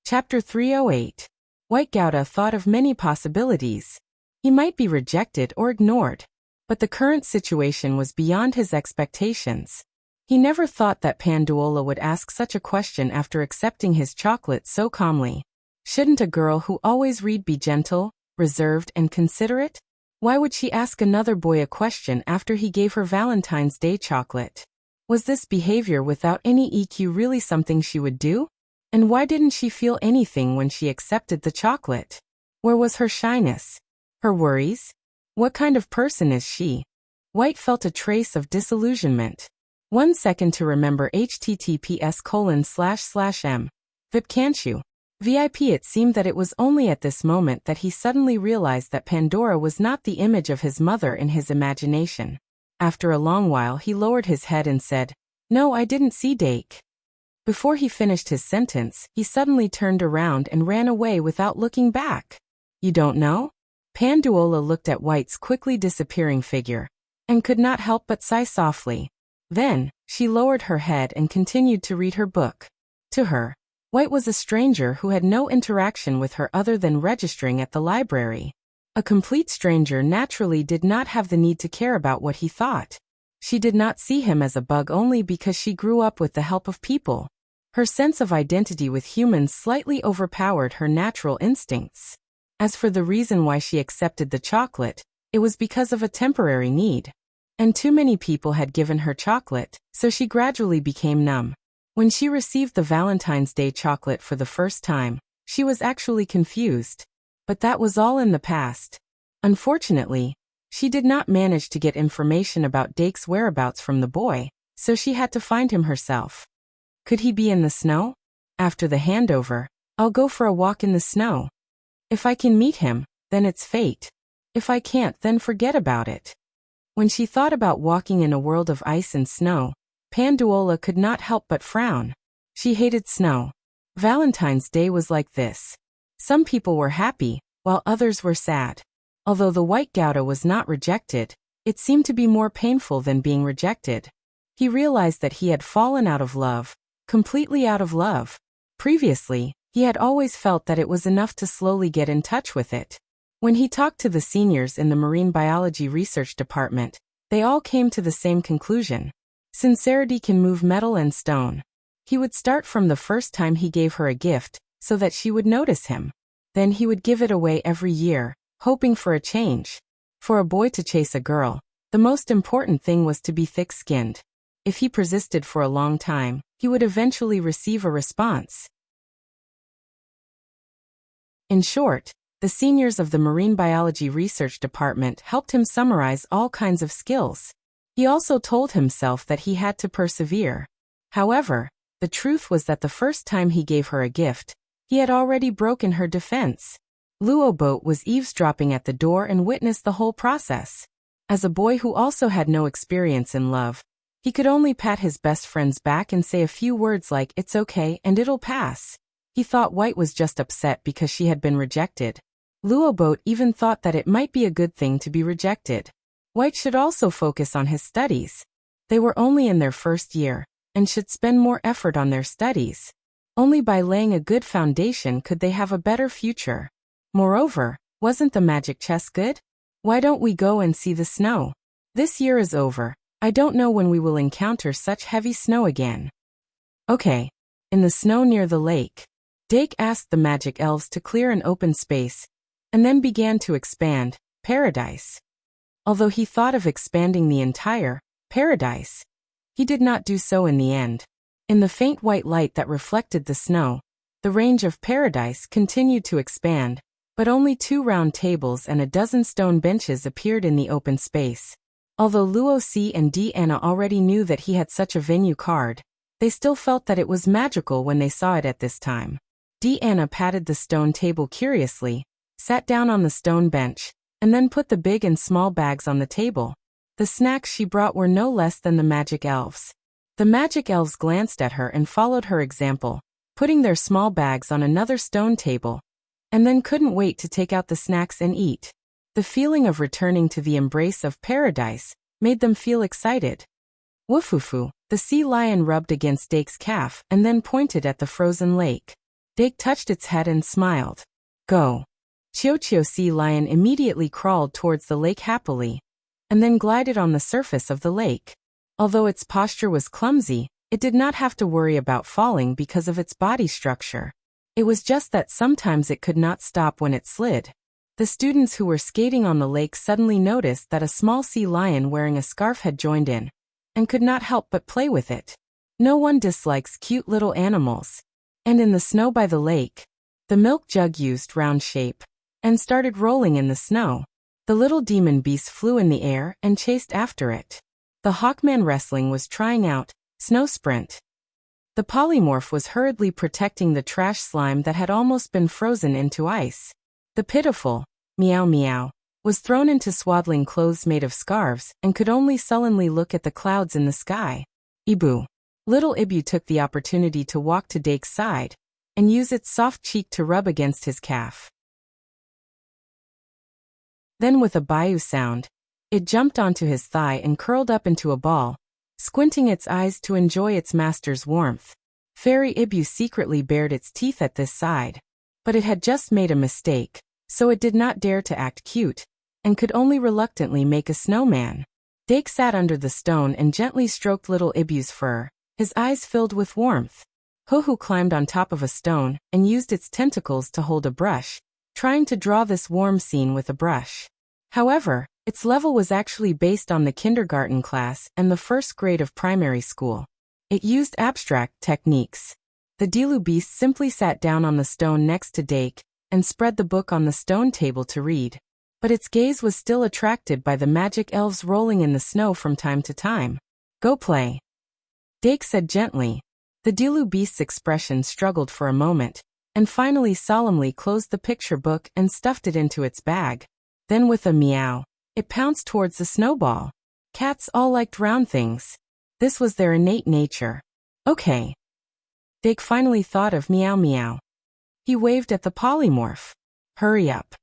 Chapter 308. White Gouda thought of many possibilities. He might be rejected or ignored. But the current situation was beyond his expectations. He never thought that Panduola would ask such a question after accepting his chocolate so calmly. Shouldn't a girl who always read be gentle, reserved, and considerate? Why would she ask another boy a question after he gave her Valentine's Day chocolate? Was this behavior without any EQ really something she would do? And why didn't she feel anything when she accepted the chocolate? Where was her shyness? Her worries? What kind of person is she? White felt a trace of disillusionment. 1 second to remember https://m. VIP can't you? VIP. It seemed that it was only at this moment that he suddenly realized that Pandora was not the image of his mother in his imagination. After a long while he lowered his head and said, "No, I didn't see Dake." Before he finished his sentence, he suddenly turned around and ran away without looking back. "You don't know?" Panduola looked at White's quickly disappearing figure, and could not help but sigh softly. Then, she lowered her head and continued to read her book. To her, White was a stranger who had no interaction with her other than registering at the library. A complete stranger naturally did not have the need to care about what he thought. She did not see him as a bug only because she grew up with the help of people. Her sense of identity with humans slightly overpowered her natural instincts. As for the reason why she accepted the chocolate, it was because of a temporary need. And too many people had given her chocolate, so she gradually became numb. When she received the Valentine's Day chocolate for the first time, she was actually confused. But that was all in the past. Unfortunately, she did not manage to get information about Dake's whereabouts from the boy, so she had to find him herself. Could he be in the snow? After the handover, I'll go for a walk in the snow. If I can meet him, then it's fate. If I can't, then forget about it. When she thought about walking in a world of ice and snow, Panduola could not help but frown. She hated snow. Valentine's Day was like this. Some people were happy, while others were sad. Although the white Gouda was not rejected, it seemed to be more painful than being rejected. He realized that he had fallen out of love, completely out of love. Previously, he had always felt that it was enough to slowly get in touch with it. When he talked to the seniors in the Marine Biology Research Department, they all came to the same conclusion. Sincerity can move metal and stone. He would start from the first time he gave her a gift, so that she would notice him. Then he would give it away every year, hoping for a change. For a boy to chase a girl, the most important thing was to be thick-skinned. If he persisted for a long time, he would eventually receive a response. In short, the seniors of the Marine Biology Research Department helped him summarize all kinds of skills. He also told himself that he had to persevere. However, the truth was that the first time he gave her a gift, he had already broken her defense. Luo Boat was eavesdropping at the door and witnessed the whole process. As a boy who also had no experience in love, he could only pat his best friend's back and say a few words like "it's okay and it'll pass." He thought White was just upset because she had been rejected. Luobo even thought that it might be a good thing to be rejected. White should also focus on his studies. They were only in their first year, and should spend more effort on their studies. Only by laying a good foundation could they have a better future. Moreover, wasn't the magic chess good? Why don't we go and see the snow? This year is over. I don't know when we will encounter such heavy snow again. Okay. In the snow near the lake. Dake asked the magic elves to clear an open space, and then began to expand paradise. Although he thought of expanding the entire paradise, he did not do so in the end. In the faint white light that reflected the snow, the range of paradise continued to expand, but only 2 round tables and a dozen stone benches appeared in the open space. Although Luo Si and Deanna already knew that he had such a venue card, they still felt that it was magical when they saw it at this time. Deanna patted the stone table curiously, sat down on the stone bench, and then put the big and small bags on the table. The snacks she brought were no less than the magic elves. The magic elves glanced at her and followed her example, putting their small bags on another stone table, and then couldn't wait to take out the snacks and eat. The feeling of returning to the embrace of paradise made them feel excited. Woofufu, the sea lion rubbed against Dake's calf and then pointed at the frozen lake. Dake touched its head and smiled. Go. Chio sea lion immediately crawled towards the lake happily, and then glided on the surface of the lake. Although its posture was clumsy, it did not have to worry about falling because of its body structure. It was just that sometimes it could not stop when it slid. The students who were skating on the lake suddenly noticed that a small sea lion wearing a scarf had joined in, and could not help but play with it. No one dislikes cute little animals. And in the snow by the lake, the milk jug used round shape, and started rolling in the snow. The little demon beast flew in the air and chased after it. The Hawkman wrestling was trying out snow sprint. The polymorph was hurriedly protecting the trash slime that had almost been frozen into ice. The pitiful meow meow was thrown into swaddling clothes made of scarves and could only sullenly look at the clouds in the sky. Ibu. Little Ibu took the opportunity to walk to Dake's side and use its soft cheek to rub against his calf. Then with a bayou sound, it jumped onto his thigh and curled up into a ball, squinting its eyes to enjoy its master's warmth. Fairy Ibu secretly bared its teeth at this side, but it had just made a mistake, so it did not dare to act cute, and could only reluctantly make a snowman. Dake sat under the stone and gently stroked little Ibu's fur, his eyes filled with warmth. Huhu climbed on top of a stone and used its tentacles to hold a brush, trying to draw this warm scene with a brush. However, its level was actually based on the kindergarten class and the first grade of primary school. It used abstract techniques. The Dilu beast simply sat down on the stone next to Dake and spread the book on the stone table to read. But its gaze was still attracted by the magic elves rolling in the snow from time to time. Go play. Dake said gently. The Dilu beast's expression struggled for a moment, and finally solemnly closed the picture book and stuffed it into its bag. Then with a meow, it pounced towards the snowball. Cats all liked round things. This was their innate nature. Okay. Dake finally thought of meow meow. He waved at the polymorph. Hurry up.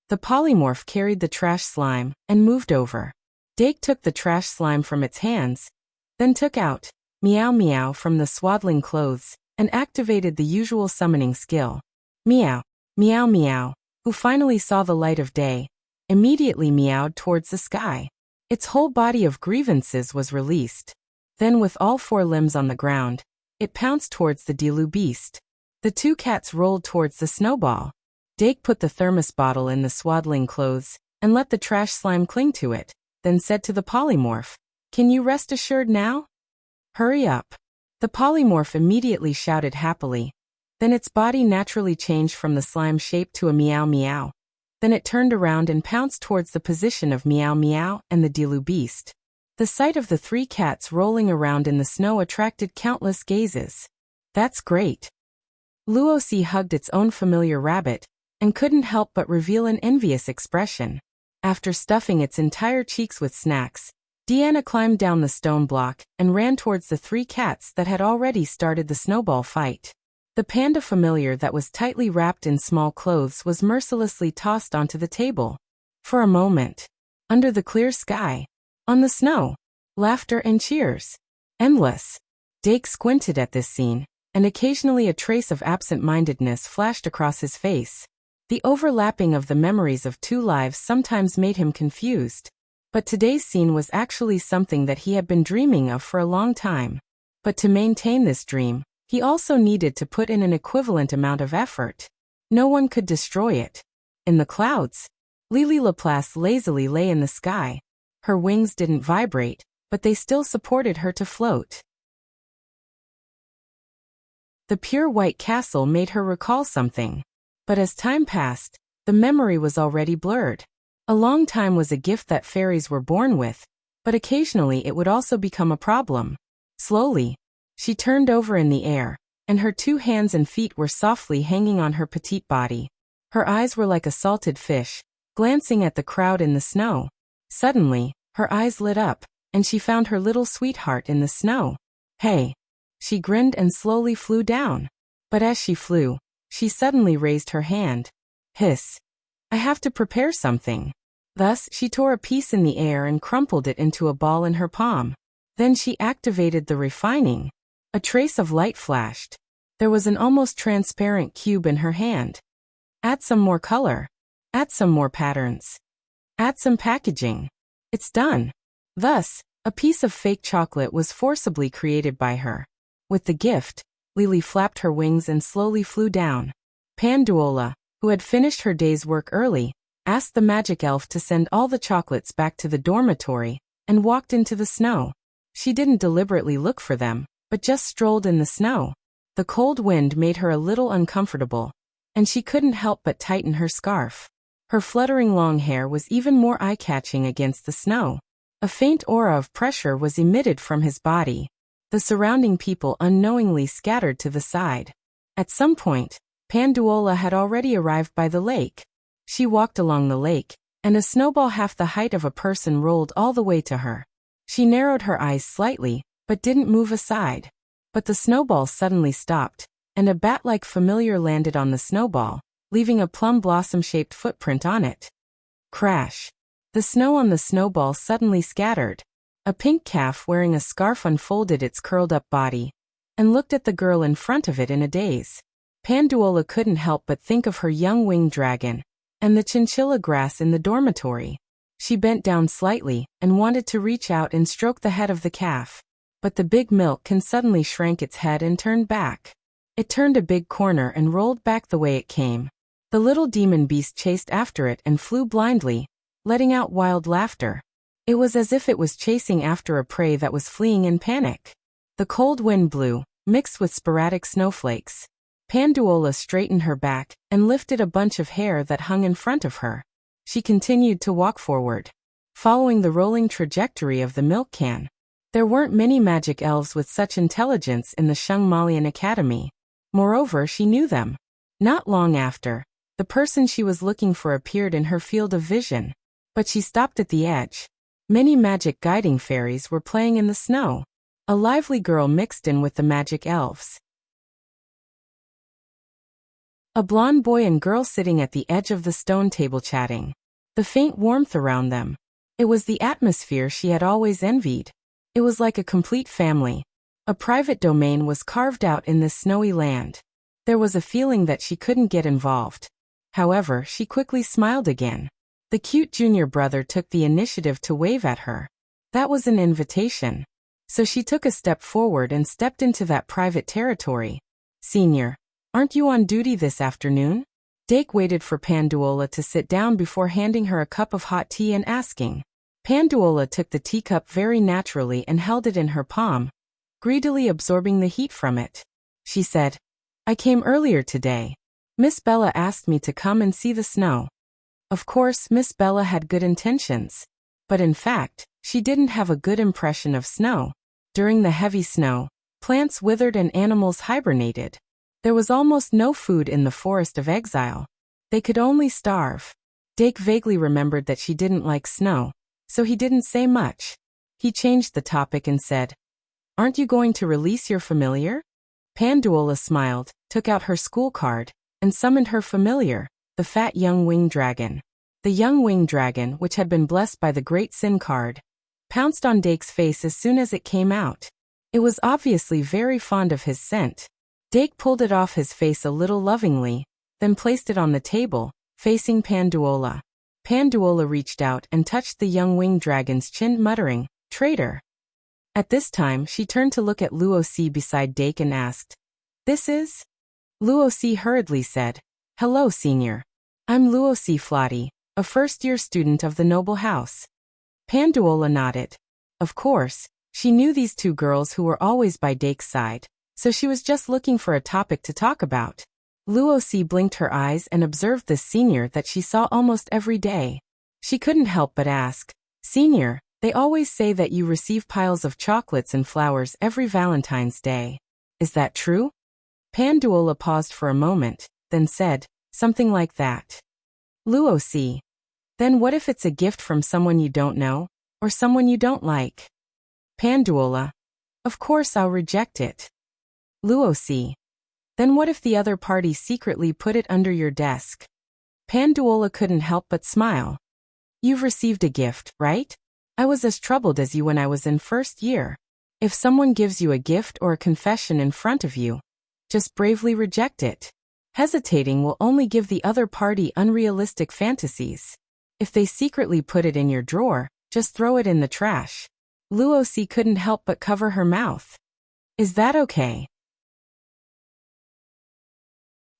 The polymorph carried the trash slime and moved over. Dake took the trash slime from its hands, then took out meow meow from the swaddling clothes and activated the usual summoning skill. Meow, meow meow, who finally saw the light of day, immediately meowed towards the sky. Its whole body of grievances was released. Then with all 4 limbs on the ground, it pounced towards the Dilu beast. The 2 cats rolled towards the snowball. Dake put the thermos bottle in the swaddling clothes and let the trash slime cling to it, then said to the polymorph, "Can you rest assured now? Hurry up." The polymorph immediately shouted happily. Then its body naturally changed from the slime shape to a meow meow. Then it turned around and pounced towards the position of meow meow and the Dilu beast. The sight of the 3 cats rolling around in the snow attracted countless gazes. That's great. Luosi hugged its own familiar rabbit and couldn't help but reveal an envious expression. After stuffing its entire cheeks with snacks, Deanna climbed down the stone block and ran towards the 3 cats that had already started the snowball fight. The panda familiar that was tightly wrapped in small clothes was mercilessly tossed onto the table. For a moment. Under the clear sky. On the snow. Laughter and cheers. Endless. Dake squinted at this scene, and occasionally a trace of absent-mindedness flashed across his face. The overlapping of the memories of two lives sometimes made him confused. But today's scene was actually something that he had been dreaming of for a long time. But to maintain this dream, he also needed to put in an equivalent amount of effort. No one could destroy it. In the clouds, Lily Laplace lazily lay in the sky. Her wings didn't vibrate, but they still supported her to float. The pure white castle made her recall something. But as time passed, the memory was already blurred. A long time was a gift that fairies were born with, but occasionally it would also become a problem. Slowly, she turned over in the air, and her 2 hands and feet were softly hanging on her petite body. Her eyes were like a salted fish, glancing at the crowd in the snow. Suddenly, her eyes lit up, and she found her little sweetheart in the snow. Hey! She grinned and slowly flew down. But as she flew, she suddenly raised her hand. Hiss! I have to prepare something. Thus, she tore a piece in the air and crumpled it into a ball in her palm. Then she activated the refining. A trace of light flashed. There was an almost transparent cube in her hand. Add some more color. Add some more patterns. Add some packaging. It's done. Thus, a piece of fake chocolate was forcibly created by her. With the gift, Lily flapped her wings and slowly flew down. Panduola, who had finished her day's work early, asked the magic elf to send all the chocolates back to the dormitory, and walked into the snow. She didn't deliberately look for them, but just strolled in the snow. The cold wind made her a little uncomfortable, and she couldn't help but tighten her scarf. Her fluttering long hair was even more eye-catching against the snow. A faint aura of pressure was emitted from his body. The surrounding people unknowingly scattered to the side. At some point, Panduola had already arrived by the lake. She walked along the lake, and a snowball half the height of a person rolled all the way to her. She narrowed her eyes slightly, but didn't move aside. But the snowball suddenly stopped, and a bat-like familiar landed on the snowball, leaving a plum blossom-shaped footprint on it. Crash! The snow on the snowball suddenly scattered. A pink calf wearing a scarf unfolded its curled-up body, and looked at the girl in front of it in a daze. Panduola couldn't help but think of her young winged dragon, and the chinchilla grass in the dormitory. She bent down slightly, and wanted to reach out and stroke the head of the calf. But the big milk can suddenly shrank its head and turned back. It turned a big corner and rolled back the way it came. The little demon beast chased after it and flew blindly, letting out wild laughter. It was as if it was chasing after a prey that was fleeing in panic. The cold wind blew, mixed with sporadic snowflakes. Panduola straightened her back and lifted a bunch of hair that hung in front of her. She continued to walk forward, following the rolling trajectory of the milk can. There weren't many magic elves with such intelligence in the Shungmalian Academy. Moreover, she knew them. Not long after, the person she was looking for appeared in her field of vision. But she stopped at the edge. Many magic guiding fairies were playing in the snow. A lively girl mixed in with the magic elves. A blonde boy and girl sitting at the edge of the stone table chatting. The faint warmth around them. It was the atmosphere she had always envied. It was like a complete family. A private domain was carved out in this snowy land. There was a feeling that she couldn't get involved. However, she quickly smiled again. The cute junior brother took the initiative to wave at her. That was an invitation. So she took a step forward and stepped into that private territory. Senior, aren't you on duty this afternoon? Dake waited for Panduola to sit down before handing her a cup of hot tea and asking. Panduola took the teacup very naturally and held it in her palm, greedily absorbing the heat from it. She said, I came earlier today. Miss Bella asked me to come and see the snow. Of course, Miss Bella had good intentions. But in fact, she didn't have a good impression of snow. During the heavy snow, plants withered and animals hibernated. There was almost no food in the forest of exile. They could only starve. Dake vaguely remembered that she didn't like snow, so he didn't say much. He changed the topic and said, Aren't you going to release your familiar? Pandula smiled, took out her school card, and summoned her familiar, the fat young winged dragon. The young winged dragon, which had been blessed by the Great Sin card, pounced on Dake's face as soon as it came out. It was obviously very fond of his scent. Dake pulled it off his face a little lovingly, then placed it on the table, facing Pandula. Pandula reached out and touched the young winged dragon's chin, muttering, "Traitor." At this time, she turned to look at Luosi beside Dake and asked, "This is?" Luosi hurriedly said, "Hello, senior. I'm Luosi Flotti, a first-year student of the noble house." Pandula nodded. Of course, she knew these two girls who were always by Dake's side, so she was just looking for a topic to talk about. Luosi blinked her eyes and observed this senior that she saw almost every day. She couldn't help but ask, "Senior, they always say that you receive piles of chocolates and flowers every Valentine's Day. Is that true?" Pandula paused for a moment, then said, "Something like that." Luosi, "Then what if it's a gift from someone you don't know, or someone you don't like?" Pandula, "Of course I'll reject it." Luosi, "Then what if the other party secretly put it under your desk?" Pandula couldn't help but smile. "You've received a gift, right? I was as troubled as you when I was in first year. If someone gives you a gift or a confession in front of you, just bravely reject it. Hesitating will only give the other party unrealistic fantasies. If they secretly put it in your drawer, just throw it in the trash." Luosi couldn't help but cover her mouth. "Is that okay?"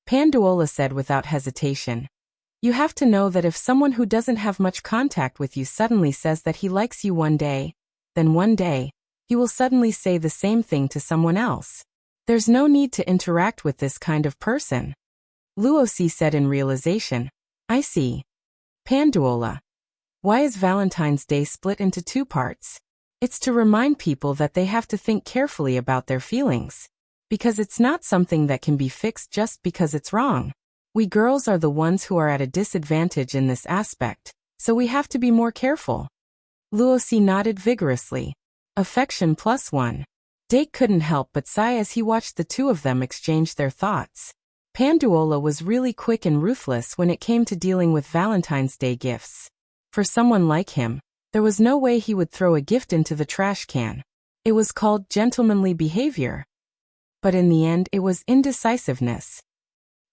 Pandula said without hesitation. "You have to know that if someone who doesn't have much contact with you suddenly says that he likes you one day, then one day, he will suddenly say the same thing to someone else. There's no need to interact with this kind of person." Luosi said in realization, "I see." Pandula, "Why is Valentine's Day split into two parts? It's to remind people that they have to think carefully about their feelings. Because it's not something that can be fixed just because it's wrong. We girls are the ones who are at a disadvantage in this aspect, so we have to be more careful." Luosi nodded vigorously. Affection +1. Dake couldn't help but sigh as he watched the two of them exchange their thoughts. Pandula was really quick and ruthless when it came to dealing with Valentine's Day gifts. For someone like him, there was no way he would throw a gift into the trash can. It was called gentlemanly behavior. But in the end, it was indecisiveness.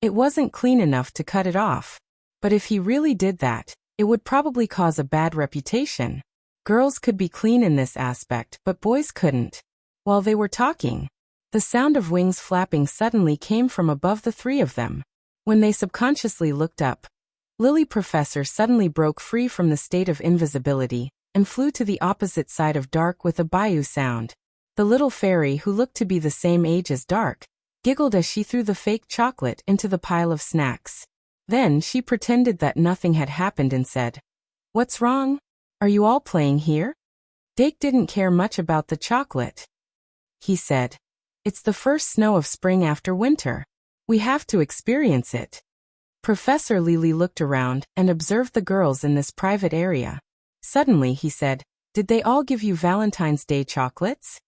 It wasn't clean enough to cut it off. But if he really did that, it would probably cause a bad reputation. Girls could be clean in this aspect, but boys couldn't. While they were talking, the sound of wings flapping suddenly came from above the three of them. When they subconsciously looked up, Lily Professor suddenly broke free from the state of invisibility and flew to the opposite side of Dark with a bayou sound. The little fairy, who looked to be the same age as Dark, giggled as she threw the fake chocolate into the pile of snacks. Then she pretended that nothing had happened and said, "What's wrong? Are you all playing here?" Dake didn't care much about the chocolate. He said, "It's the first snow of spring after winter. We have to experience it." Professor Lily looked around and observed the girls in this private area. Suddenly he said, "Did they all give you Valentine's Day chocolates?"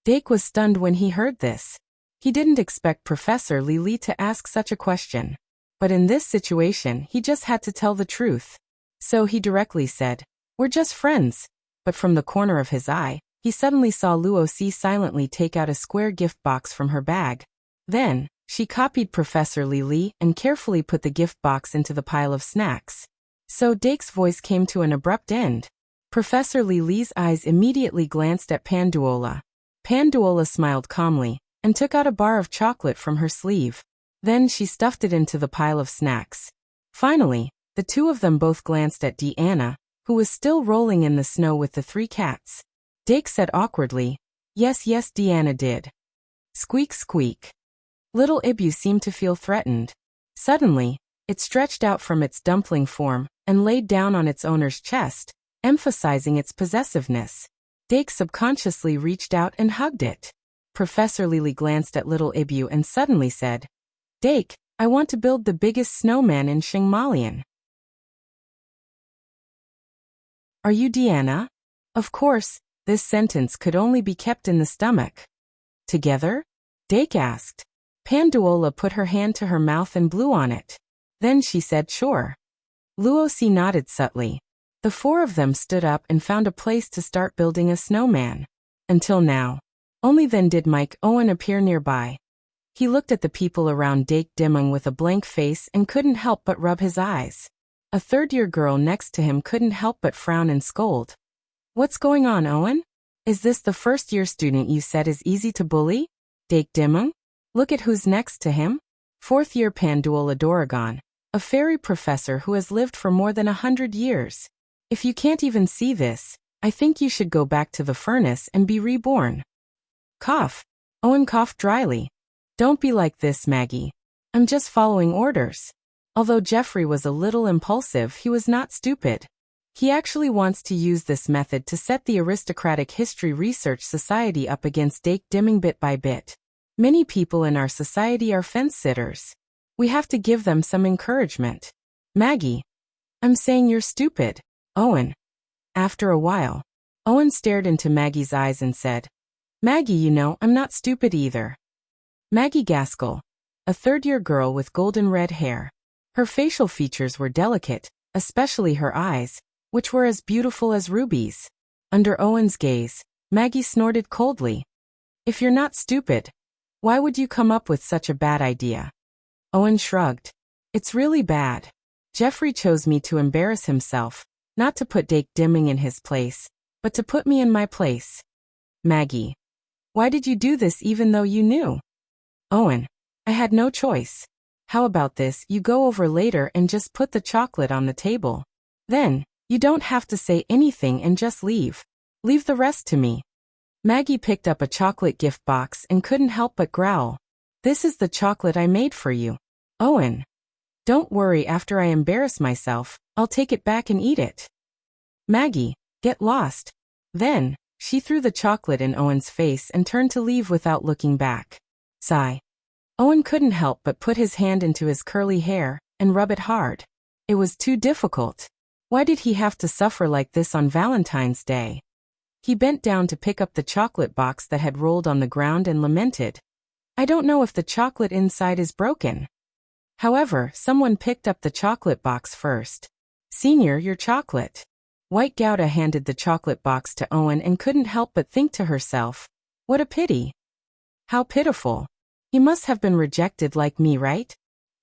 Dake was stunned when he heard this. He didn't expect Professor Lily to ask such a question. But in this situation, he just had to tell the truth. So he directly said, "We're just friends." But from the corner of his eye, he suddenly saw Luosi silently take out a square gift box from her bag. Then, she copied Professor Lily and carefully put the gift box into the pile of snacks. So Dake's voice came to an abrupt end. Professor Lily's eyes immediately glanced at Pandula. Pandula smiled calmly and took out a bar of chocolate from her sleeve. Then she stuffed it into the pile of snacks. Finally, the two of them both glanced at Deanna, who was still rolling in the snow with the three cats. Dake said awkwardly, Yes, Deanna did." Squeak, squeak. Little Ibu seemed to feel threatened. Suddenly, it stretched out from its dumpling form and laid down on its owner's chest, emphasizing its possessiveness. Dake subconsciously reached out and hugged it. Professor Lily glanced at little Ibu and suddenly said, "Dake, I want to build the biggest snowman in Shingmalian. Are you Deanna?" Of course, this sentence could only be kept in the stomach. Together? Dake asked. Panduola put her hand to her mouth and blew on it. Then she said sure. Luosi nodded subtly. The four of them stood up and found a place to start building a snowman. Until now. Only then did Mike Owen appear nearby. He looked at the people around Dake Dimung with a blank face and couldn't help but rub his eyes. A third-year girl next to him couldn't help but frown and scold. What's going on, Owen? Is this the first-year student you said is easy to bully? Dake Dimung? Look at who's next to him. Fourth-year Panduola Doragon, a fairy professor who has lived for more than 100 years. If you can't even see this, I think you should go back to the furnace and be reborn. Cough. Owen coughed dryly. Don't be like this, Maggie. I'm just following orders. Although Jeffrey was a little impulsive, he was not stupid. He actually wants to use this method to set the Aristocratic History Research Society up against Dake Dimung bit by bit. Many people in our society are fence-sitters. We have to give them some encouragement. Maggie. I'm saying you're stupid. Owen. After a while, Owen stared into Maggie's eyes and said, Maggie, you know, I'm not stupid either. Maggie Gaskell, a third-year girl with golden red hair. Her facial features were delicate, especially her eyes, which were as beautiful as rubies. Under Owen's gaze, Maggie snorted coldly. If you're not stupid, why would you come up with such a bad idea? Owen shrugged. It's really bad. Jeffrey chose me to embarrass himself, not to put Dake Dimung in his place, but to put me in my place. Maggie. Why did you do this even though you knew? Owen. I had no choice. How about this, you go over later and just put the chocolate on the table. Then, you don't have to say anything and just leave. Leave the rest to me. Maggie picked up a chocolate gift box and couldn't help but growl. This is the chocolate I made for you. Owen. Don't worry, after I embarrass myself, I'll take it back and eat it. Maggie, get lost. Then, she threw the chocolate in Owen's face and turned to leave without looking back. Sigh. Owen couldn't help but put his hand into his curly hair and rub it hard. It was too difficult. Why did he have to suffer like this on Valentine's Day? He bent down to pick up the chocolate box that had rolled on the ground and lamented. I don't know if the chocolate inside is broken. However, someone picked up the chocolate box first. Senior, your chocolate. White Gouda handed the chocolate box to Owen and couldn't help but think to herself, what a pity. How pitiful. He must have been rejected like me, right?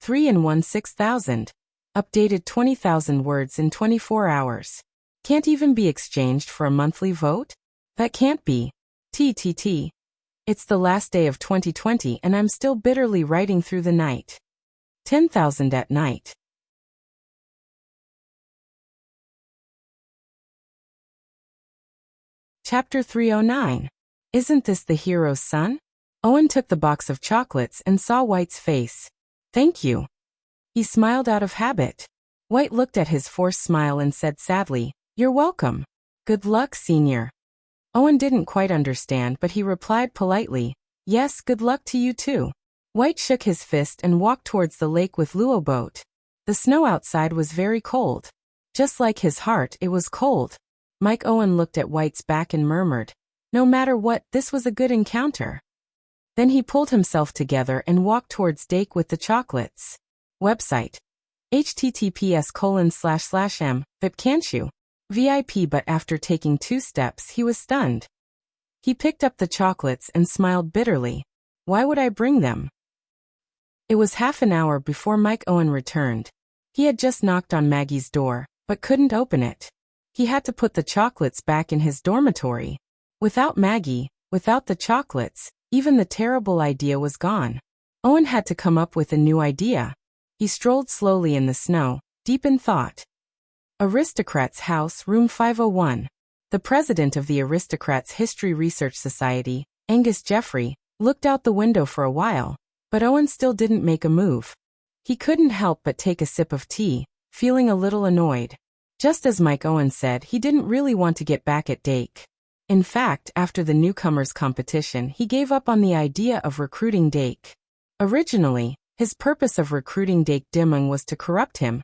3 in 1 6,000. Updated 20,000 words in 24 hours. Can't even be exchanged for a monthly vote? That can't be. TTT. It's the last day of 2020 and I'm still bitterly writing through the night. 10,000 at night. Chapter 309. Isn't this the hero's son? Owen took the box of chocolates and saw White's face. Thank you. He smiled out of habit. White looked at his forced smile and said sadly, You're welcome. Good luck, Senior. Owen didn't quite understand, but he replied politely, Yes, good luck to you too. White shook his fist and walked towards the lake with Luo boat. The snow outside was very cold. Just like his heart, it was cold. Mike Owen looked at White's back and murmured, No matter what, this was a good encounter. Then he pulled himself together and walked towards Dake with the chocolates. Website. https://m, VIP can't you? VIP, but after taking 2 steps he was stunned. He picked up the chocolates and smiled bitterly. Why would I bring them? It was half an hour before Mike Owen returned. He had just knocked on Maggie's door, but couldn't open it. He had to put the chocolates back in his dormitory. Without Maggie, without the chocolates, even the terrible idea was gone. Owen had to come up with a new idea. He strolled slowly in the snow, deep in thought. Aristocrat's House, Room 501. The president of the Aristocrats History Research Society, Angus Jeffrey, looked out the window for a while, but Owen still didn't make a move. He couldn't help but take a sip of tea, feeling a little annoyed. Just as Mike Owen said, he didn't really want to get back at Dake. In fact, after the newcomers' competition, he gave up on the idea of recruiting Dake. Originally, his purpose of recruiting Dake Dimung was to corrupt him,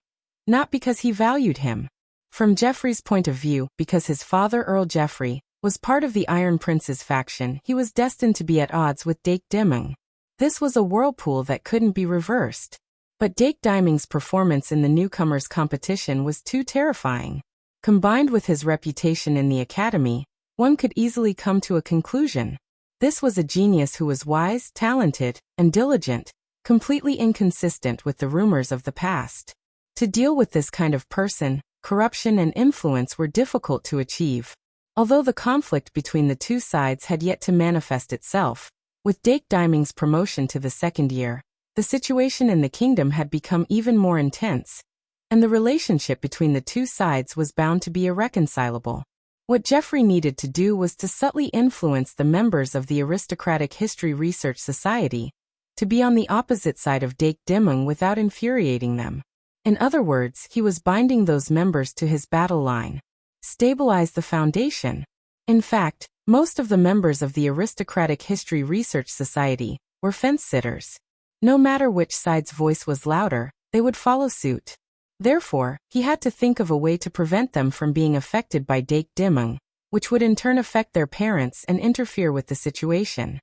not because he valued him. From Jeffrey's point of view, because his father Earl Jeffrey was part of the Iron Prince's faction, he was destined to be at odds with Dake Dimung. This was a whirlpool that couldn't be reversed. But Dake Diming's performance in the newcomers' competition was too terrifying. Combined with his reputation in the academy, one could easily come to a conclusion. This was a genius who was wise, talented, and diligent, completely inconsistent with the rumors of the past. To deal with this kind of person, corruption and influence were difficult to achieve. Although the conflict between the two sides had yet to manifest itself, with Dake Diming's promotion to the second year, the situation in the kingdom had become even more intense, and the relationship between the two sides was bound to be irreconcilable. What Geoffrey needed to do was to subtly influence the members of the Aristocratic History Research Society to be on the opposite side of Dake Diming without infuriating them. In other words, he was binding those members to his battle line. Stabilize the foundation. In fact, most of the members of the Aristocratic History Research Society were fence-sitters. No matter which side's voice was louder, they would follow suit. Therefore, he had to think of a way to prevent them from being affected by Dake Diming, which would in turn affect their parents and interfere with the situation.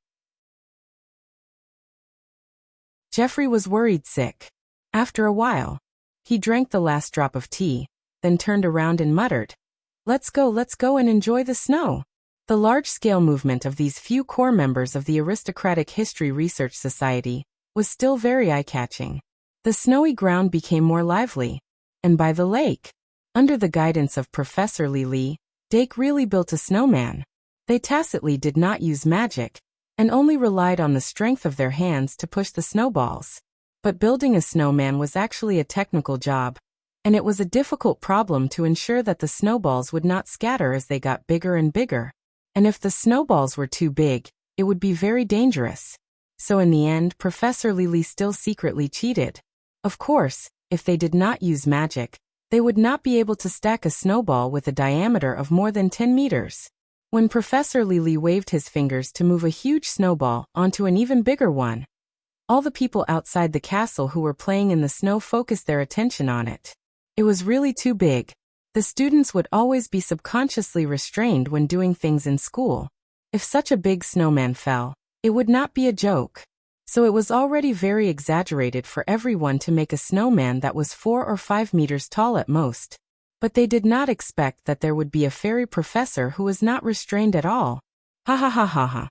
Geoffrey was worried sick. After a while, he drank the last drop of tea, then turned around and muttered, let's go and enjoy the snow." The large-scale movement of these few core members of the Aristocratic History Research Society was still very eye-catching. The snowy ground became more lively, and by the lake, under the guidance of Professor Li, Dake really built a snowman. They tacitly did not use magic, and only relied on the strength of their hands to push the snowballs. But building a snowman was actually a technical job, and it was a difficult problem to ensure that the snowballs would not scatter as they got bigger and bigger. And if the snowballs were too big, it would be very dangerous. So in the end, Professor Li still secretly cheated. Of course, if they did not use magic, they would not be able to stack a snowball with a diameter of more than 10 meters. When Professor Li waved his fingers to move a huge snowball onto an even bigger one, all the people outside the castle who were playing in the snow focused their attention on it. It was really too big. The students would always be subconsciously restrained when doing things in school. If such a big snowman fell, it would not be a joke. So it was already very exaggerated for everyone to make a snowman that was 4 or 5 meters tall at most. But they did not expect that there would be a fairy professor who was not restrained at all. Ha ha ha ha ha.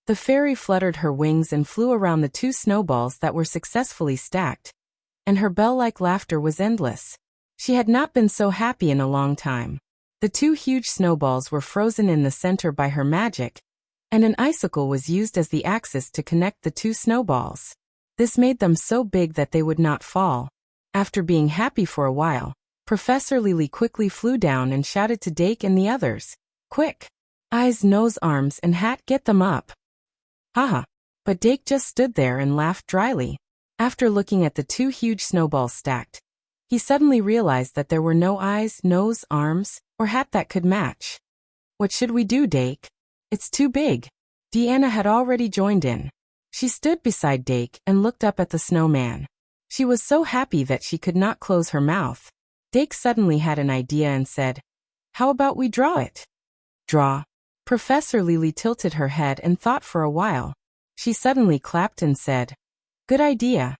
The fairy fluttered her wings and flew around the 2 snowballs that were successfully stacked, and her bell-like laughter was endless. She had not been so happy in a long time. The 2 huge snowballs were frozen in the center by her magic, and an icicle was used as the axis to connect the 2 snowballs. This made them so big that they would not fall. After being happy for a while, Professor Li quickly flew down and shouted to Dake and the others, "Quick! Eyes, nose, arms, and hat, get them up!" Haha. But Dake just stood there and laughed dryly. After looking at the 2 huge snowballs stacked, he suddenly realized that there were no eyes, nose, arms, or hat that could match. "What should we do, Dake? It's too big." Deanna had already joined in. She stood beside Dake and looked up at the snowman. She was so happy that she could not close her mouth. Dake suddenly had an idea and said, "How about we draw it?" "Draw?" Professor Li tilted her head and thought for a while. She suddenly clapped and said, "Good idea."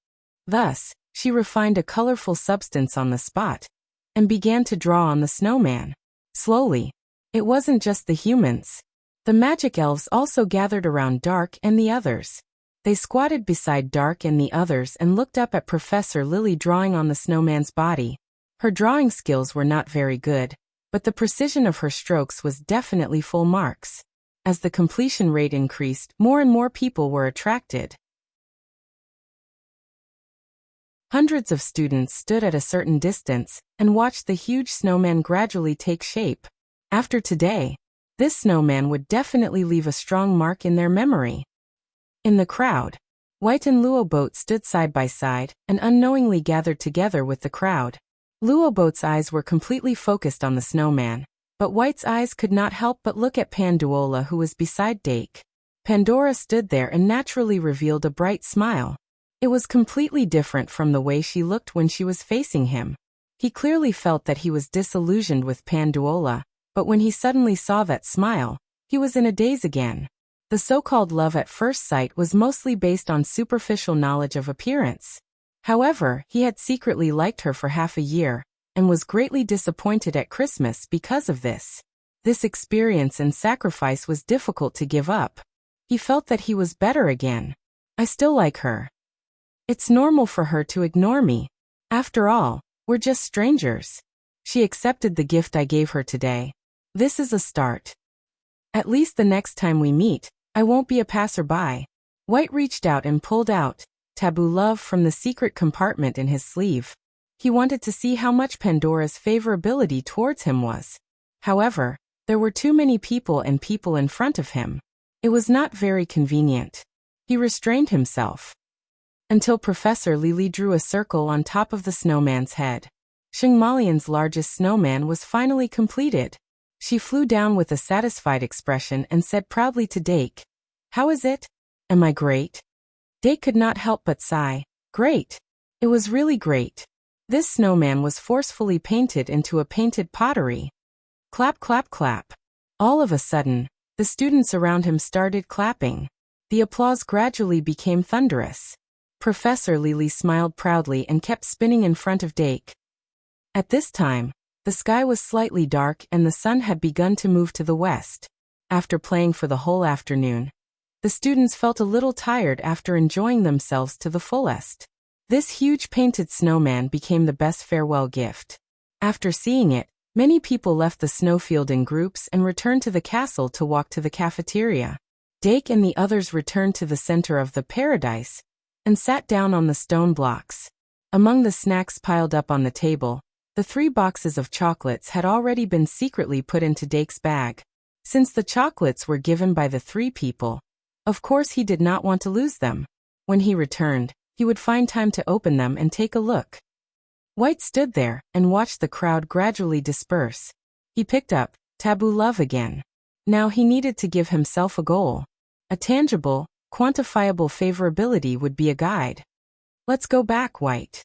Thus, she refined a colorful substance on the spot and began to draw on the snowman. Slowly. It wasn't just the humans. The magic elves also gathered around Dark and the others. They squatted beside Dark and the others and looked up at Professor Lily drawing on the snowman's body. Her drawing skills were not very good, but the precision of her strokes was definitely full marks. As the completion rate increased, more and more people were attracted. Hundreds of students stood at a certain distance and watched the huge snowman gradually take shape. After today, this snowman would definitely leave a strong mark in their memory. In the crowd, White and Luoboat stood side by side and unknowingly gathered together with the crowd. Luoboat's eyes were completely focused on the snowman, but White's eyes could not help but look at Panduola, who was beside Dake. Pandora stood there and naturally revealed a bright smile. It was completely different from the way she looked when she was facing him. He clearly felt that he was disillusioned with Panduola, but when he suddenly saw that smile, he was in a daze again. The so-called love at first sight was mostly based on superficial knowledge of appearance. However, he had secretly liked her for half a year, and was greatly disappointed at Christmas because of this. This experience and sacrifice was difficult to give up. He felt that he was better again. I still like her. It's normal for her to ignore me. After all, we're just strangers. She accepted the gift I gave her today. This is a start. At least the next time we meet, I won't be a passerby. White reached out and pulled out Taboo Love from the secret compartment in his sleeve. He wanted to see how much Pandora's favorability towards him was. However, there were too many people in front of him. It was not very convenient. He restrained himself until Professor Lily drew a circle on top of the snowman's head. Xingmalian's largest snowman was finally completed. She flew down with a satisfied expression and said proudly to Dake, "How is it? Am I great?" Dake could not help but sigh. Great. It was really great. This snowman was forcefully painted into a painted pottery. Clap, clap, clap. All of a sudden, the students around him started clapping. The applause gradually became thunderous. Professor Lily smiled proudly and kept spinning in front of Dake. At this time, the sky was slightly dark and the sun had begun to move to the west. After playing for the whole afternoon, the students felt a little tired after enjoying themselves to the fullest. This huge painted snowman became the best farewell gift. After seeing it, many people left the snowfield in groups and returned to the castle to walk to the cafeteria. Dake and the others returned to the center of the paradise and sat down on the stone blocks. Among the snacks piled up on the table, the 3 boxes of chocolates had already been secretly put into Dake's bag. Since the chocolates were given by the 3 people, of course he did not want to lose them. When he returned, he would find time to open them and take a look. White stood there and watched the crowd gradually disperse. He picked up Taboo Love again. Now he needed to give himself a goal. A tangible, quantifiable favorability would be a guide. Let's go back, White.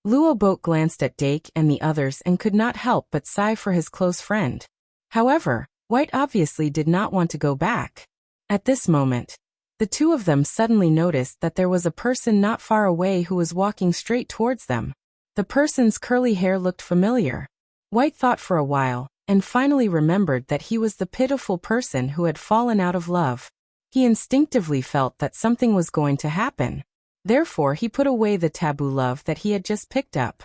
Earbook glanced at Dake and the others and could not help but sigh for his close friend. However, White obviously did not want to go back. At this moment, the 2 of them suddenly noticed that there was a person not far away who was walking straight towards them. The person's curly hair looked familiar. White thought for a while, and finally remembered that he was the pitiful person who had fallen out of love. He instinctively felt that something was going to happen. Therefore he put away the Taboo Love that he had just picked up.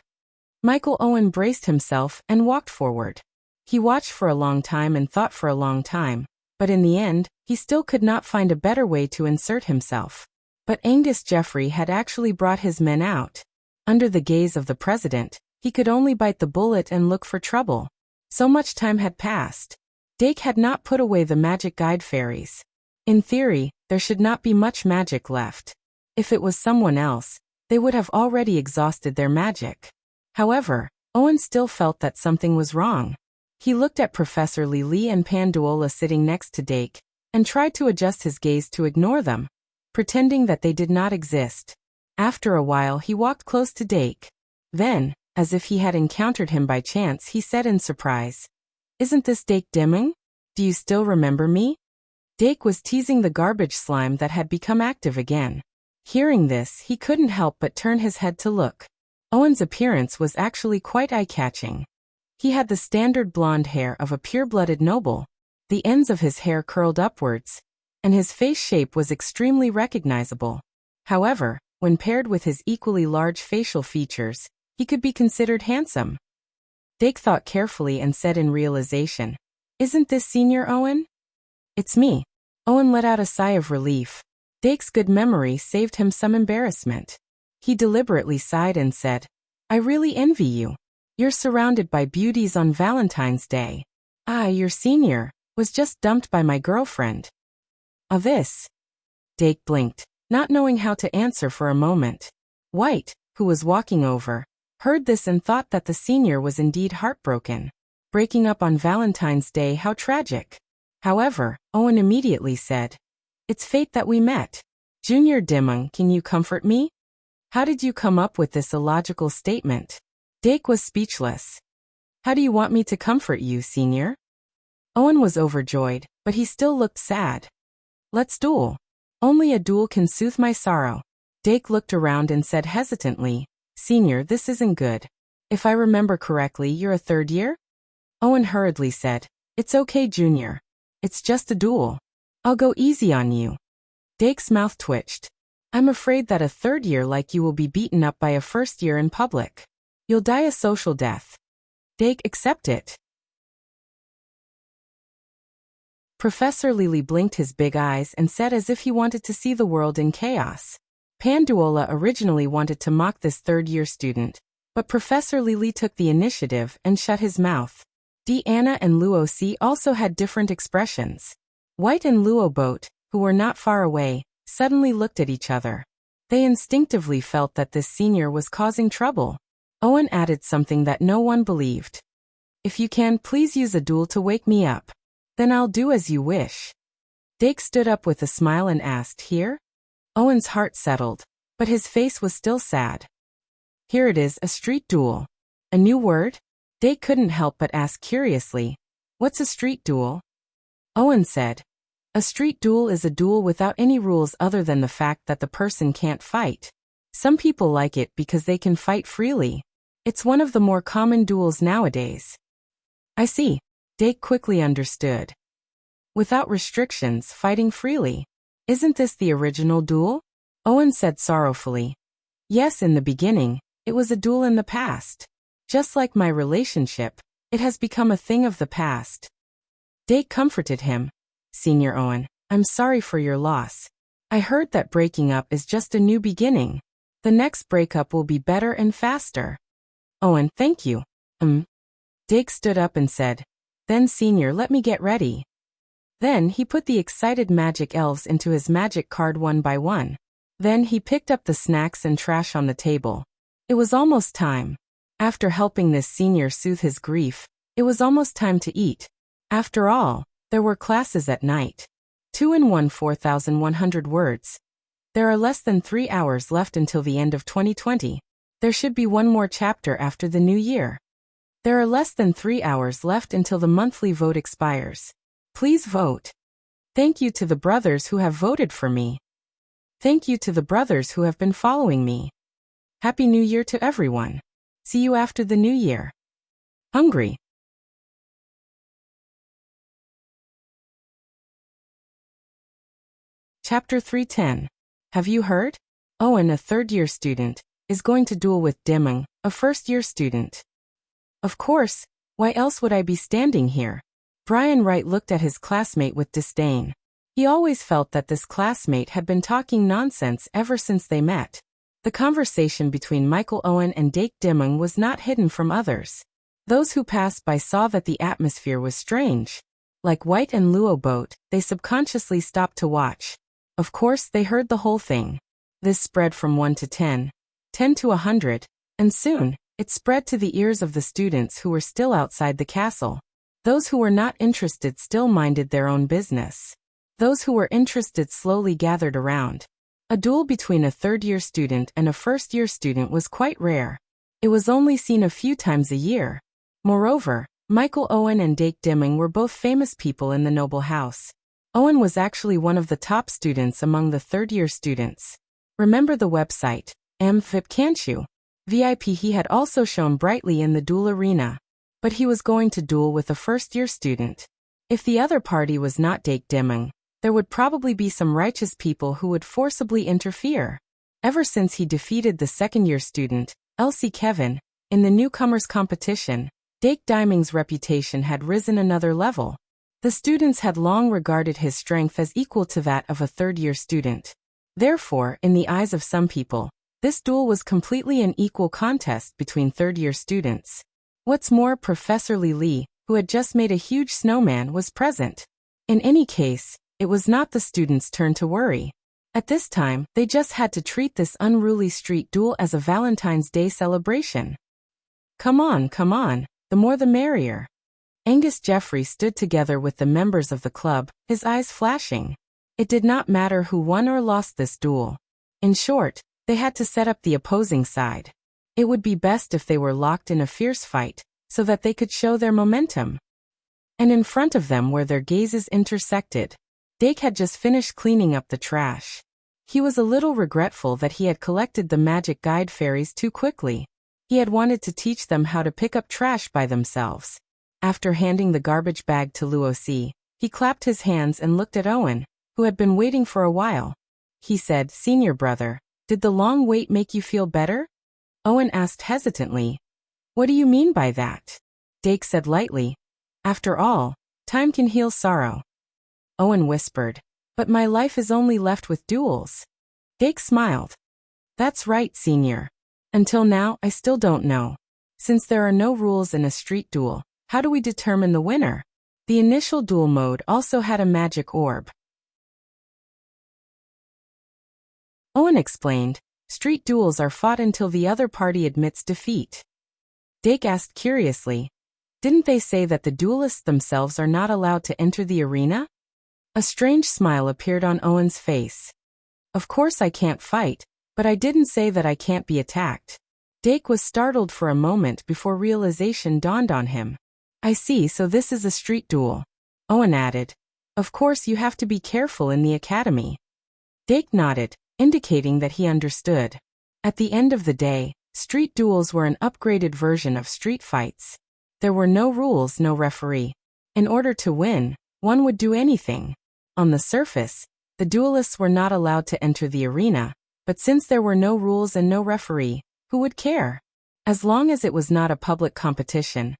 Michael Owen braced himself and walked forward. He watched for a long time and thought for a long time, but in the end, he still could not find a better way to insert himself. But Angus Jeffrey had actually brought his men out. Under the gaze of the president, he could only bite the bullet and look for trouble. So much time had passed. Dake had not put away the magic guide fairies. In theory, there should not be much magic left. If it was someone else, they would have already exhausted their magic. However, Owen still felt that something was wrong. He looked at Professor Lily and Panduola sitting next to Dake, and tried to adjust his gaze to ignore them, pretending that they did not exist. After a while he walked close to Dake. Then, as if he had encountered him by chance, he said in surprise, "Isn't this Dake Dimming? Do you still remember me?" Dake was teasing the garbage slime that had become active again. Hearing this, he couldn't help but turn his head to look. Owen's appearance was actually quite eye-catching. He had the standard blonde hair of a pure-blooded noble. The ends of his hair curled upwards, and his face shape was extremely recognizable. However, when paired with his equally large facial features, he could be considered handsome. Dake thought carefully and said in realization, "Isn't this Senior Owen?" "It's me." Owen let out a sigh of relief. Dake's good memory saved him some embarrassment. He deliberately sighed and said, "I really envy you. You're surrounded by beauties on Valentine's Day. Your senior was just dumped by my girlfriend." This? Dake blinked, not knowing how to answer for a moment. White, who was walking over, heard this and thought that the senior was indeed heartbroken. Breaking up on Valentine's Day, how tragic. However, Owen immediately said, "It's fate that we met. Junior Dimming, can you comfort me?" "How did you come up with this illogical statement?" Dake was speechless. "How do you want me to comfort you, Senior?" Owen was overjoyed. but he still looked sad. Let's duel. Only a duel can soothe my sorrow. Dake looked around and said hesitantly, Senior, this isn't good. If I remember correctly, you're a third year? Owen hurriedly said, It's okay, Junior. It's just a duel. I'll go easy on you. Dake's mouth twitched. I'm afraid that a third year like you will be beaten up by a first year in public. You'll die a social death. Dake, accept it. Professor Lily blinked his big eyes and said as if he wanted to see the world in chaos. Panduola originally wanted to mock this third-year student, but Professor Lily took the initiative and shut his mouth. Deanna and Luo C also had different expressions. White and Luo Boat, who were not far away, suddenly looked at each other. They instinctively felt that this senior was causing trouble. Owen added something that no one believed. If you can, please use a duel to wake me up. Then I'll do as you wish. Dake stood up with a smile and asked, Here? Owen's heart settled, but his face was still sad. Here it is, a street duel. A new word? Dake couldn't help but ask curiously, What's a street duel? Owen said, A street duel is a duel without any rules other than the fact that the person can't fight. Some people like it because they can fight freely. It's one of the more common duels nowadays. I see. Dake quickly understood. Without restrictions, fighting freely. Isn't this the original duel? Owen said sorrowfully. Yes, in the beginning, it was a duel in the past. Just like my relationship, it has become a thing of the past. Dake comforted him. Senior Owen, I'm sorry for your loss. I heard that breaking up is just a new beginning. The next breakup will be better and faster. Owen, thank you. Dake stood up and said, Then Senior, let me get ready. Then he put the excited magic elves into his magic card one by one. Then he picked up the snacks and trash on the table. It was almost time. After helping this senior soothe his grief, it was almost time to eat. After all, there were classes at night. 2 in 1 4,100 words. There are less than 3 hours left until the end of 2020. There should be one more chapter after the new year. There are less than 3 hours left until the monthly vote expires. Please vote. Thank you to the brothers who have voted for me. Thank you to the brothers who have been following me. Happy New Year to everyone. See you after the new year. Hungry. Chapter 310. Have you heard? Owen, a third-year student, is going to duel with Demung, a first-year student. Of course, why else would I be standing here? Brian Wright looked at his classmate with disdain. He always felt that this classmate had been talking nonsense ever since they met. The conversation between Michael Owen and Dake Demung was not hidden from others. Those who passed by saw that the atmosphere was strange. Like White and Luo Boat, they subconsciously stopped to watch. Of course, they heard the whole thing. This spread from 1 to 10, 10 to 100, and soon, it spread to the ears of the students who were still outside the castle. Those who were not interested still minded their own business. Those who were interested slowly gathered around. A duel between a third-year student and a first-year student was quite rare. It was only seen a few times a year. Moreover, Michael Owen and Dake Demung were both famous people in the noble house. Owen was actually one of the top students among the third-year students. Remember the website, MVIP, can't you? VIP. He had also shone brightly in the duel arena. But he was going to duel with a first-year student. If the other party was not Dake Demung, there would probably be some righteous people who would forcibly interfere. Ever since he defeated the second-year student, Elsie Kevin, in the newcomers competition, Dake Demung's reputation had risen another level. The students had long regarded his strength as equal to that of a third-year student. Therefore, in the eyes of some people, this duel was completely an equal contest between third-year students. What's more, Professor Li, who had just made a huge snowman, was present. In any case, it was not the students' turn to worry. At this time, they just had to treat this unruly street duel as a Valentine's Day celebration. Come on, the more the merrier. Angus Jeffrey stood together with the members of the club, his eyes flashing. It did not matter who won or lost this duel. In short, they had to set up the opposing side. It would be best if they were locked in a fierce fight, so that they could show their momentum. And in front of them where their gazes intersected, Dake had just finished cleaning up the trash. He was a little regretful that he had collected the magic guide fairies too quickly. He had wanted to teach them how to pick up trash by themselves. After handing the garbage bag to Luosi, he clapped his hands and looked at Owen, who had been waiting for a while. He said, "Senior brother, did the long wait make you feel better?" Owen asked hesitantly, "What do you mean by that?" Dake said lightly, "After all, time can heal sorrow." Owen whispered, "But my life is only left with duels." Dake smiled. "That's right, Senior. Until now, I still don't know. Since there are no rules in a street duel, how do we determine the winner?" The initial duel mode also had a magic orb. Owen explained, "Street duels are fought until the other party admits defeat." Dake asked curiously, "Didn't they say that the duelists themselves are not allowed to enter the arena?" A strange smile appeared on Owen's face. "Of course I can't fight, but I didn't say that I can't be attacked." Dake was startled for a moment before realization dawned on him. "I see, so this is a street duel." Owen added, "Of course you have to be careful in the academy." Dake nodded, indicating that he understood. At the end of the day, street duels were an upgraded version of street fights. There were no rules, no referee. In order to win, one would do anything. On the surface, the duelists were not allowed to enter the arena, but since there were no rules and no referee, who would care? As long as it was not a public competition.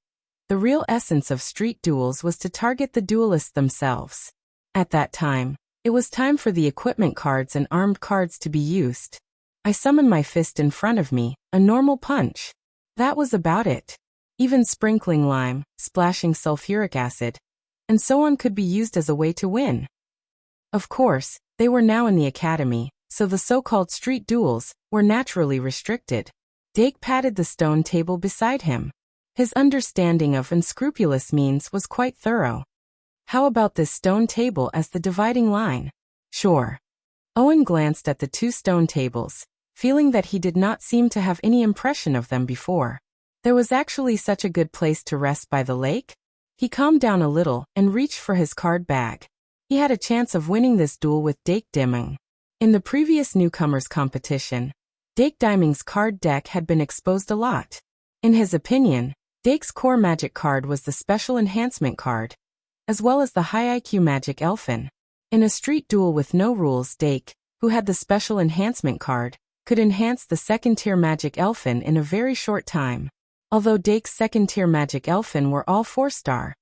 The real essence of street duels was to target the duelists themselves. At that time, it was time for the equipment cards and armed cards to be used. I summoned my fist in front of me, a normal punch. That was about it. Even sprinkling lime, splashing sulfuric acid, and so on could be used as a way to win. Of course, they were now in the academy, so the so-called street duels were naturally restricted. Dake patted the stone table beside him. His understanding of unscrupulous means was quite thorough. "How about this stone table as the dividing line?" "Sure." Owen glanced at the two stone tables, feeling that he did not seem to have any impression of them before. There was actually such a good place to rest by the lake? He calmed down a little and reached for his card bag. He had a chance of winning this duel with Dake Dimeng. In the previous newcomers competition, Dake Dimeng's card deck had been exposed a lot. In his opinion, Dake's core magic card was the special enhancement card, as well as the high IQ magic elfin. In a street duel with no rules, Dake, who had the special enhancement card, could enhance the second-tier magic elfin in a very short time. Although Dake's second-tier magic elfin were all 4-star,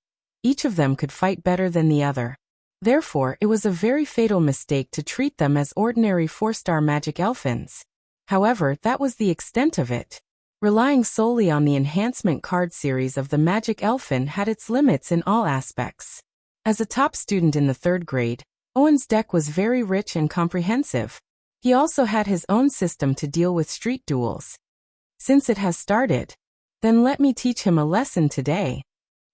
each of them could fight better than the other. Therefore, it was a very fatal mistake to treat them as ordinary 4-star magic elfins. However, that was the extent of it. Relying solely on the enhancement card series of the magic elfin had its limits in all aspects. As a top student in the 3rd grade, Owen's deck was very rich and comprehensive. He also had his own system to deal with street duels. Since it has started, then let me teach him a lesson today.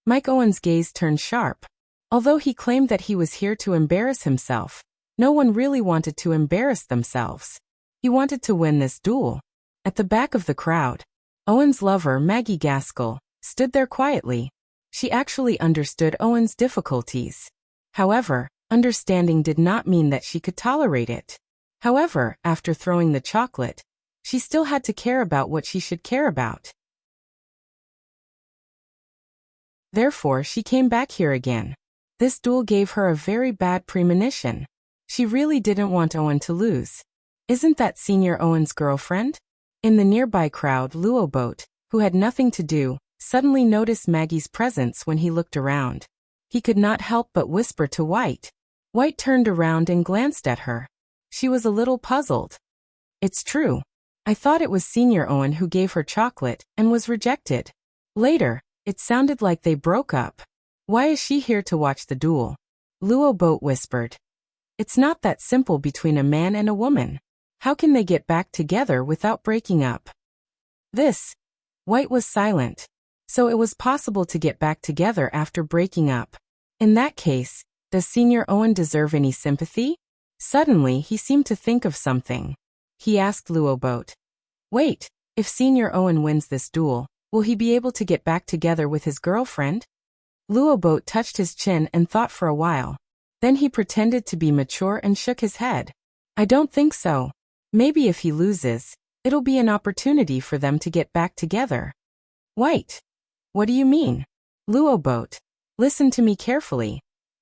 Mike Owen's gaze turned sharp. Although he claimed that he was here to embarrass himself, no one really wanted to embarrass themselves. He wanted to win this duel. At the back of the crowd, Owen's lover, Maggie Gaskell, stood there quietly. She actually understood Owen's difficulties. However, understanding did not mean that she could tolerate it. However, after throwing the chocolate, she still had to care about what she should care about. Therefore, she came back here again. This duel gave her a very bad premonition. She really didn't want Owen to lose. Isn't that Senior Owen's girlfriend? In the nearby crowd, Luoboat, who had nothing to do, suddenly noticed Maggie's presence when he looked around. He could not help but whisper to White. White turned around and glanced at her. She was a little puzzled. "It's true. I thought it was Senior Owen who gave her chocolate and was rejected. Later, it sounded like they broke up. Why is she here to watch the duel?" Luoboat whispered. "It's not that simple between a man and a woman. How can they get back together without breaking up?" White was silent. So it was possible to get back together after breaking up. In that case, does Senior Owen deserve any sympathy? Suddenly, he seemed to think of something. He asked Luoboat, "Wait, if Senior Owen wins this duel, will he be able to get back together with his girlfriend?" Luoboat touched his chin and thought for a while. Then he pretended to be mature and shook his head. I don't think so. Maybe if he loses, it'll be an opportunity for them to get back together. White. What do you mean? Luoboat. Listen to me carefully.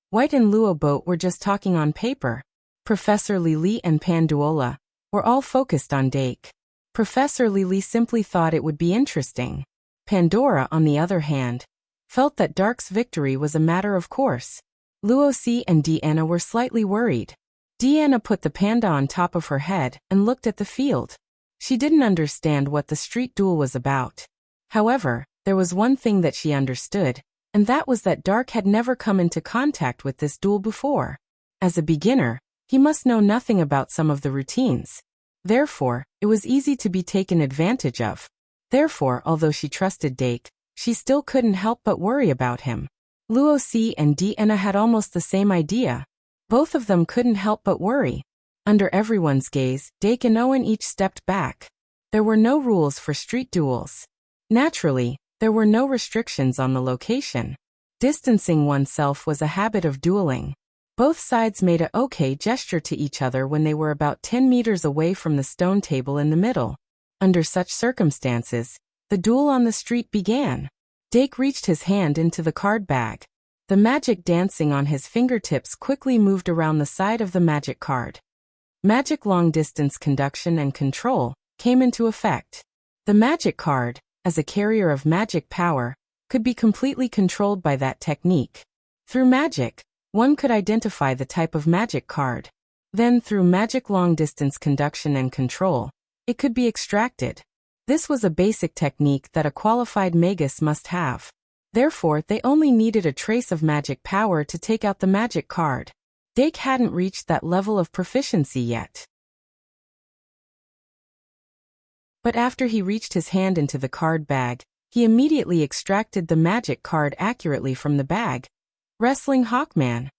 White and Luoboat were just talking on paper. Professor Lili and Panduola were all focused on Dake. Professor Lili simply thought it would be interesting. Pandora, on the other hand, felt that Dark's victory was a matter of course. Luosi and Deanna were slightly worried. Deanna put the panda on top of her head and looked at the field. She didn't understand what the street duel was about. However, there was one thing that she understood, and that was that Dark had never come into contact with this duel before. As a beginner, he must know nothing about some of the routines. Therefore, it was easy to be taken advantage of. Therefore, although she trusted Dake, she still couldn't help but worry about him. Luosi and Deanna had almost the same idea. Both of them couldn't help but worry. Under everyone's gaze, Dake and Owen each stepped back. There were no rules for street duels. Naturally, there were no restrictions on the location. Distancing oneself was a habit of dueling. Both sides made a okay gesture to each other when they were about 10 meters away from the stone table in the middle. Under such circumstances, the duel on the street began. Dake reached his hand into the card bag. The magic dancing on his fingertips quickly moved around the side of the magic card. Magic long-distance conduction and control came into effect. The magic card, as a carrier of magic power, could be completely controlled by that technique. Through magic, one could identify the type of magic card. Then through magic long-distance conduction and control, it could be extracted. This was a basic technique that a qualified magus must have. Therefore, they only needed a trace of magic power to take out the magic card. Dake hadn't reached that level of proficiency yet. But after he reached his hand into the card bag, he immediately extracted the magic card accurately from the bag. Wrestling Hawkman.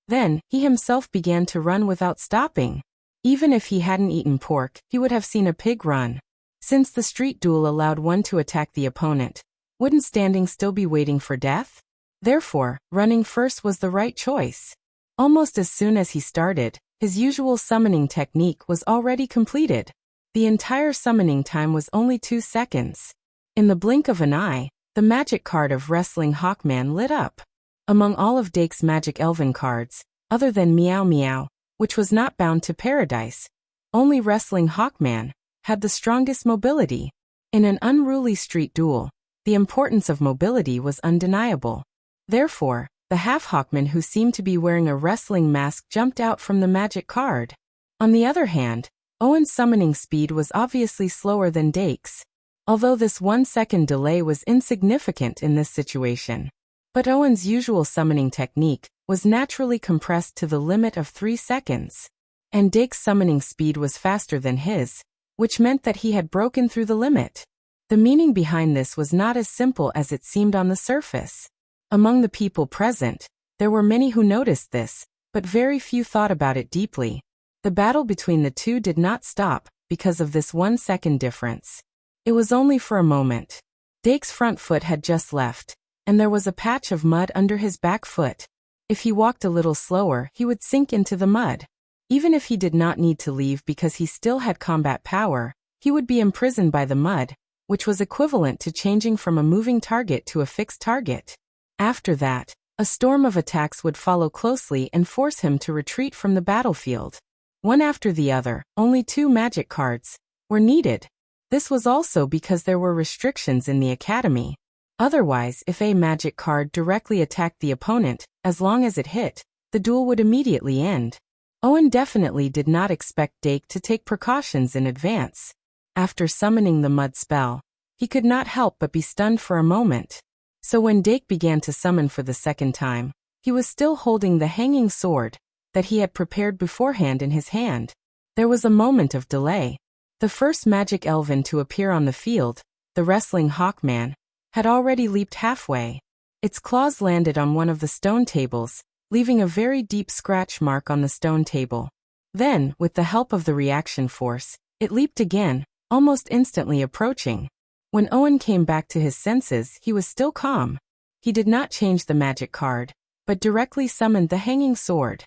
Then, he himself began to run without stopping. Even if he hadn't eaten pork, he would have seen a pig run. Since the street duel allowed one to attack the opponent, wouldn't standing still be waiting for death? Therefore, running first was the right choice. Almost as soon as he started, his usual summoning technique was already completed. The entire summoning time was only 2 seconds. In the blink of an eye, the magic card of Wrestling Hawkman lit up. Among all of Dake's magic elven cards, other than Meow Meow, which was not bound to paradise, only Wrestling Hawkman had the strongest mobility. In an unruly street duel, the importance of mobility was undeniable. Therefore, the half-hawkman who seemed to be wearing a wrestling mask jumped out from the magic card. On the other hand, Owen's summoning speed was obviously slower than Dake's, although this 1-second delay was insignificant in this situation. But Owen's usual summoning technique was naturally compressed to the limit of 3 seconds. And Dake's summoning speed was faster than his, which meant that he had broken through the limit. The meaning behind this was not as simple as it seemed on the surface. Among the people present, there were many who noticed this, but very few thought about it deeply. The battle between the two did not stop because of this 1-second difference. It was only for a moment. Dake's front foot had just left, and there was a patch of mud under his back foot. If he walked a little slower, he would sink into the mud. Even if he did not need to leave because he still had combat power, he would be imprisoned by the mud, which was equivalent to changing from a moving target to a fixed target. After that, a storm of attacks would follow closely and force him to retreat from the battlefield. One after the other, only 2 magic cards were needed. This was also because there were restrictions in the academy. Otherwise, if a magic card directly attacked the opponent, as long as it hit, the duel would immediately end. Owen definitely did not expect Dake to take precautions in advance. After summoning the mud spell, he could not help but be stunned for a moment. So when Dake began to summon for the second time, he was still holding the hanging sword that he had prepared beforehand in his hand. There was a moment of delay. The first magic elven to appear on the field, the Wrestling Hawkman, had already leaped halfway. Its claws landed on one of the stone tables, leaving a very deep scratch mark on the stone table. Then, with the help of the reaction force, it leaped again, almost instantly approaching. When Owen came back to his senses, he was still calm. He did not change the magic card, but directly summoned the hanging sword.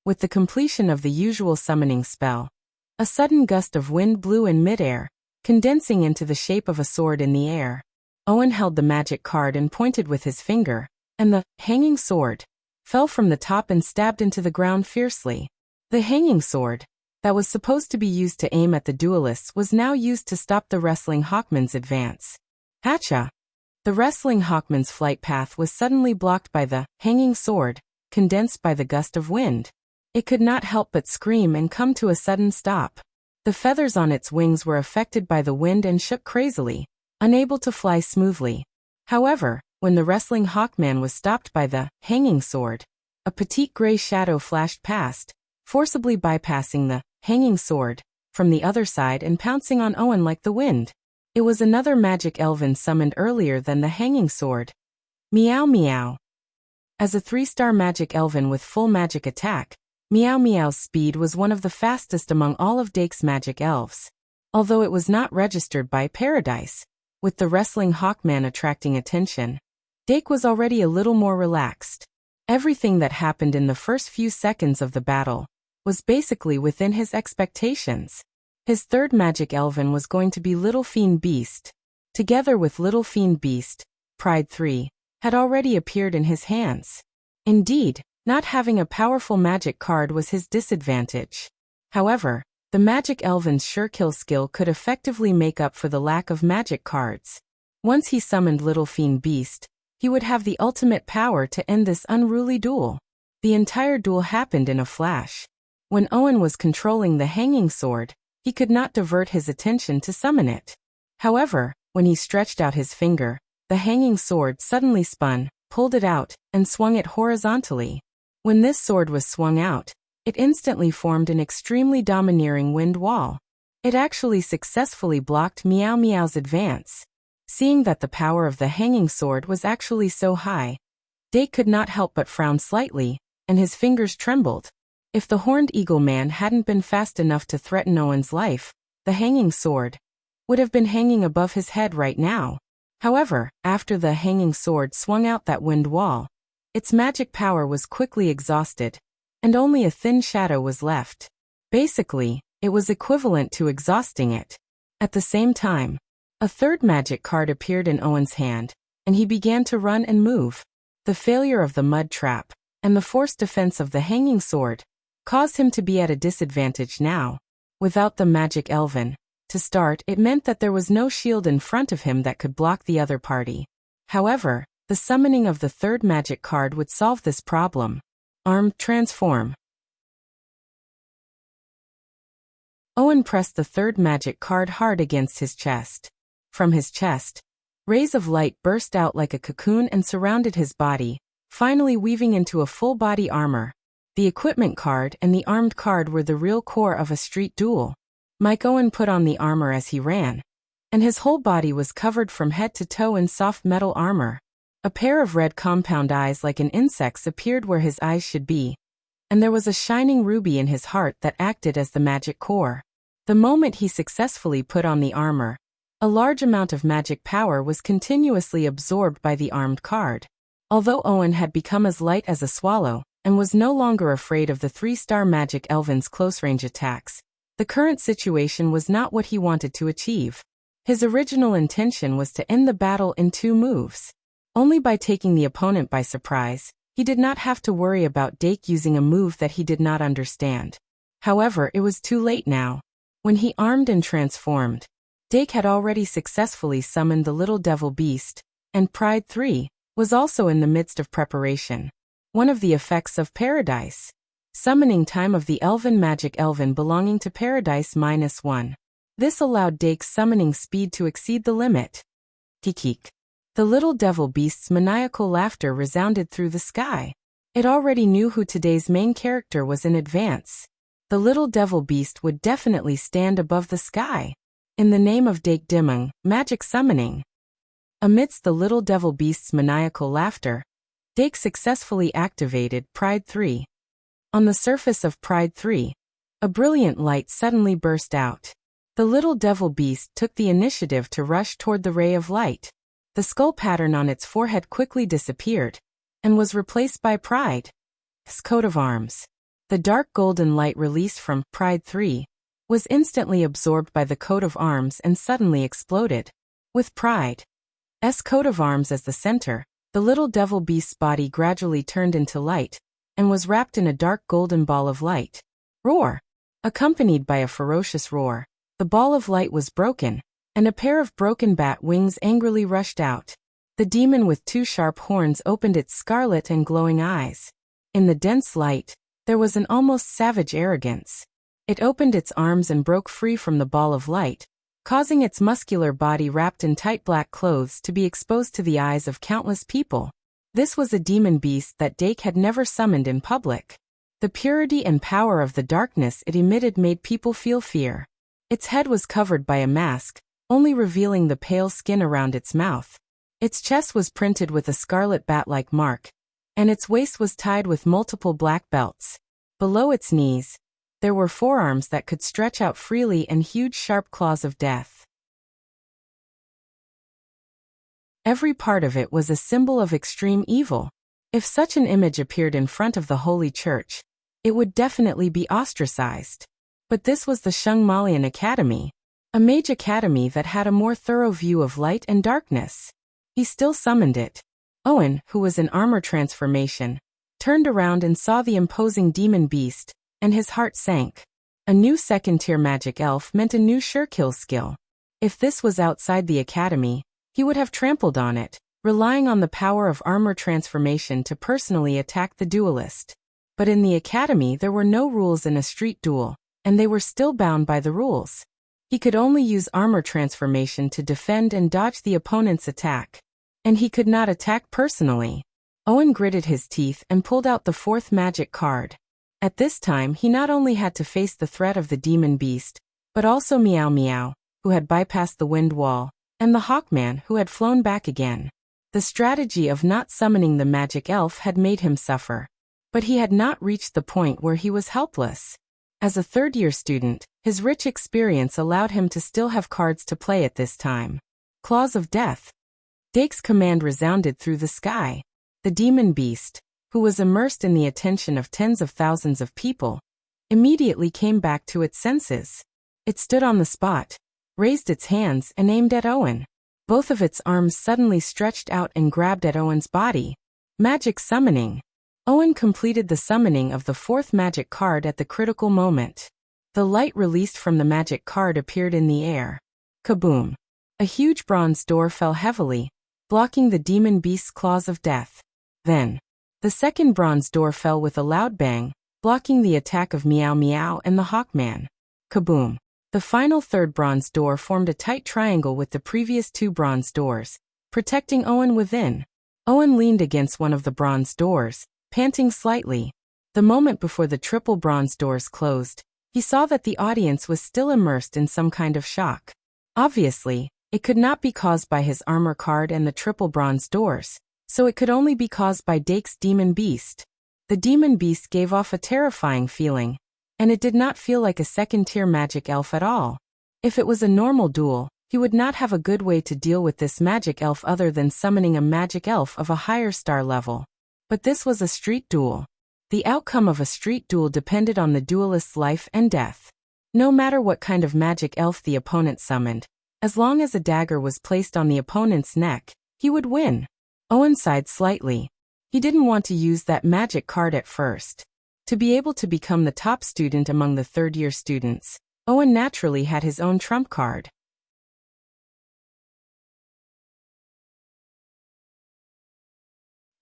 With the completion of the usual summoning spell, a sudden gust of wind blew in midair, condensing into the shape of a sword in the air. Owen held the magic card and pointed with his finger, and the hanging sword fell from the top and stabbed into the ground fiercely. The hanging sword, that was supposed to be used to aim at the duelists, was now used to stop the wrestling hawkman's advance. Hacha! The wrestling hawkman's flight path was suddenly blocked by the hanging sword, condensed by the gust of wind. It could not help but scream and come to a sudden stop. The feathers on its wings were affected by the wind and shook crazily, unable to fly smoothly. However, when the wrestling hawkman was stopped by the hanging sword, a petite gray shadow flashed past, forcibly bypassing the hanging sword from the other side and pouncing on Owen like the wind. It was another magic elven summoned earlier than the hanging sword. Meow Meow. As a 3-star magic elven with full magic attack, Meow Meow's speed was one of the fastest among all of Dake's magic elves. Although it was not registered by Paradise, with the wrestling hawkman attracting attention, Dake was already a little more relaxed. Everything that happened in the first few seconds of the battle was basically within his expectations. His third magic elven was going to be Little Fiend Beast. Together with Little Fiend Beast, Pride 3 had already appeared in his hands. Indeed, not having a powerful magic card was his disadvantage. However, the magic elven's sure kill skill could effectively make up for the lack of magic cards. Once he summoned Little Fiend Beast, he would have the ultimate power to end this unruly duel. The entire duel happened in a flash. When Owen was controlling the hanging sword, he could not divert his attention to summon it. However, when he stretched out his finger, the hanging sword suddenly spun, pulled it out, and swung it horizontally. When this sword was swung out, it instantly formed an extremely domineering wind wall. It actually successfully blocked Meow Meow's advance. Seeing that the power of the hanging sword was actually so high, Dake could not help but frown slightly, and his fingers trembled. If the horned eagle man hadn't been fast enough to threaten Owen's life, the hanging sword would have been hanging above his head right now. However, after the hanging sword swung out that wind wall, its magic power was quickly exhausted, and only a thin shadow was left. Basically, it was equivalent to exhausting it. At the same time, a third magic card appeared in Owen's hand, and he began to run and move. The failure of the mud trap, and the forced defense of the hanging sword, caused him to be at a disadvantage now. Without the magic elven, to start, it meant that there was no shield in front of him that could block the other party. However, the summoning of the third magic card would solve this problem. Arm Transform. Owen pressed the third magic card hard against his chest. From his chest, rays of light burst out like a cocoon and surrounded his body, finally weaving into a full-body armor. The equipment card and the armed card were the real core of a street duel. Mike Owen put on the armor as he ran, and his whole body was covered from head to toe in soft metal armor. A pair of red compound eyes like an insect's appeared where his eyes should be, and there was a shining ruby in his heart that acted as the magic core. The moment he successfully put on the armor, a large amount of magic power was continuously absorbed by the armed card. Although Owen had become as light as a swallow, and was no longer afraid of the 3-star magic elven's close-range attacks, the current situation was not what he wanted to achieve. His original intention was to end the battle in 2 moves. Only by taking the opponent by surprise, he did not have to worry about Dake using a move that he did not understand. However, it was too late now. When he armed and transformed, Dake had already successfully summoned the little devil beast, and Pride 3 was also in the midst of preparation. One of the effects of Paradise. Summoning time of the elven magic elven belonging to Paradise -1. This allowed Dake's summoning speed to exceed the limit. Kikik. The little devil beast's maniacal laughter resounded through the sky. It already knew who today's main character was in advance. The little devil beast would definitely stand above the sky. In the name of Dake Dimung, magic summoning. Amidst the little devil beast's maniacal laughter, Dake successfully activated Pride 3. On the surface of Pride 3, a brilliant light suddenly burst out. The little devil beast took the initiative to rush toward the ray of light. The skull pattern on its forehead quickly disappeared and was replaced by Pride's coat of arms. The dark golden light released from Pride 3 was instantly absorbed by the coat of arms and suddenly exploded. With Pride's coat of arms as the center, the little devil beast's body gradually turned into light and was wrapped in a dark golden ball of light. Roar! Accompanied by a ferocious roar, the ball of light was broken, and a pair of broken bat wings angrily rushed out. The demon with two sharp horns opened its scarlet and glowing eyes. In the dense light, there was an almost savage arrogance. It opened its arms and broke free from the ball of light, causing its muscular body wrapped in tight black clothes to be exposed to the eyes of countless people. This was a demon beast that Dake had never summoned in public. The purity and power of the darkness it emitted made people feel fear. Its head was covered by a mask, only revealing the pale skin around its mouth. Its chest was printed with a scarlet bat-like mark, and its waist was tied with multiple black belts. Below its knees, there were forearms that could stretch out freely and huge sharp claws of death. Every part of it was a symbol of extreme evil. If such an image appeared in front of the Holy Church, it would definitely be ostracized. But this was the Shungmalian Academy, a mage academy that had a more thorough view of light and darkness. He still summoned it. Owen, who was in armor transformation, turned around and saw the imposing demon beast, and his heart sank. A new second-tier magic elf meant a new sure-kill skill. If this was outside the academy, he would have trampled on it, relying on the power of armor transformation to personally attack the duelist. But in the academy there were no rules in a street duel, and they were still bound by the rules. He could only use armor transformation to defend and dodge the opponent's attack. And he could not attack personally. Owen gritted his teeth and pulled out the fourth magic card. At this time he not only had to face the threat of the demon beast, but also Meow Meow, who had bypassed the wind wall, and the Hawkman who had flown back again. The strategy of not summoning the magic elf had made him suffer. But he had not reached the point where he was helpless. As a third-year student, his rich experience allowed him to still have cards to play at this time. Claws of Death. Dake's command resounded through the sky. The demon beast, who was immersed in the attention of tens of thousands of people, immediately came back to its senses. It stood on the spot, raised its hands and aimed at Owen. Both of its arms suddenly stretched out and grabbed at Owen's body. Magic summoning. Owen completed the summoning of the fourth magic card at the critical moment. The light released from the magic card appeared in the air. Kaboom! A huge bronze door fell heavily, blocking the demon beast's claws of death. Then, the second bronze door fell with a loud bang, blocking the attack of Meow Meow and the Hawkman. Kaboom! The final third bronze door formed a tight triangle with the previous two bronze doors, protecting Owen within. Owen leaned against one of the bronze doors, panting slightly. The moment before the triple bronze doors closed, he saw that the audience was still immersed in some kind of shock. Obviously, it could not be caused by his armor card and the triple bronze doors, so it could only be caused by Dake's demon beast. The demon beast gave off a terrifying feeling, and it did not feel like a second-tier magic elf at all. If it was a normal duel, he would not have a good way to deal with this magic elf other than summoning a magic elf of a higher star level. But this was a street duel. The outcome of a street duel depended on the duelist's life and death. No matter what kind of magic elf the opponent summoned, as long as a dagger was placed on the opponent's neck, he would win. Owen sighed slightly. He didn't want to use that magic card at first. To be able to become the top student among the third-year students, Owen naturally had his own trump card.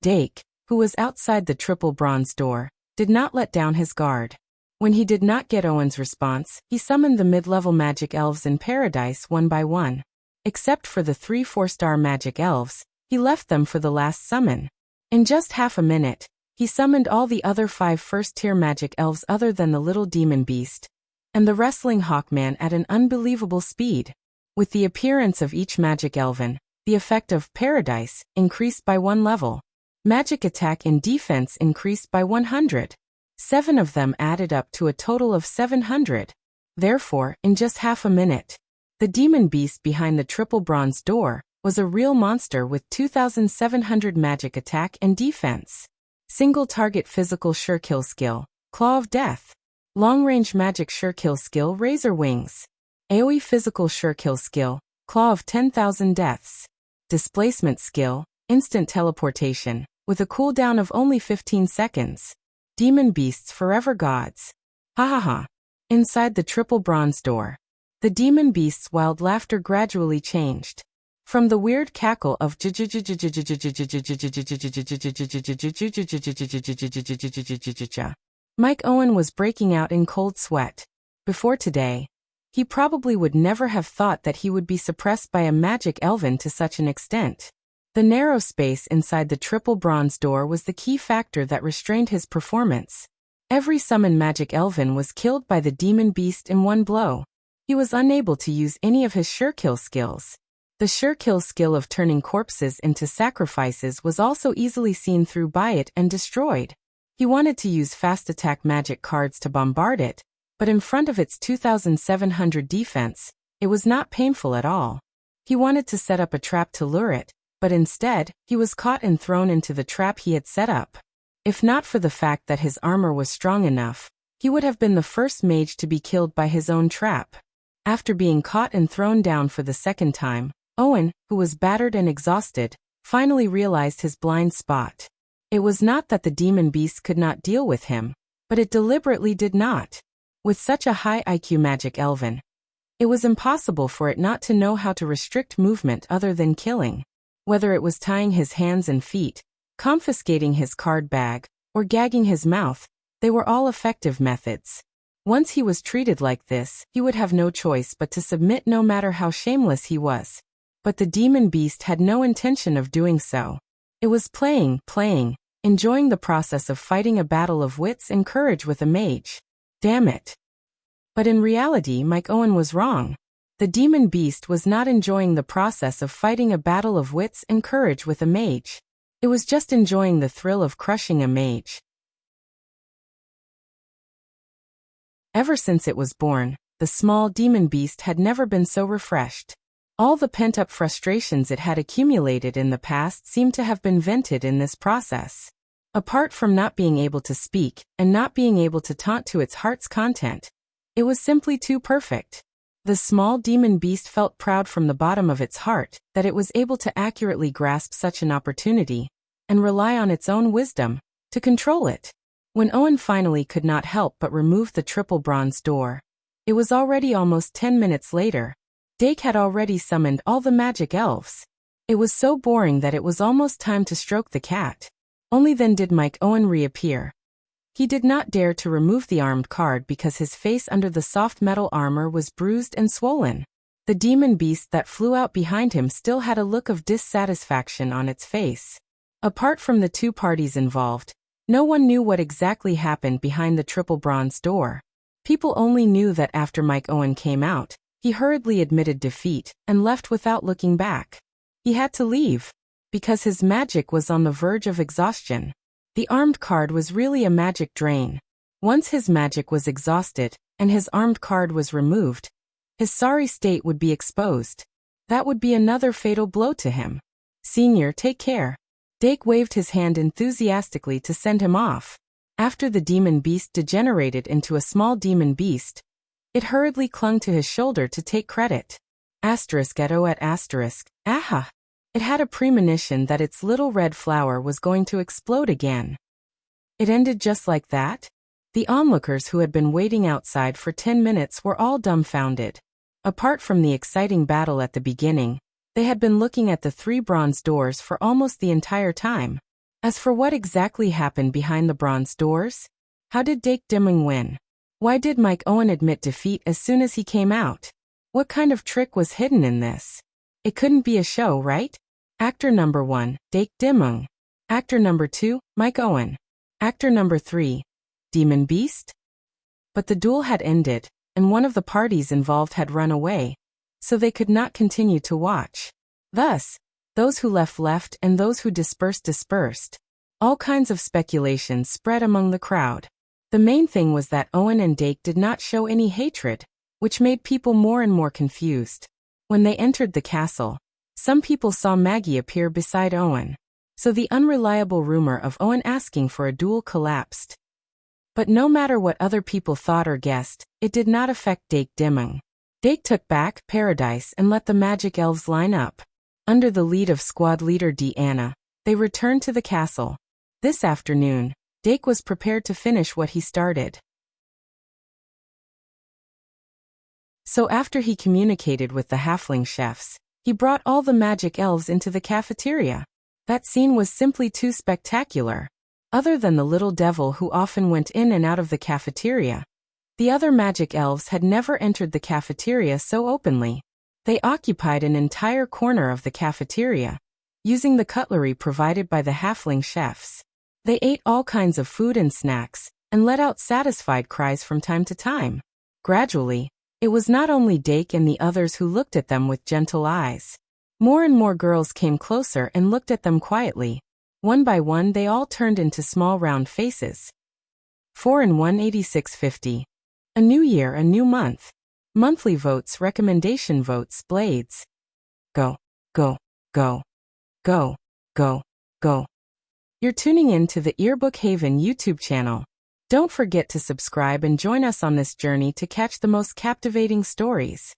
Dake, who was outside the triple bronze door, did not let down his guard. When he did not get Owen's response, he summoned the mid-level magic elves in paradise one by one. Except for the 3 4-star magic elves, he left them for the last summon. In just half a minute, he summoned all the other 5 first-tier magic elves other than the little demon beast, and the wrestling Hawkman at an unbelievable speed. With the appearance of each magic elven, the effect of paradise increased by 1 level. Magic attack and defense increased by 100. 7 of them added up to a total of 700. Therefore, in just half a minute, the demon beast behind the triple bronze door was a real monster with 2,700 magic attack and defense. Single target physical sure kill skill, Claw of Death. Long-range magic sure kill skill, Razor Wings. AoE physical sure kill skill, Claw of 10,000 Deaths. Displacement skill, instant teleportation, with a cooldown of only 15 seconds. Demon Beasts Forever Gods. Ha ha ha. Inside the triple bronze door. The demon beast's wild laughter gradually changed. From the weird cackle of Mike Owen was breaking out in cold sweat. Before today, he probably would never have thought that he would be suppressed by a magic elven to such an extent. The narrow space inside the triple bronze door was the key factor that restrained his performance. Every summon magic elven was killed by the demon beast in one blow. He was unable to use any of his sure kill skills. The sure kill skill of turning corpses into sacrifices was also easily seen through by it and destroyed. He wanted to use fast attack magic cards to bombard it, but in front of its 2,700 defense, it was not painful at all. He wanted to set up a trap to lure it, but instead, he was caught and thrown into the trap he had set up. If not for the fact that his armor was strong enough, he would have been the first mage to be killed by his own trap. After being caught and thrown down for the second time, Owen, who was battered and exhausted, finally realized his blind spot. It was not that the demon beast could not deal with him, but it deliberately did not. With such a high IQ magic elven, it was impossible for it not to know how to restrict movement other than killing. Whether it was tying his hands and feet, confiscating his card bag, or gagging his mouth, they were all effective methods. Once he was treated like this, he would have no choice but to submit no matter how shameless he was. But the demon beast had no intention of doing so. It was playing, enjoying the process of fighting a battle of wits and courage with a mage. Damn it. But in reality, Mike Owen was wrong. The demon beast was not enjoying the process of fighting a battle of wits and courage with a mage. It was just enjoying the thrill of crushing a mage. Ever since it was born, the small demon beast had never been so refreshed. All the pent-up frustrations it had accumulated in the past seemed to have been vented in this process. Apart from not being able to speak and not being able to taunt to its heart's content, it was simply too perfect. The small demon beast felt proud from the bottom of its heart that it was able to accurately grasp such an opportunity and rely on its own wisdom to control it. When Owen finally could not help but remove the triple bronze door, it was already almost 10 minutes later. Dake had already summoned all the magic elves. It was so boring that it was almost time to stroke the cat. Only then did Mike Owen reappear. He did not dare to remove the armed card because his face under the soft metal armor was bruised and swollen. The demon beast that flew out behind him still had a look of dissatisfaction on its face. Apart from the two parties involved, no one knew what exactly happened behind the triple bronze door. People only knew that after Mike Owen came out, he hurriedly admitted defeat and left without looking back. He had to leave because his magic was on the verge of exhaustion. The armed card was really a magic drain. Once his magic was exhausted and his armed card was removed, his sorry state would be exposed. That would be another fatal blow to him. Senior, take care. Dake waved his hand enthusiastically to send him off. After the demon beast degenerated into a small demon beast, it hurriedly clung to his shoulder to take credit. Aha! It had a premonition that its little red flower was going to explode again. It ended just like that? The onlookers who had been waiting outside for 10 minutes were all dumbfounded. Apart from the exciting battle at the beginning, they had been looking at the 3 bronze doors for almost the entire time. As for what exactly happened behind the bronze doors? How did Dake Dimming win? Why did Mike Owen admit defeat as soon as he came out? What kind of trick was hidden in this? It couldn't be a show, right? Actor number 1, Dake Dimming. Actor number 2, Mike Owen. Actor number 3, Demon Beast? But the duel had ended, and one of the parties involved had run away, so they could not continue to watch. Thus, those who left and those who dispersed. All kinds of speculations spread among the crowd. The main thing was that Owen and Dake did not show any hatred, which made people more and more confused. When they entered the castle, Some people saw Maggie appear beside Owen. So the unreliable rumor of Owen asking for a duel collapsed. But no matter what other people thought or guessed, it did not affect Dake Dimming. Dake took back Paradise and let the magic elves line up. Under the lead of squad leader Deanna, they returned to the castle. This afternoon, Dake was prepared to finish what he started. So after he communicated with the halfling chefs, he brought all the magic elves into the cafeteria. That scene was simply too spectacular. Other than the little devil who often went in and out of the cafeteria, the other magic elves had never entered the cafeteria so openly. They occupied an entire corner of the cafeteria, using the cutlery provided by the halfling chefs. They ate all kinds of food and snacks, and let out satisfied cries from time to time. Gradually, it was not only Dake and the others who looked at them with gentle eyes. More and more girls came closer and looked at them quietly. One by one they all turned into small round faces. 4 and 186.50. A new year, a new month. Monthly votes, recommendation votes, blades. Go, go, go, go, go, go. You're tuning in to the Earbook Haven YouTube channel. Don't forget to subscribe and join us on this journey to catch the most captivating stories.